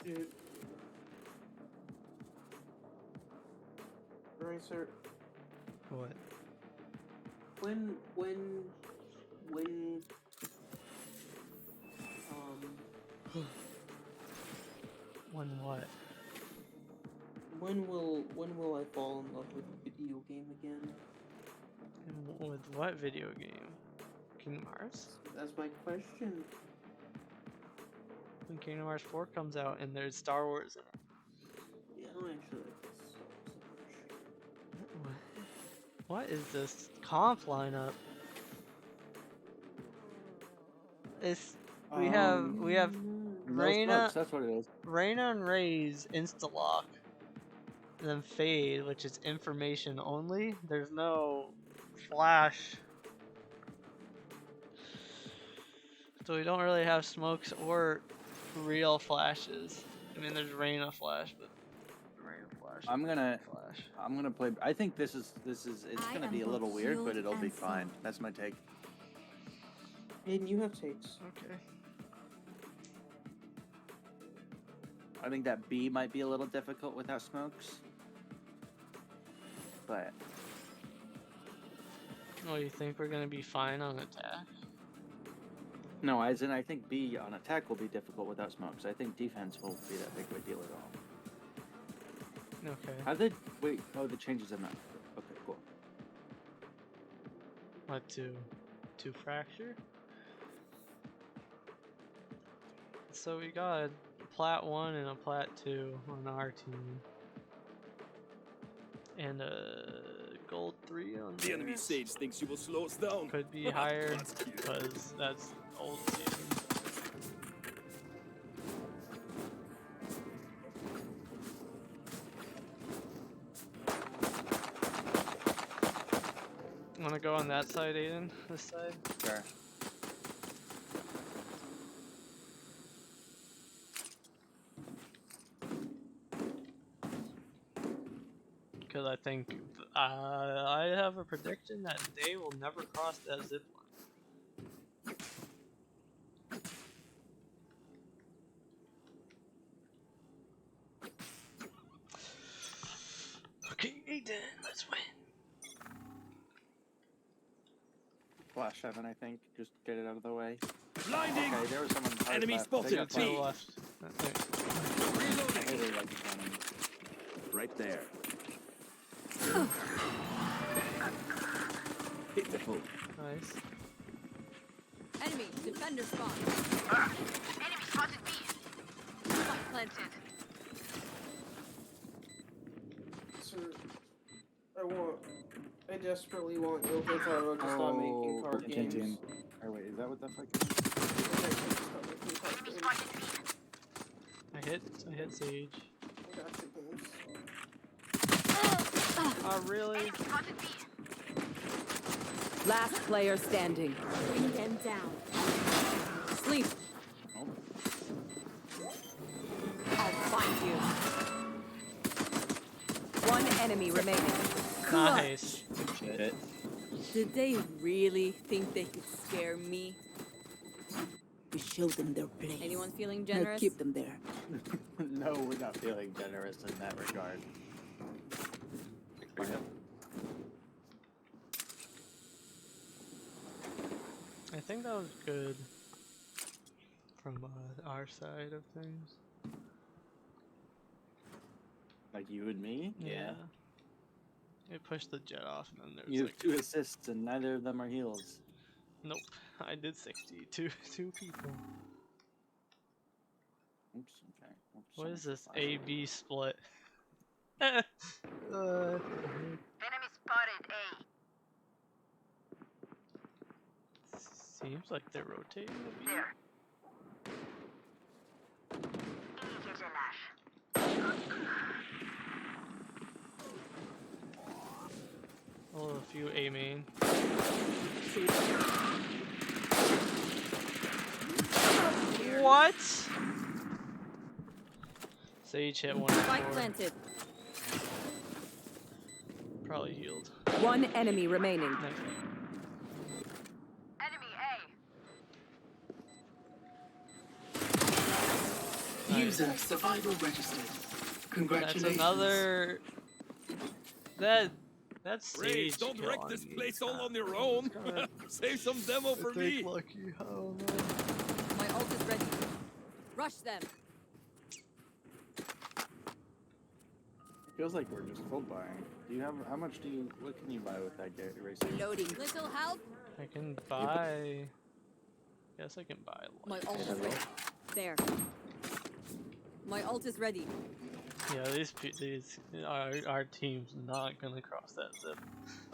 Speaker 6: Dude. Racer.
Speaker 2: What?
Speaker 6: When
Speaker 2: When what?
Speaker 6: when will I fall in love with a video game again?
Speaker 2: And with what video game? Kingdom Hearts?
Speaker 6: That's my question.
Speaker 2: When Kingdom Hearts 4 comes out and there's Star Wars in it.
Speaker 6: Yeah, I don't actually like this so much.
Speaker 2: What is this comp lineup? We have
Speaker 8: No
Speaker 2: Reyna,
Speaker 8: smokes, that's what it is.
Speaker 2: Reyna and Ray's Instalock, and then Fade, which is information only. There's no flash, so we don't really have smokes or real flashes. I mean, there's Reyna flash, but Reyna flash.
Speaker 8: I'm gonna
Speaker 2: flash.
Speaker 8: play. I think this is it's gonna be a little weird, but it'll be fine. That's my take.
Speaker 6: Aiden, you have takes.
Speaker 2: Okay.
Speaker 8: I think that B might be a little difficult without smokes, but
Speaker 2: Oh, you think we're gonna be fine on attack?
Speaker 8: no, as in I think B on attack will be difficult without smokes. I think defense won't be that big of a deal at all.
Speaker 2: Okay.
Speaker 8: How did wait? Oh, the changes are not. Okay, cool.
Speaker 2: What, to fracture? So we got a Plat 1 and a Plat 2 on our team. And a Gold 3 on
Speaker 11: The enemy
Speaker 2: theirs.
Speaker 11: sage thinks you will slow us down.
Speaker 2: Could be higher, because that's old season. Wanna go on that side, Aiden? This side?
Speaker 8: Sure.
Speaker 2: because I think I have a prediction that they will never cross that zip line. Okay, Aiden, let's win.
Speaker 8: Flash 7, I think. Just get it out of the way.
Speaker 11: Blinding!
Speaker 8: Okay, there was someone hard
Speaker 11: Enemy
Speaker 8: left. They
Speaker 11: spotted.
Speaker 8: got
Speaker 2: To the
Speaker 11: B.
Speaker 2: left.
Speaker 11: Reloading.
Speaker 8: I really like running.
Speaker 11: Right there. Hit the hook.
Speaker 2: Nice.
Speaker 9: Enemy defender spawn.
Speaker 12: Enemy spotted B.
Speaker 9: Spike planted.
Speaker 6: Sir, I desperately want Yoko Taro to stop making card games.
Speaker 8: Tintin. Or wait, is that what the fuck is?
Speaker 2: I hit Sage.
Speaker 6: I got two games.
Speaker 2: Oh, really?
Speaker 10: Last player standing.
Speaker 9: Bring them down.
Speaker 10: Sleep.
Speaker 8: Oh.
Speaker 10: I'll find you. One enemy remaining.
Speaker 2: Nice.
Speaker 8: Shit.
Speaker 9: Did they really think they could scare me?
Speaker 10: We showed them their place.
Speaker 9: Anyone feeling
Speaker 10: Now
Speaker 9: generous?
Speaker 10: keep them there.
Speaker 8: No, we're not feeling generous in that regard.
Speaker 2: I think that was good from our side of things.
Speaker 8: Like you and me?
Speaker 2: It pushed the jet off and then there was
Speaker 8: You
Speaker 2: like,
Speaker 8: have 2 assists and neither of them are heals.
Speaker 2: nope, I did 60. Two people.
Speaker 8: Oops, okay. Oops,
Speaker 2: What is
Speaker 8: someone
Speaker 2: this
Speaker 8: flashed.
Speaker 2: A-B split?
Speaker 12: Enemy spotted A.
Speaker 2: Seems like they're rotating a bit.
Speaker 12: There. Here's a lash.
Speaker 2: Oh, a few A main. What? Sage hit one.
Speaker 9: Spike
Speaker 2: before.
Speaker 9: planted.
Speaker 2: Probably healed.
Speaker 10: One enemy remaining.
Speaker 2: Nice.
Speaker 12: Enemy A.
Speaker 13: User survival registered.
Speaker 2: That's
Speaker 13: Congratulations.
Speaker 2: another. That's
Speaker 11: Raze,
Speaker 2: Sage.
Speaker 11: don't
Speaker 2: kill
Speaker 11: wreck
Speaker 2: on
Speaker 11: this
Speaker 2: me.
Speaker 11: place all on your own. Save some demo for me.
Speaker 2: Lucky. Oh no.
Speaker 9: My ult is ready. Rush them.
Speaker 8: Feels like we're just full buying. Do you have how much do you what can you buy with that eraser?
Speaker 9: Loading. Little help.
Speaker 2: I can buy. Guess I can buy a
Speaker 9: My
Speaker 2: lot.
Speaker 9: ult is ready. There. My ult is ready.
Speaker 2: Yeah, these our team's not gonna cross that zip.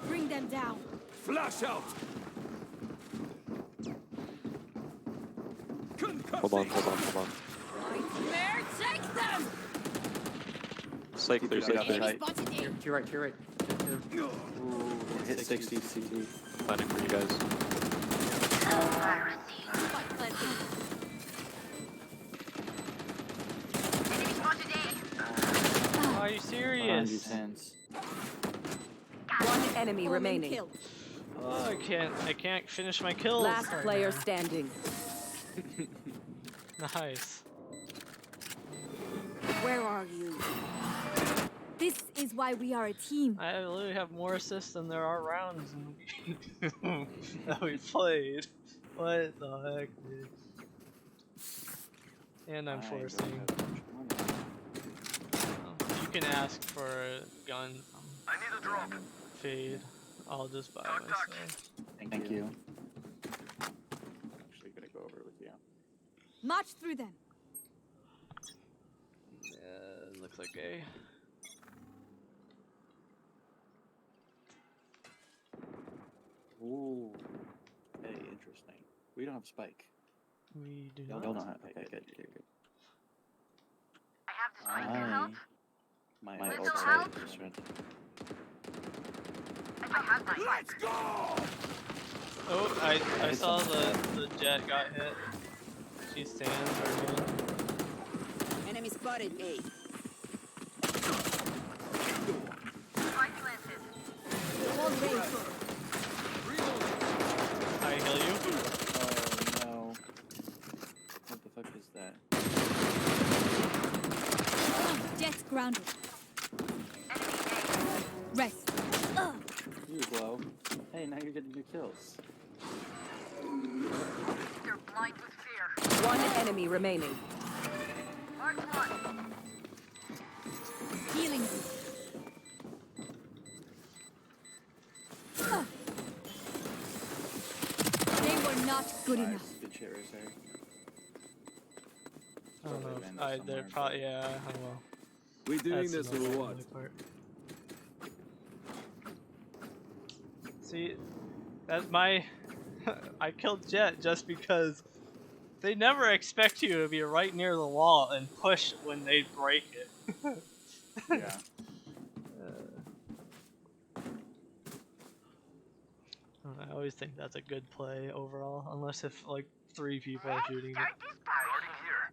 Speaker 9: Bring them down.
Speaker 11: Flash out.
Speaker 14: Hold on.
Speaker 9: Nightmare, take them.
Speaker 14: Psych, there's
Speaker 8: Keep it
Speaker 14: a
Speaker 8: up,
Speaker 14: there.
Speaker 8: tight.
Speaker 9: Spotted A.
Speaker 8: To your right. Ooh, hit 60 CT.
Speaker 14: Planning for you guys.
Speaker 9: Spike planted.
Speaker 12: Enemy spotted A.
Speaker 2: Are you
Speaker 8: Behind you,
Speaker 2: serious?
Speaker 8: Sans.
Speaker 10: One enemy
Speaker 9: Omen
Speaker 10: remaining.
Speaker 9: kill.
Speaker 2: Oh, I can't finish my kills.
Speaker 10: Last
Speaker 2: right
Speaker 10: player
Speaker 2: now.
Speaker 10: standing.
Speaker 2: Nice.
Speaker 9: Where are you? This is why we are a team.
Speaker 2: I literally have more assists than there are rounds that we played. What the heck, dude? And I'm
Speaker 8: I
Speaker 2: forcing.
Speaker 8: don't have much money.
Speaker 2: You can ask for a gun from
Speaker 12: I need a drop.
Speaker 2: Fade. I'll just buy myself.
Speaker 8: Thank you. Actually gonna go over it with you.
Speaker 9: March through them.
Speaker 2: Yeah, looks like A.
Speaker 8: Ooh. Hey, interesting. We don't have spike.
Speaker 2: We do
Speaker 8: Y'all
Speaker 2: not.
Speaker 8: don't have. Okay, good.
Speaker 12: I have this spike to help.
Speaker 8: My
Speaker 12: Little
Speaker 8: ult
Speaker 12: help.
Speaker 8: side just went.
Speaker 12: I have my spike.
Speaker 11: Let's go.
Speaker 2: Oh, I saw the jet got hit. She stands right here.
Speaker 10: Enemy spotted A.
Speaker 9: Jet's grounded. Rest.
Speaker 8: You glow. Hey, now you're getting your kills.
Speaker 12: They're blind with fear.
Speaker 10: One enemy remaining.
Speaker 12: Mark one.
Speaker 9: Healing. They were not good
Speaker 8: Nice.
Speaker 9: enough.
Speaker 8: Good shit, Racer.
Speaker 2: I don't know.
Speaker 8: Probably
Speaker 2: If
Speaker 8: landed
Speaker 2: they're
Speaker 8: somewhere,
Speaker 2: probably yeah. I don't know.
Speaker 11: We doing
Speaker 2: That's
Speaker 11: this or
Speaker 2: another
Speaker 11: what?
Speaker 2: ugly part. See, that's my. I killed Jet just because they never expect you to be right near the wall and push when they break it.
Speaker 8: Yeah.
Speaker 2: I always think that's a good play overall, unless if like 3 people are shooting it.
Speaker 12: Start disparaging here.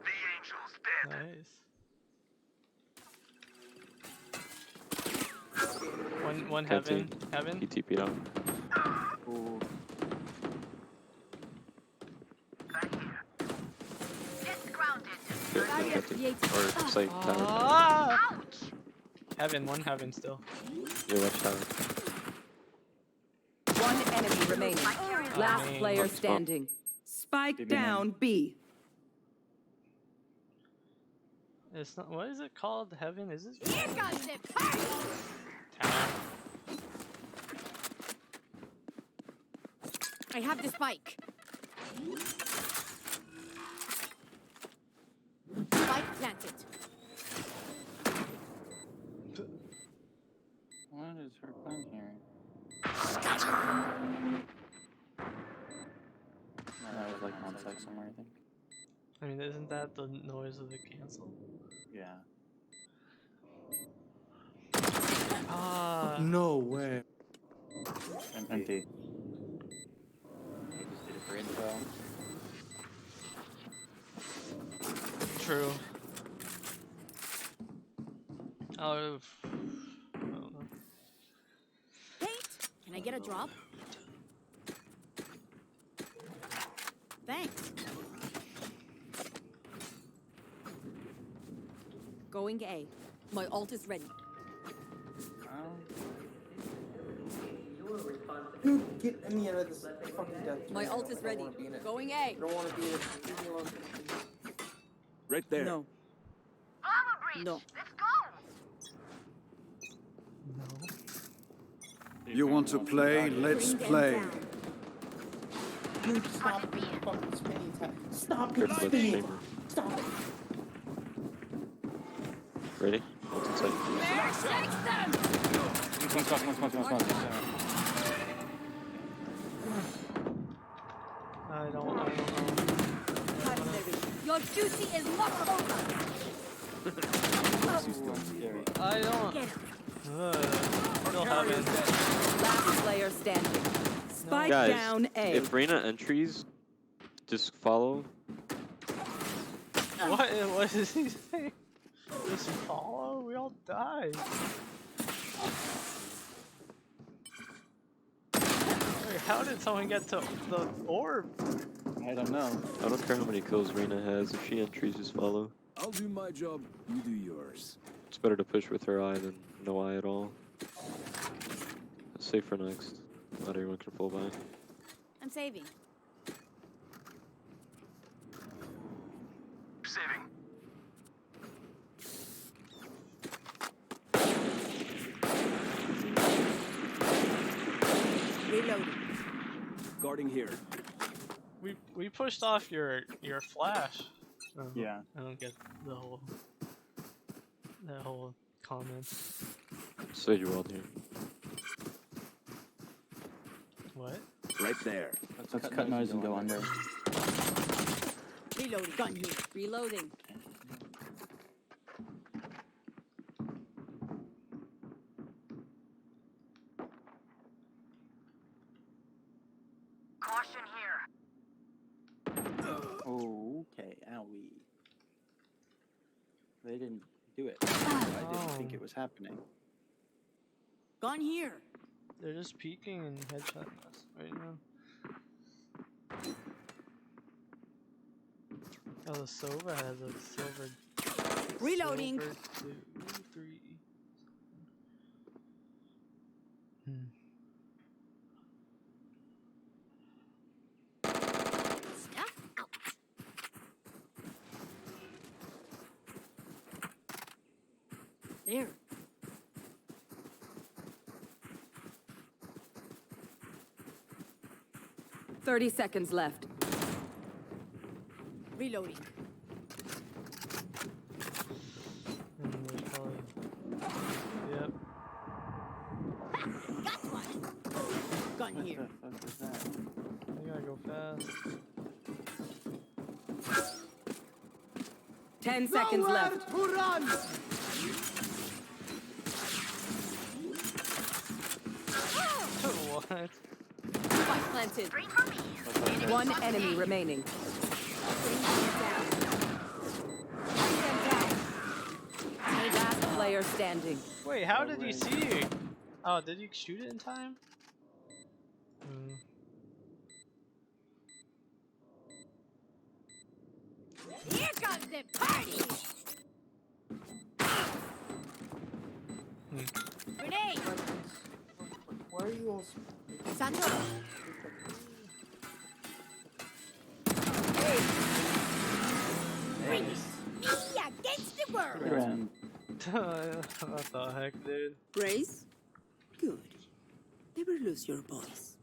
Speaker 12: The angel's dead.
Speaker 2: Nice. One
Speaker 14: Can't
Speaker 2: heaven.
Speaker 14: see.
Speaker 2: Heaven.
Speaker 14: He TP'd out.
Speaker 8: Ooh.
Speaker 12: Back here. Jet's grounded.
Speaker 14: Can't see. Or site tower.
Speaker 2: Ah!
Speaker 12: Ouch!
Speaker 2: Heaven. One heaven still.
Speaker 14: Yeah, watch tower.
Speaker 10: One enemy remaining. Last
Speaker 2: man.
Speaker 10: player
Speaker 14: Let's go.
Speaker 10: standing. Spike
Speaker 8: BB
Speaker 10: down B.
Speaker 2: It's not. What is it called? Heaven? Is it?
Speaker 9: Here comes the
Speaker 2: Tower.
Speaker 9: I have the spike. Spike planted.
Speaker 8: What is her plan here? That was like on site somewhere, I think.
Speaker 2: I mean, isn't that the noise of the cancel?
Speaker 8: Yeah.
Speaker 2: Ah.
Speaker 11: No way.
Speaker 8: Empty. You just did it for info.
Speaker 2: True. I don't know.
Speaker 9: Paint. Can I get a drop? Thanks. Going A. My ult is ready.
Speaker 6: Dude, get me out of this fucking death.
Speaker 9: My ult is
Speaker 6: I don't
Speaker 9: ready.
Speaker 6: wanna be in it.
Speaker 9: Going A.
Speaker 6: I don't want to be in it. Leave me alone.
Speaker 11: Right there.
Speaker 10: No.
Speaker 12: Armor breach.
Speaker 10: No.
Speaker 12: Let's go.
Speaker 11: You want to play? Let's
Speaker 9: Bring them
Speaker 11: play.
Speaker 9: down.
Speaker 6: Dude, stop the fucking spinning attack. Stop it
Speaker 14: Careful with the
Speaker 6: spinning.
Speaker 14: chamber.
Speaker 6: Stop it.
Speaker 14: Ready? Ult in sight.
Speaker 2: I don't know.
Speaker 9: Your duty is not over.
Speaker 2: I don't.
Speaker 9: Get him.
Speaker 2: Still haven't.
Speaker 10: Last player standing. Spike
Speaker 14: Guys,
Speaker 10: down A.
Speaker 14: if Reyna entries, just follow.
Speaker 2: What is he saying? Just follow? We all died. Wait, how did someone get to the orb?
Speaker 8: I don't know.
Speaker 14: I don't care how many kills Reyna has. If she entries, just follow.
Speaker 11: I'll do my job, you do yours.
Speaker 14: It's better to push with her eye than no eye at all. Save for next. Not everyone can full buy.
Speaker 9: I'm saving.
Speaker 12: Saving.
Speaker 10: Reloading.
Speaker 11: Guarding here.
Speaker 2: We pushed off your flash.
Speaker 8: Yeah.
Speaker 2: I don't get the whole that whole comment.
Speaker 14: Sage your world here.
Speaker 2: What?
Speaker 11: Right there.
Speaker 8: Let's cut noise and go under.
Speaker 9: Reloading. Gun here. Reloading.
Speaker 12: Caution here.
Speaker 8: Okay, owie. They didn't do it. I didn't think it was happening.
Speaker 9: Gun here.
Speaker 2: They're just peeking and headshotting us right now. Oh, the Sova has a silver.
Speaker 10: Reloading.
Speaker 2: Silver 2, 3.
Speaker 9: Stuff out. There.
Speaker 10: Thirty seconds left.
Speaker 9: Reloading.
Speaker 2: And there's probably. Yep.
Speaker 9: Got one. Gun
Speaker 8: What
Speaker 9: here.
Speaker 8: the fuck is that?
Speaker 2: I gotta go fast.
Speaker 10: 10 seconds left.
Speaker 2: What?
Speaker 9: Spike planted.
Speaker 12: Three for me.
Speaker 10: One enemy remaining.
Speaker 9: Bring them down. Bring them down.
Speaker 10: Last player standing.
Speaker 2: Wait, how did you see? Oh, did you shoot it in time?
Speaker 9: Here comes the party. Grenade.
Speaker 6: Why are you all?
Speaker 9: Sandro. Bring me against the world.
Speaker 8: Grand.
Speaker 2: What the heck, dude?
Speaker 10: Grace? Good. Never lose your voice.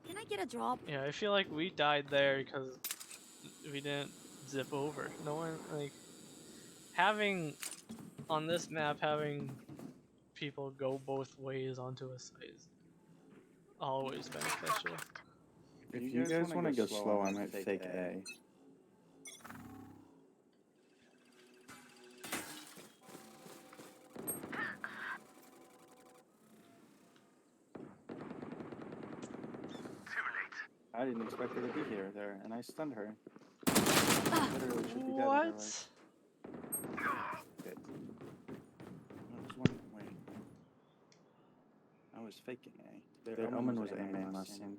Speaker 9: Can I get a drop?
Speaker 2: Yeah, I feel like we died there because we didn't zip over. No one, like, having, on this map, having people go both ways onto a site is always beneficial.
Speaker 8: If you guys want to go slow, I might fake A. I didn't expect her to be here there, and I stunned her. Literally should be dead otherwise. Good. I was wondering, wait. I was faking A. Their Omen was A main last scene.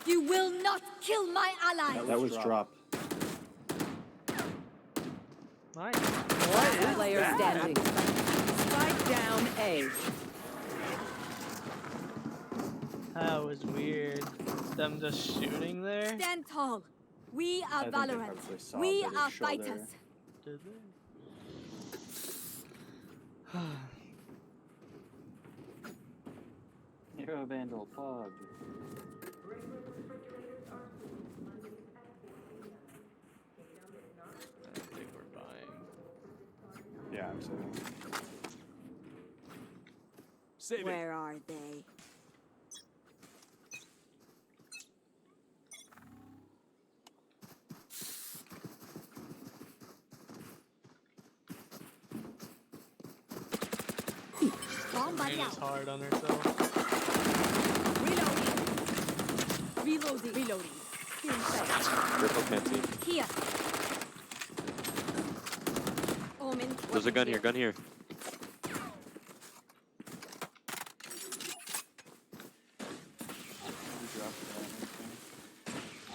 Speaker 9: You will not kill my ally.
Speaker 8: That was drop.
Speaker 2: Nice.
Speaker 10: Last player standing. Spike down A.
Speaker 2: That was weird. Them just shooting there?
Speaker 9: Stand tall. We are
Speaker 8: I think they
Speaker 9: Valorant.
Speaker 8: probably saw
Speaker 9: We
Speaker 8: Billy's
Speaker 9: are
Speaker 8: shoulder.
Speaker 9: fighters.
Speaker 2: Did they?
Speaker 8: You're a vandal pug.
Speaker 2: I think we're buying.
Speaker 8: Yeah, absolutely.
Speaker 11: Save it.
Speaker 9: Where are they? Bomb buddy
Speaker 2: Raina's
Speaker 9: out.
Speaker 2: hard on herself.
Speaker 9: Reloading. Reloading. Still inside.
Speaker 14: Ripple can't see.
Speaker 9: Here. Omen.
Speaker 14: There's a gun here, gun here.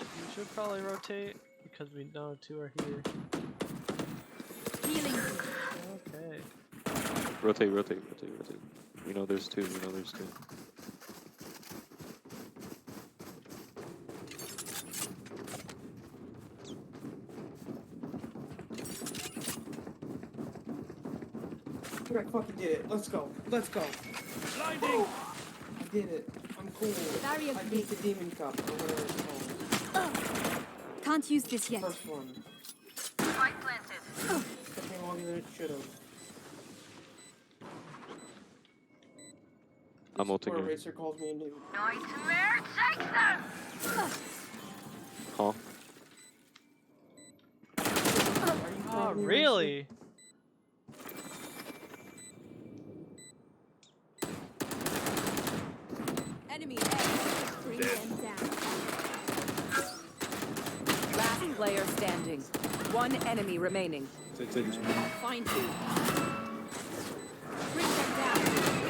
Speaker 2: We should probably rotate because we know two are here.
Speaker 9: Healing.
Speaker 2: Okay.
Speaker 14: Rotate, rotate, rotate, rotate. We know there's two, we know there's two.
Speaker 6: I fucking did it. Let's go. Let's go.
Speaker 11: Blinding.
Speaker 6: I did it. I'm cool.
Speaker 9: Barrier
Speaker 6: I beat the Demon Cup or whatever it's called.
Speaker 9: Can't use this yet.
Speaker 6: First one.
Speaker 12: Spike planted.
Speaker 6: Took me longer than it should have.
Speaker 14: I'm ulting
Speaker 6: Or
Speaker 14: her.
Speaker 6: Racer calls me a noob.
Speaker 12: Nightmare takes them.
Speaker 14: Huh?
Speaker 6: Are you
Speaker 2: Oh,
Speaker 6: calling me
Speaker 2: really?
Speaker 9: Enemy A. Bring them down.
Speaker 10: Last player standing. One enemy remaining.
Speaker 9: Find you. Bring them down.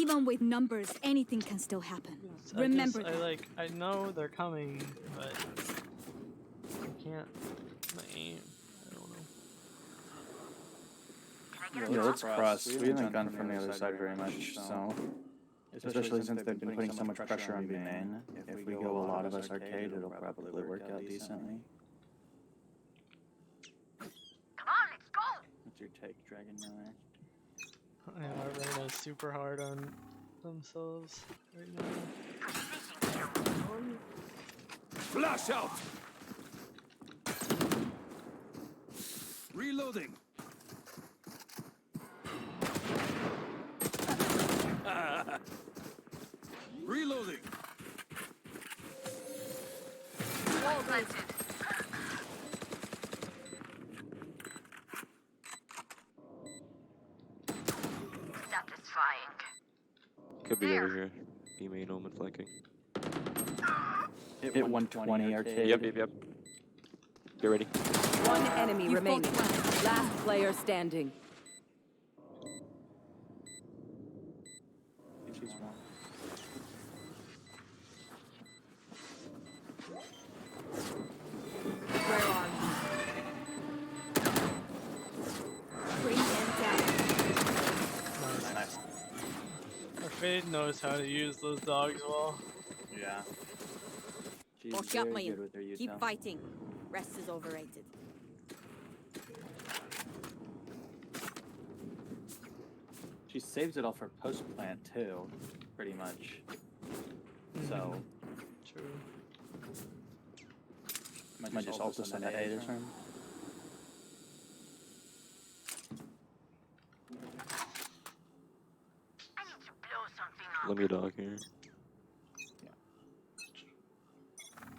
Speaker 9: Even with numbers, anything can still happen. Remember that.
Speaker 2: I know they're coming, but I can't. My aim. I don't know.
Speaker 8: Yeah, let's cross. We haven't gone from the other side very much, so. Especially since they've been putting so much pressure on B main. If we go a lot of us arcade, it'll probably work out decently.
Speaker 12: Come on, let's go.
Speaker 8: What's your take, Dragon Miller?
Speaker 2: Yeah, Reyna's super hard on themselves right now.
Speaker 11: Flash out! Reloading. Reloading.
Speaker 12: Wall planted. Satisfying.
Speaker 14: Could be over here. B main omen flanking.
Speaker 8: Hit 120 arcade.
Speaker 14: Yep. Get ready.
Speaker 10: One enemy remaining. Last player standing.
Speaker 8: She's one.
Speaker 9: Where are you? Bring them down.
Speaker 8: Nice.
Speaker 2: Our Fade knows how to use those dogs well.
Speaker 8: Yeah. She's
Speaker 9: Watch out,
Speaker 8: very
Speaker 9: man.
Speaker 8: good with her
Speaker 9: Keep
Speaker 8: util.
Speaker 9: fighting. Rest is overrated.
Speaker 8: She saves it all for post plant too, pretty much. So
Speaker 2: True.
Speaker 8: might just also send a A this turn.
Speaker 12: I need to blow something up.
Speaker 14: Let me dog here.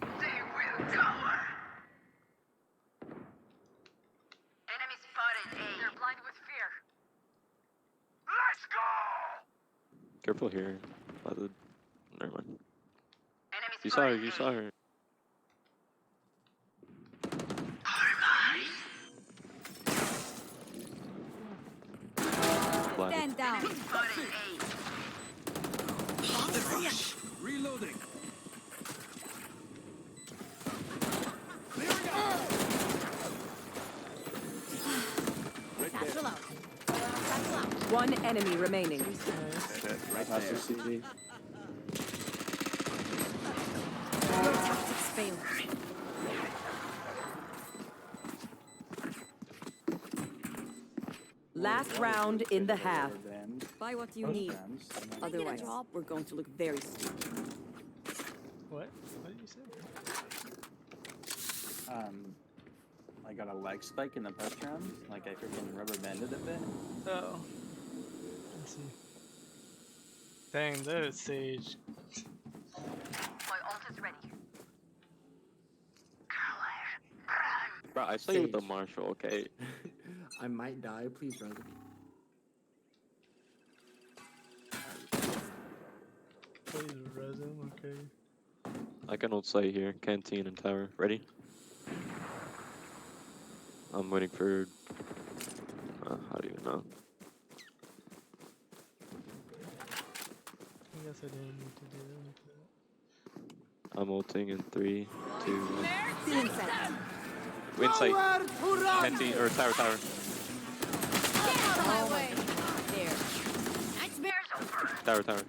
Speaker 12: They will cower. Enemy spotted A. They're blind with fear. Let's go!
Speaker 14: Careful here. By the. Never mind.
Speaker 12: Enemy
Speaker 14: You saw her.
Speaker 12: spotted
Speaker 14: You
Speaker 12: A.
Speaker 14: saw her. Blinded.
Speaker 9: Stand down.
Speaker 12: Spotted A.
Speaker 11: Reloading. Clearing out.
Speaker 9: Satchel out. Satchel out.
Speaker 10: One enemy remaining.
Speaker 8: Right there. CG.
Speaker 9: Your tactics failed.
Speaker 10: Last round in the half.
Speaker 9: Buy what you need.
Speaker 10: Otherwise, we're going to look very stupid.
Speaker 2: What? What did you say?
Speaker 8: I got a leg spike in the post round. Like I freaking rubber banded a bit.
Speaker 2: Oh. Let's see. Dang, that is Sage.
Speaker 12: My ult is ready.
Speaker 14: Bro, I play with the Marshall, okay?
Speaker 13: I might die. Please run.
Speaker 2: Please resin, okay.
Speaker 14: I can ult site here. Canteen and tower. Ready? I'm waiting for. How do you know?
Speaker 2: I guess I didn't need to do
Speaker 14: I'm ulting in 3, 2, 1.
Speaker 9: Feeling set.
Speaker 14: Win site. Canteen or tower.
Speaker 9: Get out of my way. There.
Speaker 12: Nightmare's over.
Speaker 14: Tower.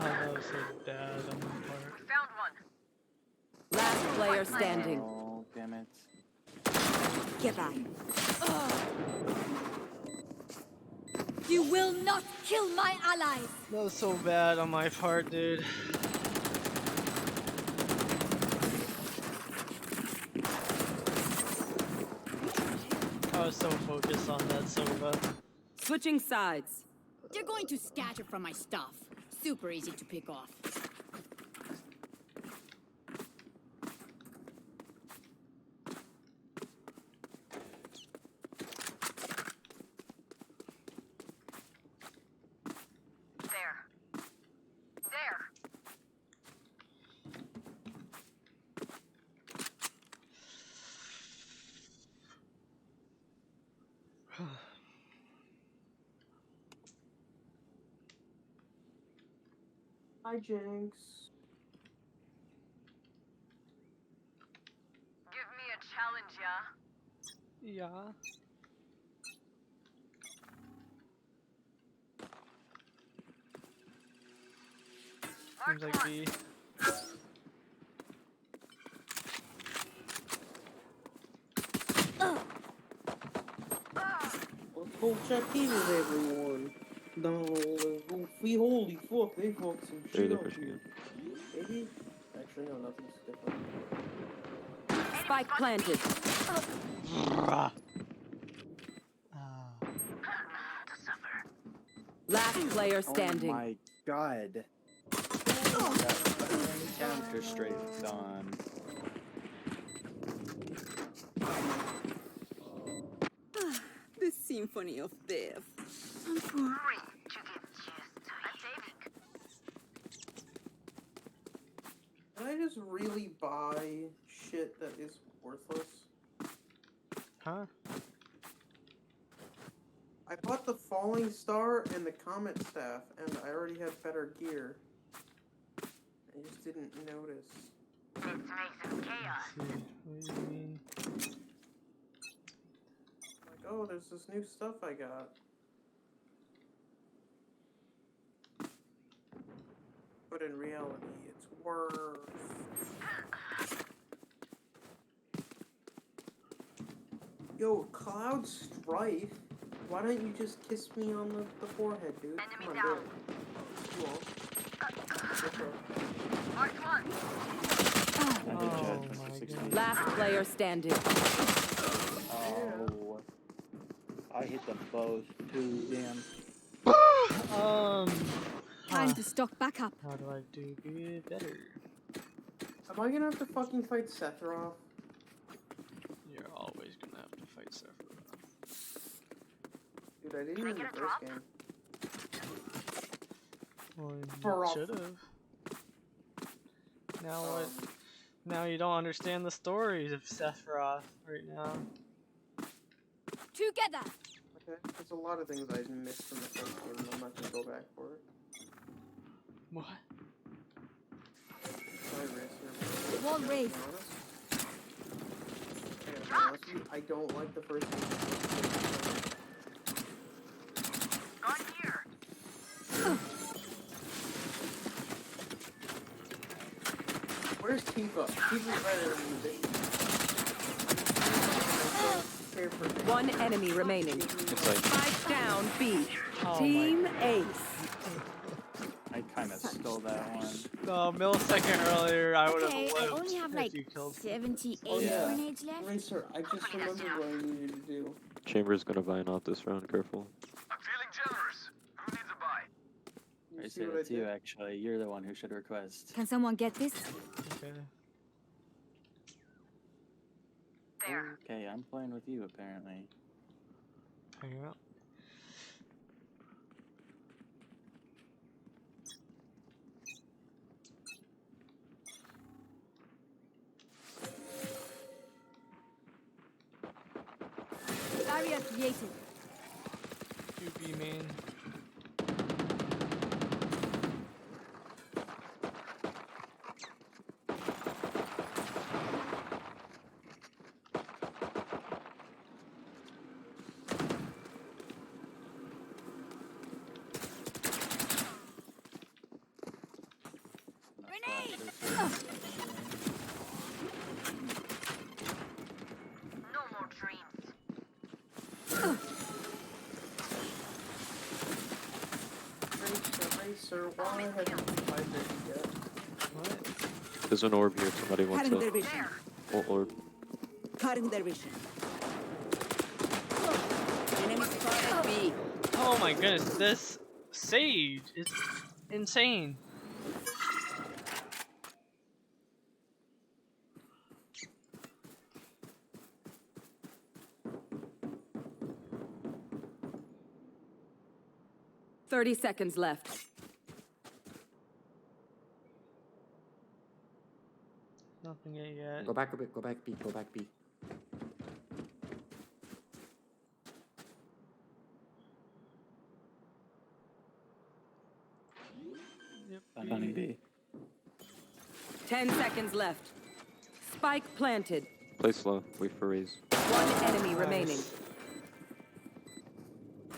Speaker 2: that was so bad on my part.
Speaker 12: We found one.
Speaker 10: Last player standing.
Speaker 8: Oh, damn it.
Speaker 9: Get back. You will not kill my allies.
Speaker 2: That was so bad on my part, dude. I was so focused on that Sova.
Speaker 10: Switching sides.
Speaker 9: They're going to scatter from my stuff. Super easy to pick off.
Speaker 12: There.
Speaker 6: Hi, Jinx.
Speaker 12: Give me a challenge, yeah?
Speaker 2: Yeah. Seems like B.
Speaker 6: Let's go check in with everyone. No, holy fuck, they fucked some
Speaker 14: They're
Speaker 6: shit
Speaker 14: the
Speaker 6: up
Speaker 14: Michigan.
Speaker 6: here. Maybe? Actually, no, nothing's different.
Speaker 10: Spike planted. Last player standing.
Speaker 8: Oh my god. Counter straight on.
Speaker 10: The symphony of death.
Speaker 12: Hurry to get used to it.
Speaker 6: Can I just really buy shit that is worthless?
Speaker 2: Huh?
Speaker 6: I bought the falling star and the comet staff, and I already have better gear. I just didn't notice.
Speaker 12: Let's make some chaos.
Speaker 2: What do you mean?
Speaker 6: Like, oh, there's this new stuff I got. But in reality, it's worse. Yo, Cloud Strife, why don't you just kiss me on the forehead, dude?
Speaker 12: Enemy
Speaker 6: Come on,
Speaker 12: down.
Speaker 6: do it. You won't.
Speaker 12: Mark one.
Speaker 8: I hit
Speaker 2: Oh
Speaker 8: Jet,
Speaker 2: my
Speaker 8: Mr. 16.
Speaker 2: goodness.
Speaker 10: Last player standing.
Speaker 8: Oh. I hit them both too, damn.
Speaker 9: Time to stock back up.
Speaker 2: How do I do good better?
Speaker 6: Am I gonna have to fucking fight Sephiroth?
Speaker 2: You're always gonna have to fight Sephiroth.
Speaker 6: Dude, I didn't in the first game.
Speaker 2: Well,
Speaker 6: For
Speaker 2: you should have. Now what? Now you don't understand the stories of Sephiroth right now.
Speaker 9: Together.
Speaker 6: Okay, there's a lot of things I missed from the first game, and I'm not gonna go back for it.
Speaker 2: What?
Speaker 6: Sorry, Racer.
Speaker 9: Wall raised.
Speaker 6: I don't like the first game.
Speaker 12: Gun here.
Speaker 6: Where's Tifa? Tifa's better than the
Speaker 10: One enemy remaining. Spike down B. Team Ace.
Speaker 8: I kind of stole that one.
Speaker 2: A millisecond earlier, I would have
Speaker 9: Okay, I
Speaker 2: lived
Speaker 9: only have
Speaker 2: if
Speaker 9: like
Speaker 2: you killed.
Speaker 9: 78
Speaker 8: yeah.
Speaker 9: grenades left.
Speaker 6: Racer, I just remembered what I needed to do.
Speaker 14: Chamber's gonna vine off this round, careful.
Speaker 12: I'm feeling generous. Who needs a buy?
Speaker 6: You
Speaker 8: I
Speaker 6: see
Speaker 8: said
Speaker 6: what I
Speaker 8: it's you,
Speaker 6: did?
Speaker 8: actually. You're the one who should request.
Speaker 9: Can someone get this?
Speaker 2: Okay.
Speaker 12: There.
Speaker 8: Okay, I'm playing with you, apparently.
Speaker 2: Hang out.
Speaker 9: Barrier created.
Speaker 2: 2B main.
Speaker 12: No more dreams.
Speaker 6: Racer, why haven't you tried this yet?
Speaker 2: What?
Speaker 14: There's an orb here. Somebody wants
Speaker 10: Cutting
Speaker 14: a
Speaker 10: their vision.
Speaker 14: oh, orb.
Speaker 10: Cutting their vision. Enemy spotted B.
Speaker 2: Oh my goodness, this Sage is insane.
Speaker 10: Thirty seconds left.
Speaker 2: Nothing yet.
Speaker 13: Go back a bit, go back B, go back B.
Speaker 8: Bunny B.
Speaker 10: 10 seconds left. Spike planted.
Speaker 14: Play slow. Wait for raise.
Speaker 10: One enemy remaining.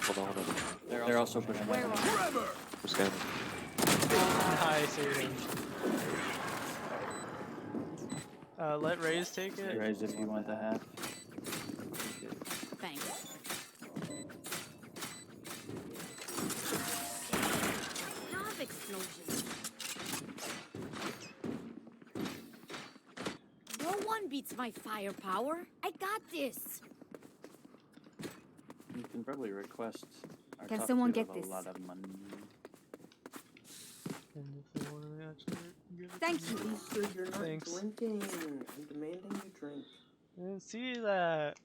Speaker 14: Hold on, hold on.
Speaker 8: They're also pushing right now.
Speaker 14: I'm scanning.
Speaker 2: Nice, Aiden. Let Raze take it.
Speaker 8: Raise if you want the half.
Speaker 9: Thanks. Love explosions. No one beats my firepower. I got this.
Speaker 8: You can probably request. Our
Speaker 9: Can
Speaker 8: top
Speaker 9: someone
Speaker 8: two
Speaker 9: get
Speaker 8: have
Speaker 9: this?
Speaker 8: A lot of money.
Speaker 2: And if they want to actually give it
Speaker 9: Thank
Speaker 2: to
Speaker 9: you.
Speaker 2: me.
Speaker 6: Lisa, you're not
Speaker 2: Thanks.
Speaker 6: drinking. I'm demanding you drink.
Speaker 2: I didn't see that.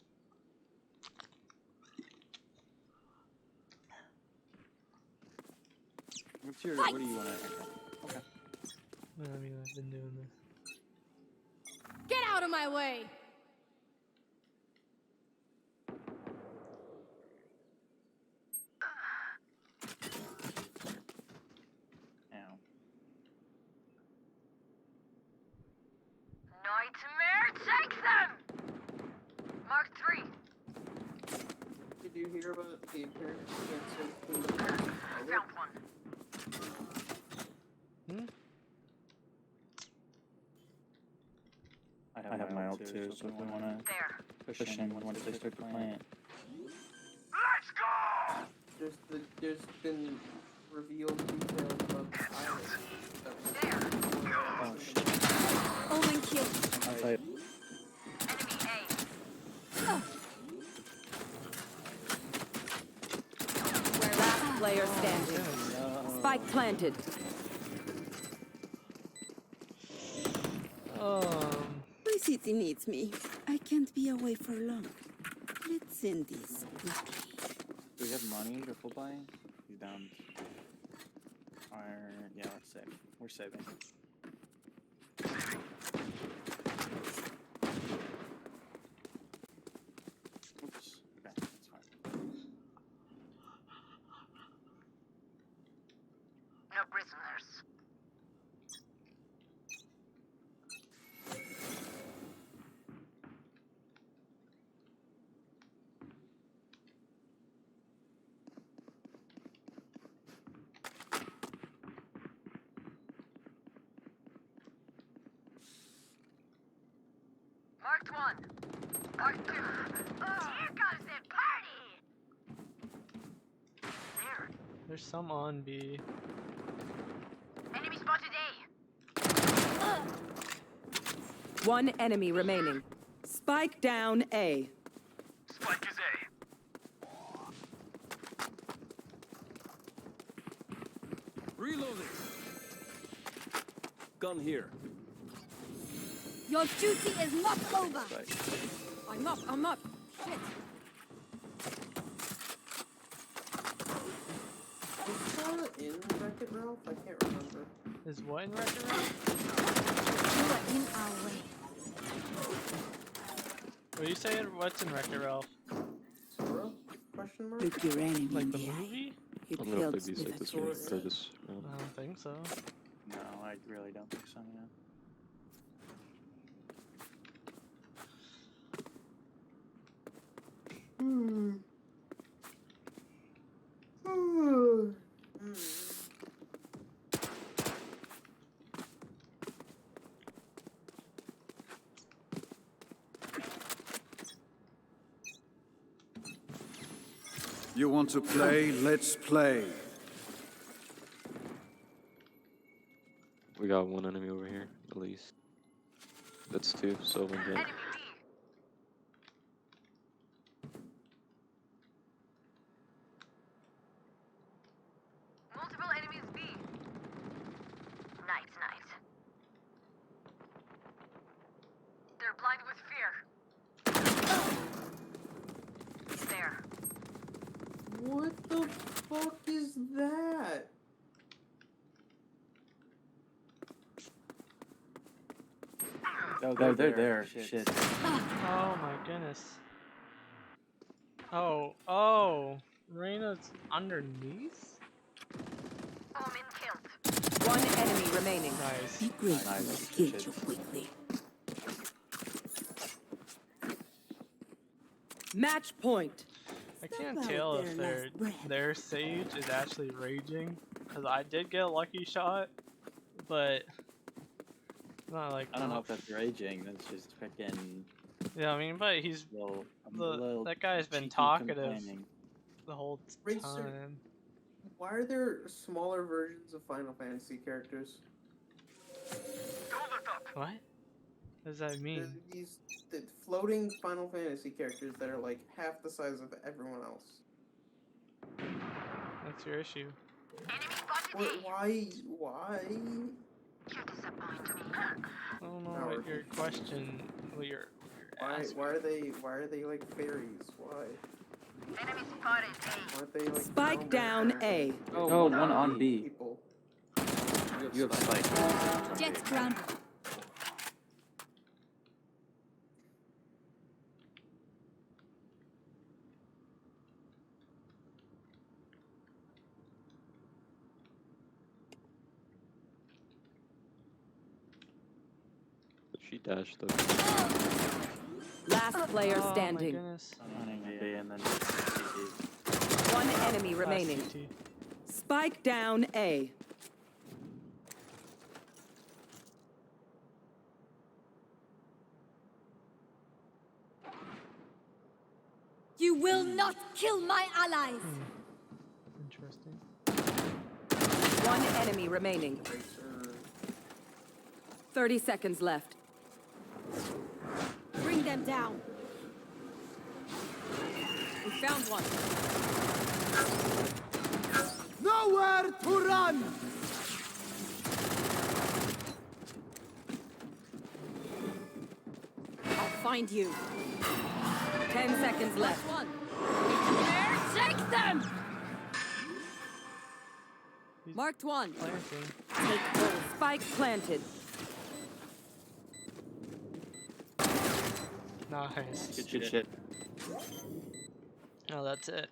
Speaker 8: What do you want to? Okay.
Speaker 2: No, I mean, I've been doing this.
Speaker 9: Get out of my way.
Speaker 8: Ow.
Speaker 12: Nightmare, take them! Mark 3.
Speaker 6: Did you hear about the apparent cancer?
Speaker 12: Found one.
Speaker 8: I have my ult too, so if we want to
Speaker 12: There.
Speaker 8: push in once they start to plant.
Speaker 12: Let's go!
Speaker 6: There's been revealed details about the pilot.
Speaker 12: There.
Speaker 8: Oh shit.
Speaker 9: Omen kill.
Speaker 8: I'll tell you.
Speaker 12: Enemy
Speaker 10: Last player standing. Spike planted.
Speaker 15: My city needs me. I can't be away for long. Let's end this quickly.
Speaker 8: Do we have money to full buy? He's down. Yeah, we're safe. We're saving. Oops. Okay, that's fine.
Speaker 12: No prisoners. Marked 1. Marked 2. Here comes the party! There.
Speaker 2: There's some on B.
Speaker 12: Enemy spotted A.
Speaker 10: One enemy remaining. Spike down A.
Speaker 12: Spike is A.
Speaker 11: Reloading. Gun here.
Speaker 9: Your duty is not over.
Speaker 8: Right.
Speaker 9: I'm up. Shit.
Speaker 6: Is Sarah in Wreck-It Ralph? I can't remember.
Speaker 2: Is what in Wreck-It Ralph?
Speaker 9: You are in our way.
Speaker 2: What are you saying? What's in Wreck-It Ralph?
Speaker 6: Sarah? Question mark?
Speaker 15: Look your enemy
Speaker 2: Like
Speaker 15: in
Speaker 2: the
Speaker 15: the eye.
Speaker 2: movie?
Speaker 15: It
Speaker 14: I'm gonna play
Speaker 15: helps
Speaker 14: B
Speaker 15: with
Speaker 14: side
Speaker 15: a
Speaker 14: this
Speaker 15: choice.
Speaker 14: week for this
Speaker 2: I
Speaker 14: round.
Speaker 2: don't think so.
Speaker 8: No, I really don't think so, yeah.
Speaker 16: You want to play? Let's play.
Speaker 14: We got one enemy over here, at least. That's two, so one dead.
Speaker 12: Enemy B. Multiple enemies B. Night. They're blind with fear. There.
Speaker 6: What the fuck is that?
Speaker 8: Oh, they're there. Shit.
Speaker 2: Oh my goodness. Oh. Reina's underneath?
Speaker 12: Omen killed.
Speaker 10: One enemy remaining.
Speaker 2: Nice.
Speaker 15: Be grateful
Speaker 8: Nice.
Speaker 15: I killed you quickly.
Speaker 10: Match point.
Speaker 2: I can't
Speaker 15: Step out
Speaker 2: tell
Speaker 15: there,
Speaker 2: if
Speaker 15: last breath.
Speaker 2: their Sage is actually raging, because I did get a lucky shot, but not like.
Speaker 8: I don't know if that's raging. That's just freaking.
Speaker 2: Yeah, I mean, but he's that guy's been
Speaker 8: cheeky
Speaker 2: talkative
Speaker 8: complaining.
Speaker 2: the whole
Speaker 6: Racer,
Speaker 2: time.
Speaker 6: why are there smaller versions of Final Fantasy characters?
Speaker 2: What? What does that mean?
Speaker 6: The floating Final Fantasy characters that are like half the size of everyone else.
Speaker 2: That's your issue.
Speaker 6: Why?
Speaker 2: I don't know what your question, what you're asking.
Speaker 6: Why are they like fairies? Why?
Speaker 12: Enemy spotted A.
Speaker 6: Aren't they like
Speaker 10: Spike down A.
Speaker 8: Oh, one on B.
Speaker 6: people?
Speaker 8: You have spike.
Speaker 9: Jets grounded.
Speaker 14: She dashed though.
Speaker 10: Last player standing.
Speaker 8: Running a B and then
Speaker 10: One enemy remaining. Spike down A.
Speaker 9: You will not kill my allies.
Speaker 2: Interesting.
Speaker 10: One enemy remaining. 30 seconds left.
Speaker 9: Bring them down.
Speaker 10: We found one.
Speaker 11: Nowhere to run!
Speaker 10: I'll find you. 10 seconds left.
Speaker 9: There, take them.
Speaker 10: Marked one.
Speaker 2: Planting.
Speaker 10: Take full. Spike planted.
Speaker 2: Nice.
Speaker 8: good shit.
Speaker 2: Oh, that's it.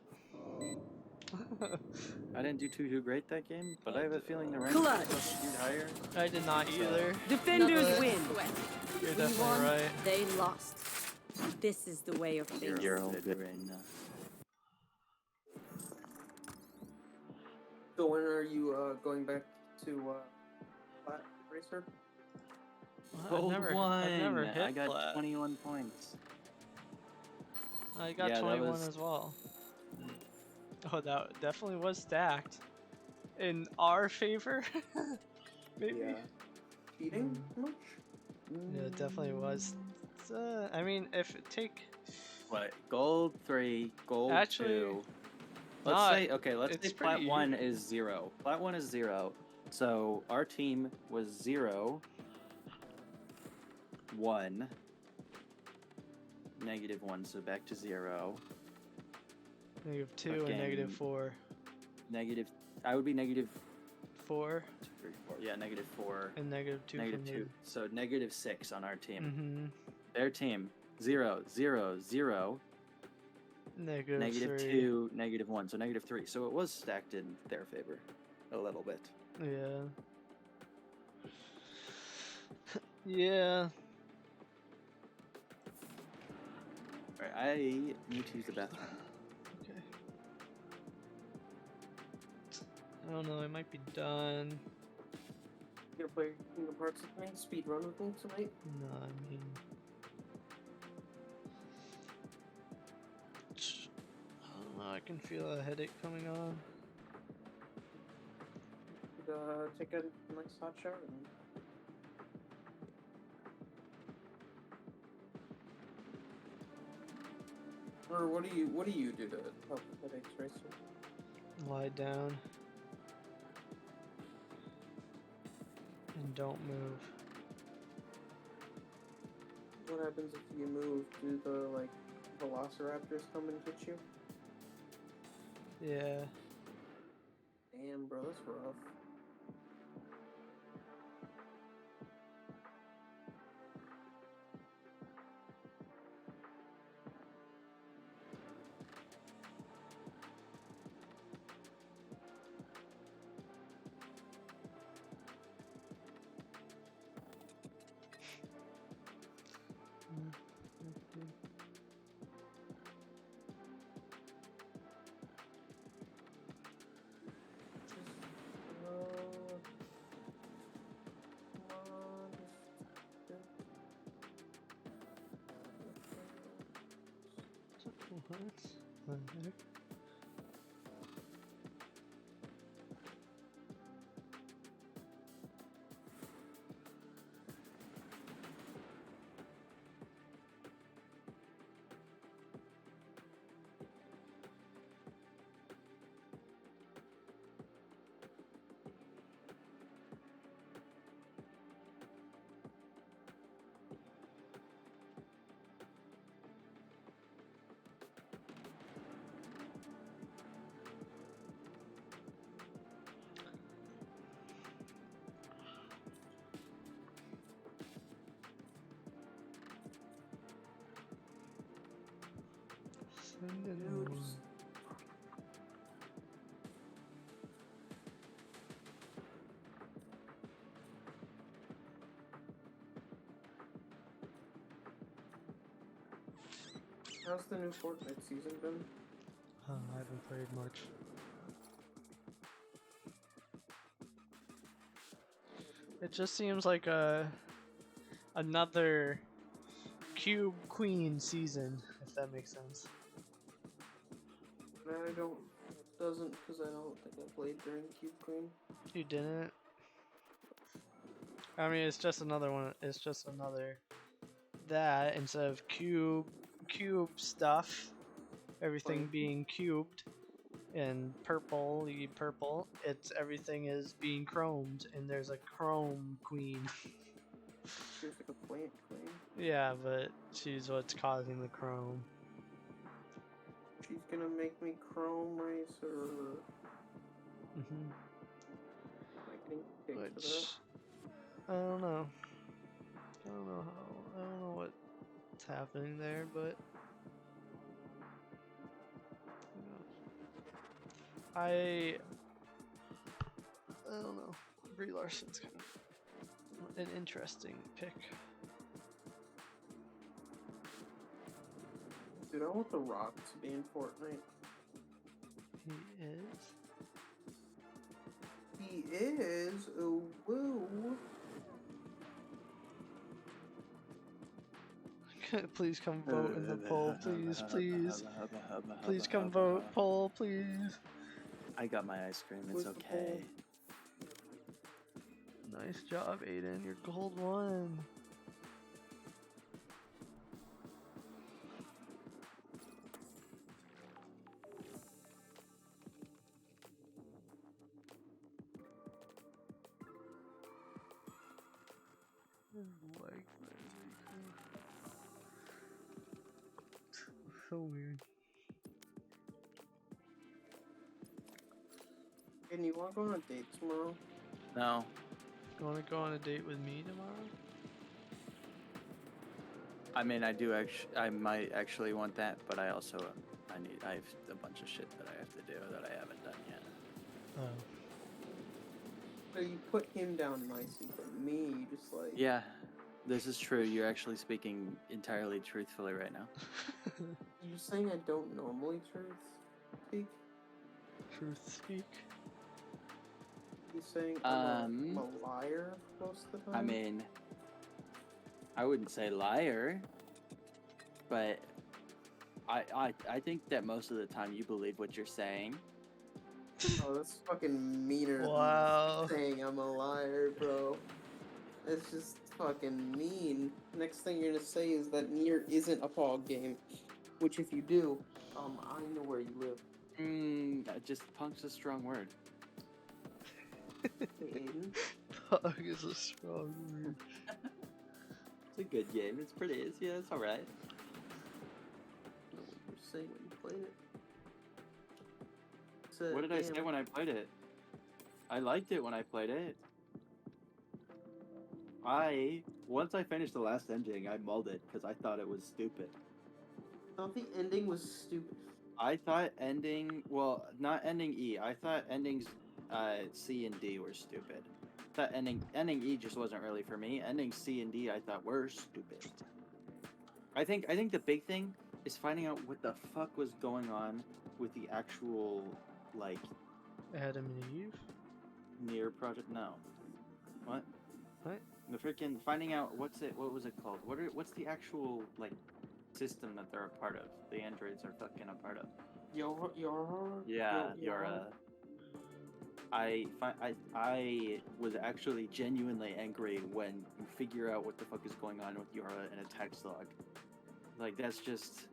Speaker 8: I didn't do too great that game, but I have a feeling the rank
Speaker 10: Clutch.
Speaker 8: was skewed higher.
Speaker 2: I did not either.
Speaker 10: Defenders win.
Speaker 2: You're
Speaker 9: We
Speaker 2: definitely
Speaker 9: won,
Speaker 2: right.
Speaker 9: they lost. This is the way of things.
Speaker 8: You're all good right now.
Speaker 6: So when are you going back to Flat Racer?
Speaker 8: Gold
Speaker 2: I've
Speaker 8: one.
Speaker 2: never hit
Speaker 8: I got
Speaker 2: flat.
Speaker 8: 21 points.
Speaker 2: I got
Speaker 8: Yeah, that
Speaker 2: 21
Speaker 8: was-
Speaker 2: as well. Oh, that definitely was stacked. In our favor? Maybe?
Speaker 8: Yeah.
Speaker 6: Cheating much?
Speaker 2: Yeah, it definitely was. I mean, if it take...
Speaker 8: What? Gold 3, gold
Speaker 2: Actually,
Speaker 8: 2. Let's
Speaker 2: not-
Speaker 8: say, okay, let's
Speaker 2: it's
Speaker 8: say plat
Speaker 2: pretty
Speaker 8: 1 is 0. Plat 1 is 0. So our team was 0, 1, -1, so back to 0.
Speaker 2: -2 and
Speaker 8: Fucking-
Speaker 2: -4.
Speaker 8: Negative, I would be negative
Speaker 2: 4
Speaker 8: 3, 4. Yeah, -4.
Speaker 2: and -2
Speaker 8: Negative
Speaker 2: from
Speaker 8: 2. So -6 on our team.
Speaker 2: Mm-hmm.
Speaker 8: Their team 0, 0, 0,
Speaker 2: -3.
Speaker 8: -2, -1. So -3. So it was stacked in their favor a little bit.
Speaker 2: Yeah. Yeah.
Speaker 8: Alright, I need to use the bathroom.
Speaker 2: Okay. I don't know, I might be done.
Speaker 6: You gonna play Kingdom Hearts with me? Speed run with me tonight?
Speaker 2: No, I mean... I don't know, I can feel a headache coming on.
Speaker 6: Take a nice hot shower then. Or what do you do to help with headaches, Racer?
Speaker 2: Lie down. And don't move.
Speaker 6: What happens if you move? Do the like velociraptors come and get you?
Speaker 2: Yeah.
Speaker 6: Damn, bro, that's rough.
Speaker 2: What the heck? Send it on.
Speaker 6: How's the new Fortnite season been?
Speaker 2: I haven't played much. It just seems like another Cube Queen season, if that makes sense.
Speaker 6: No, I don't. Doesn't, because I don't think I played during Cube Queen.
Speaker 2: You didn't? I mean, it's just another one. It's just another that instead of cube stuff, everything being cubed and purple, it's everything is being chromed, and there's a chrome queen.
Speaker 6: There's like a plant queen.
Speaker 2: Yeah, but she's what's causing the chrome.
Speaker 6: She's gonna make me chrome racer.
Speaker 2: Mhm.
Speaker 6: Which
Speaker 2: I don't know. I don't know what's happening there, but you know, I don't know. Brie Larson's kind of an interesting pick.
Speaker 6: Dude, I want The Rock to be in Fortnite.
Speaker 2: He is.
Speaker 6: He is. Oh, woo.
Speaker 2: Please come vote in the poll, please, please. Please come vote, poll, please.
Speaker 8: I got my ice cream, it's okay.
Speaker 2: Nice job, Aiden. You're gold one. Like so weird.
Speaker 6: And you want to go on a date tomorrow?
Speaker 8: No.
Speaker 2: You want to go on a date with me tomorrow?
Speaker 8: I mean, I might actually want that, but I also, I have a bunch of shit that I have to do that I haven't done yet.
Speaker 2: Oh.
Speaker 6: So you put him down nicely, but me, you just like...
Speaker 8: Yeah, this is true. You're actually speaking entirely truthfully right now.
Speaker 6: You're saying I don't normally truth speak?
Speaker 2: Truth speak?
Speaker 6: You saying I'm a liar most of the time?
Speaker 8: I mean, I wouldn't say liar, but I think that most of the time you believe what you're saying.
Speaker 6: Oh, that's fucking meaner
Speaker 2: Wow.
Speaker 6: than saying I'm a liar, bro. It's just fucking mean. Next thing you're gonna say is that Nier isn't a POG game. Which if you do, I know where you live.
Speaker 8: Just punk's a strong word.
Speaker 6: Aiden?
Speaker 2: Pug is a strong word.
Speaker 8: It's a good game. It's pretty. It's alright.
Speaker 6: I know what you were saying when you played it.
Speaker 8: What did I say when I played it? I liked it when I played it. Once I finished the last ending, I mulled it because I thought it was stupid.
Speaker 6: I thought the ending was stupid.
Speaker 8: I thought not ending E. I thought endings C and D were stupid. I thought ending E just wasn't really for me. Ending C and D I thought were stupid. I think the big thing is finding out what the fuck was going on with the actual like
Speaker 2: Adam and Eve?
Speaker 8: Nier project. No. What?
Speaker 2: What?
Speaker 8: The freaking finding out what was it called? What's the actual like system that they're a part of. The androids are fucking a part of.
Speaker 6: Your
Speaker 8: I was actually genuinely angry when you figure out what the fuck is going on with Yara in a text log. Like, that's just...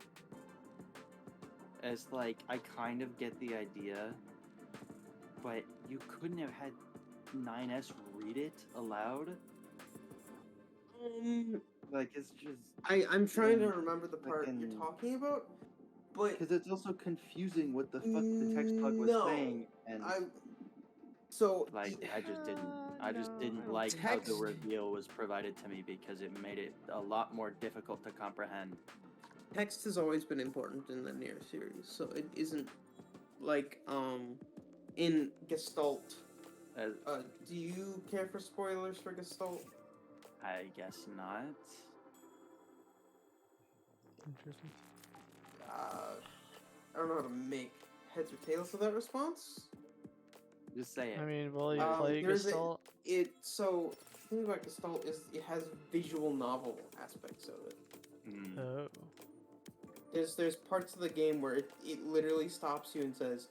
Speaker 8: It's like, I kind of get the idea, but you couldn't have had 9S read it aloud? Like, it's just...
Speaker 6: I'm trying to remember the part you're talking about, but...
Speaker 8: Because it's also confusing what the fuck the text log was saying, and...
Speaker 6: So...
Speaker 8: Like, I just didn't like how the reveal was provided to me because it made it a lot more difficult to comprehend.
Speaker 6: Text has always been important in the Nier series, so it isn't like, in Gestalt. Do you care for spoilers for Gestalt?
Speaker 8: I guess not.
Speaker 2: Interesting.
Speaker 6: I don't know how to make heads or tails of that response.
Speaker 8: Just say it.
Speaker 2: I mean, will you play Gestalt?
Speaker 6: So, the thing about Gestalt is it has visual novel aspects of it.
Speaker 2: Oh.
Speaker 6: There's parts of the game where it literally stops you and says,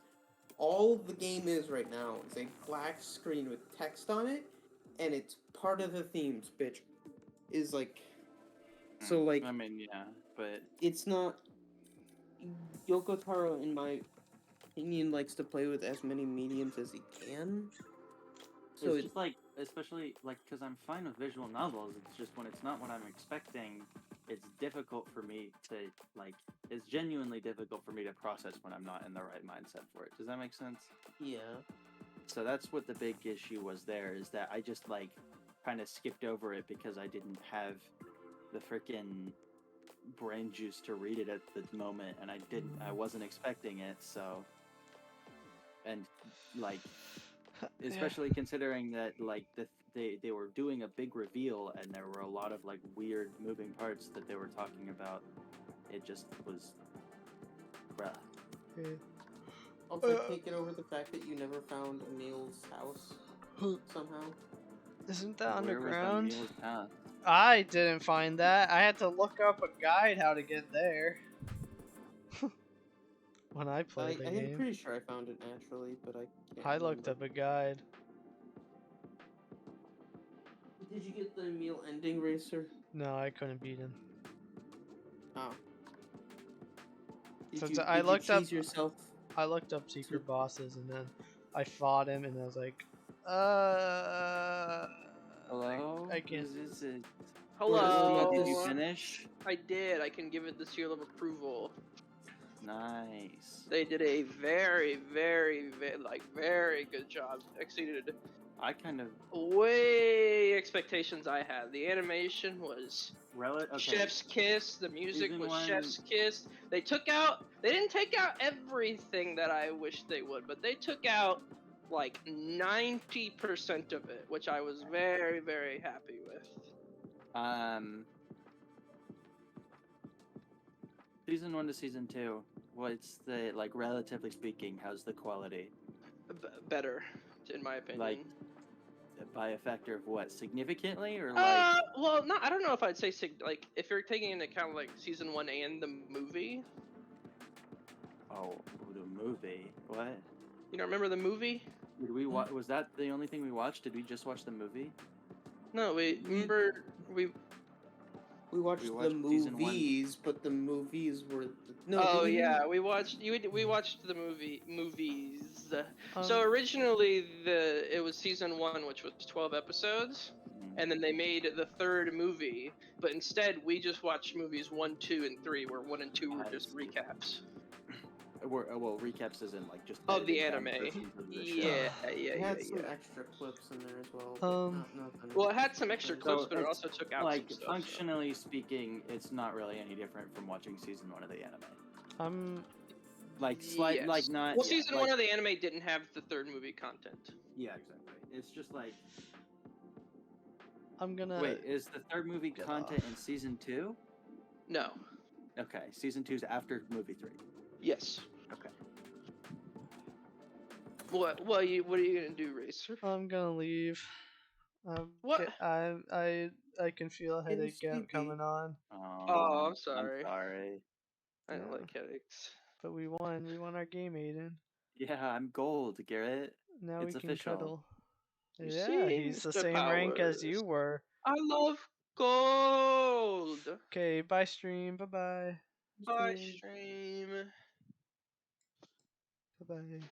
Speaker 6: all the game is right now is a black screen with text on it, and it's part of the themes, bitch. Is like... So, like...
Speaker 8: I mean, yeah, but...
Speaker 6: It's not... Yoko Taro, in my opinion, likes to play with as many mediums as he can. So
Speaker 8: it's just like, especially, like, because I'm fine with visual novels, it's just when it's not what I'm expecting, it's difficult for me to, like, it's genuinely difficult for me to process when I'm not in the right mindset for it. Does that make sense?
Speaker 6: Yeah.
Speaker 8: So that's what the big issue was there, is that I just, like, kind of skipped over it because I didn't have the freaking brain juice to read it at the moment, and I wasn't expecting it, so... And, like... Especially considering that, like, they were doing a big reveal and there were a lot of, like, weird moving parts that they were talking about. It just was... Bruh.
Speaker 6: Also, take it over the fact that you never found Emil's house somehow.
Speaker 2: Isn't that
Speaker 8: Where was
Speaker 2: underground?
Speaker 8: Emil's house?
Speaker 2: I didn't find that. I had to look up a guide how to get there. When I played the game.
Speaker 6: I'm pretty sure I found it naturally, but I can't
Speaker 2: I looked up a guide.
Speaker 6: Did you get the Emil ending, Racer?
Speaker 2: No, I couldn't beat him.
Speaker 6: Oh.
Speaker 2: I looked up secret bosses, and then I fought him, and I was like,
Speaker 8: Hello?
Speaker 2: I can't.
Speaker 8: Is it?
Speaker 7: Hello.
Speaker 8: Did you finish?
Speaker 7: I did. I can give it the seal of approval.
Speaker 8: Nice.
Speaker 7: They did a very, very, very good job. Exceeded
Speaker 8: I kind of
Speaker 7: way expectations I had. The animation was
Speaker 8: okay.
Speaker 7: chef's kiss. The music
Speaker 8: Season
Speaker 7: was
Speaker 8: 1...
Speaker 7: chef's kiss. They didn't take out everything that I wished they would, but they took out like 90% of it, which I was very, very happy with.
Speaker 8: Season 1 to Season 2, what's the, like, relatively speaking, how's the quality?
Speaker 7: Better, in my opinion.
Speaker 8: Like, by a factor of what, significantly, or like?
Speaker 7: Well, I don't know if I'd say like if you're taking into account like Season 1 and the movie.
Speaker 8: Oh, the movie. What?
Speaker 7: You don't remember the movie?
Speaker 8: Did we watch? Was that the only thing we watched? Did we just watch the movie?
Speaker 7: No, we
Speaker 6: watched the movies, but the movies were
Speaker 7: we watched the movies. So originally it was Season 1, which was 12 episodes, and then they made the third movie. But instead, we just watched movies 1, 2, and 3, where 1 and 2 were just recaps.
Speaker 8: Well, recaps isn't like just
Speaker 7: the anime. Yeah.
Speaker 6: It had some extra clips in there as well.
Speaker 7: Well, it had some extra clips, but it also took out
Speaker 8: like
Speaker 7: some stuff.
Speaker 8: Functionally speaking, it's not really any different from watching Season 1 of the anime.
Speaker 2: Like
Speaker 8: not.
Speaker 7: Well, Season 1 of the anime didn't have the third movie content.
Speaker 8: Yeah, exactly. It's just like.
Speaker 2: I'm gonna.
Speaker 8: Wait, is the third movie content in Season 2?
Speaker 7: No.
Speaker 8: Okay, Season 2's after movie 3.
Speaker 7: Yes.
Speaker 8: Okay.
Speaker 7: What are you gonna do, Racer?
Speaker 2: I'm gonna leave.
Speaker 7: What?
Speaker 2: I can feel a headache coming on.
Speaker 7: Oh, I'm sorry.
Speaker 8: I'm sorry.
Speaker 7: I don't
Speaker 2: Yeah.
Speaker 7: like headaches.
Speaker 2: But we won. We won our game, Aiden.
Speaker 8: Yeah, I'm gold, Garrett.
Speaker 2: Now
Speaker 8: It's
Speaker 2: we can
Speaker 8: official.
Speaker 2: cuddle.
Speaker 7: You
Speaker 2: Yeah,
Speaker 7: see,
Speaker 2: he's the
Speaker 7: Mr.
Speaker 2: same rank as you
Speaker 7: Powers.
Speaker 2: were.
Speaker 7: I love gold.
Speaker 2: Okay, bye stream. Bye bye.
Speaker 7: Bye, stream.
Speaker 2: Bye bye.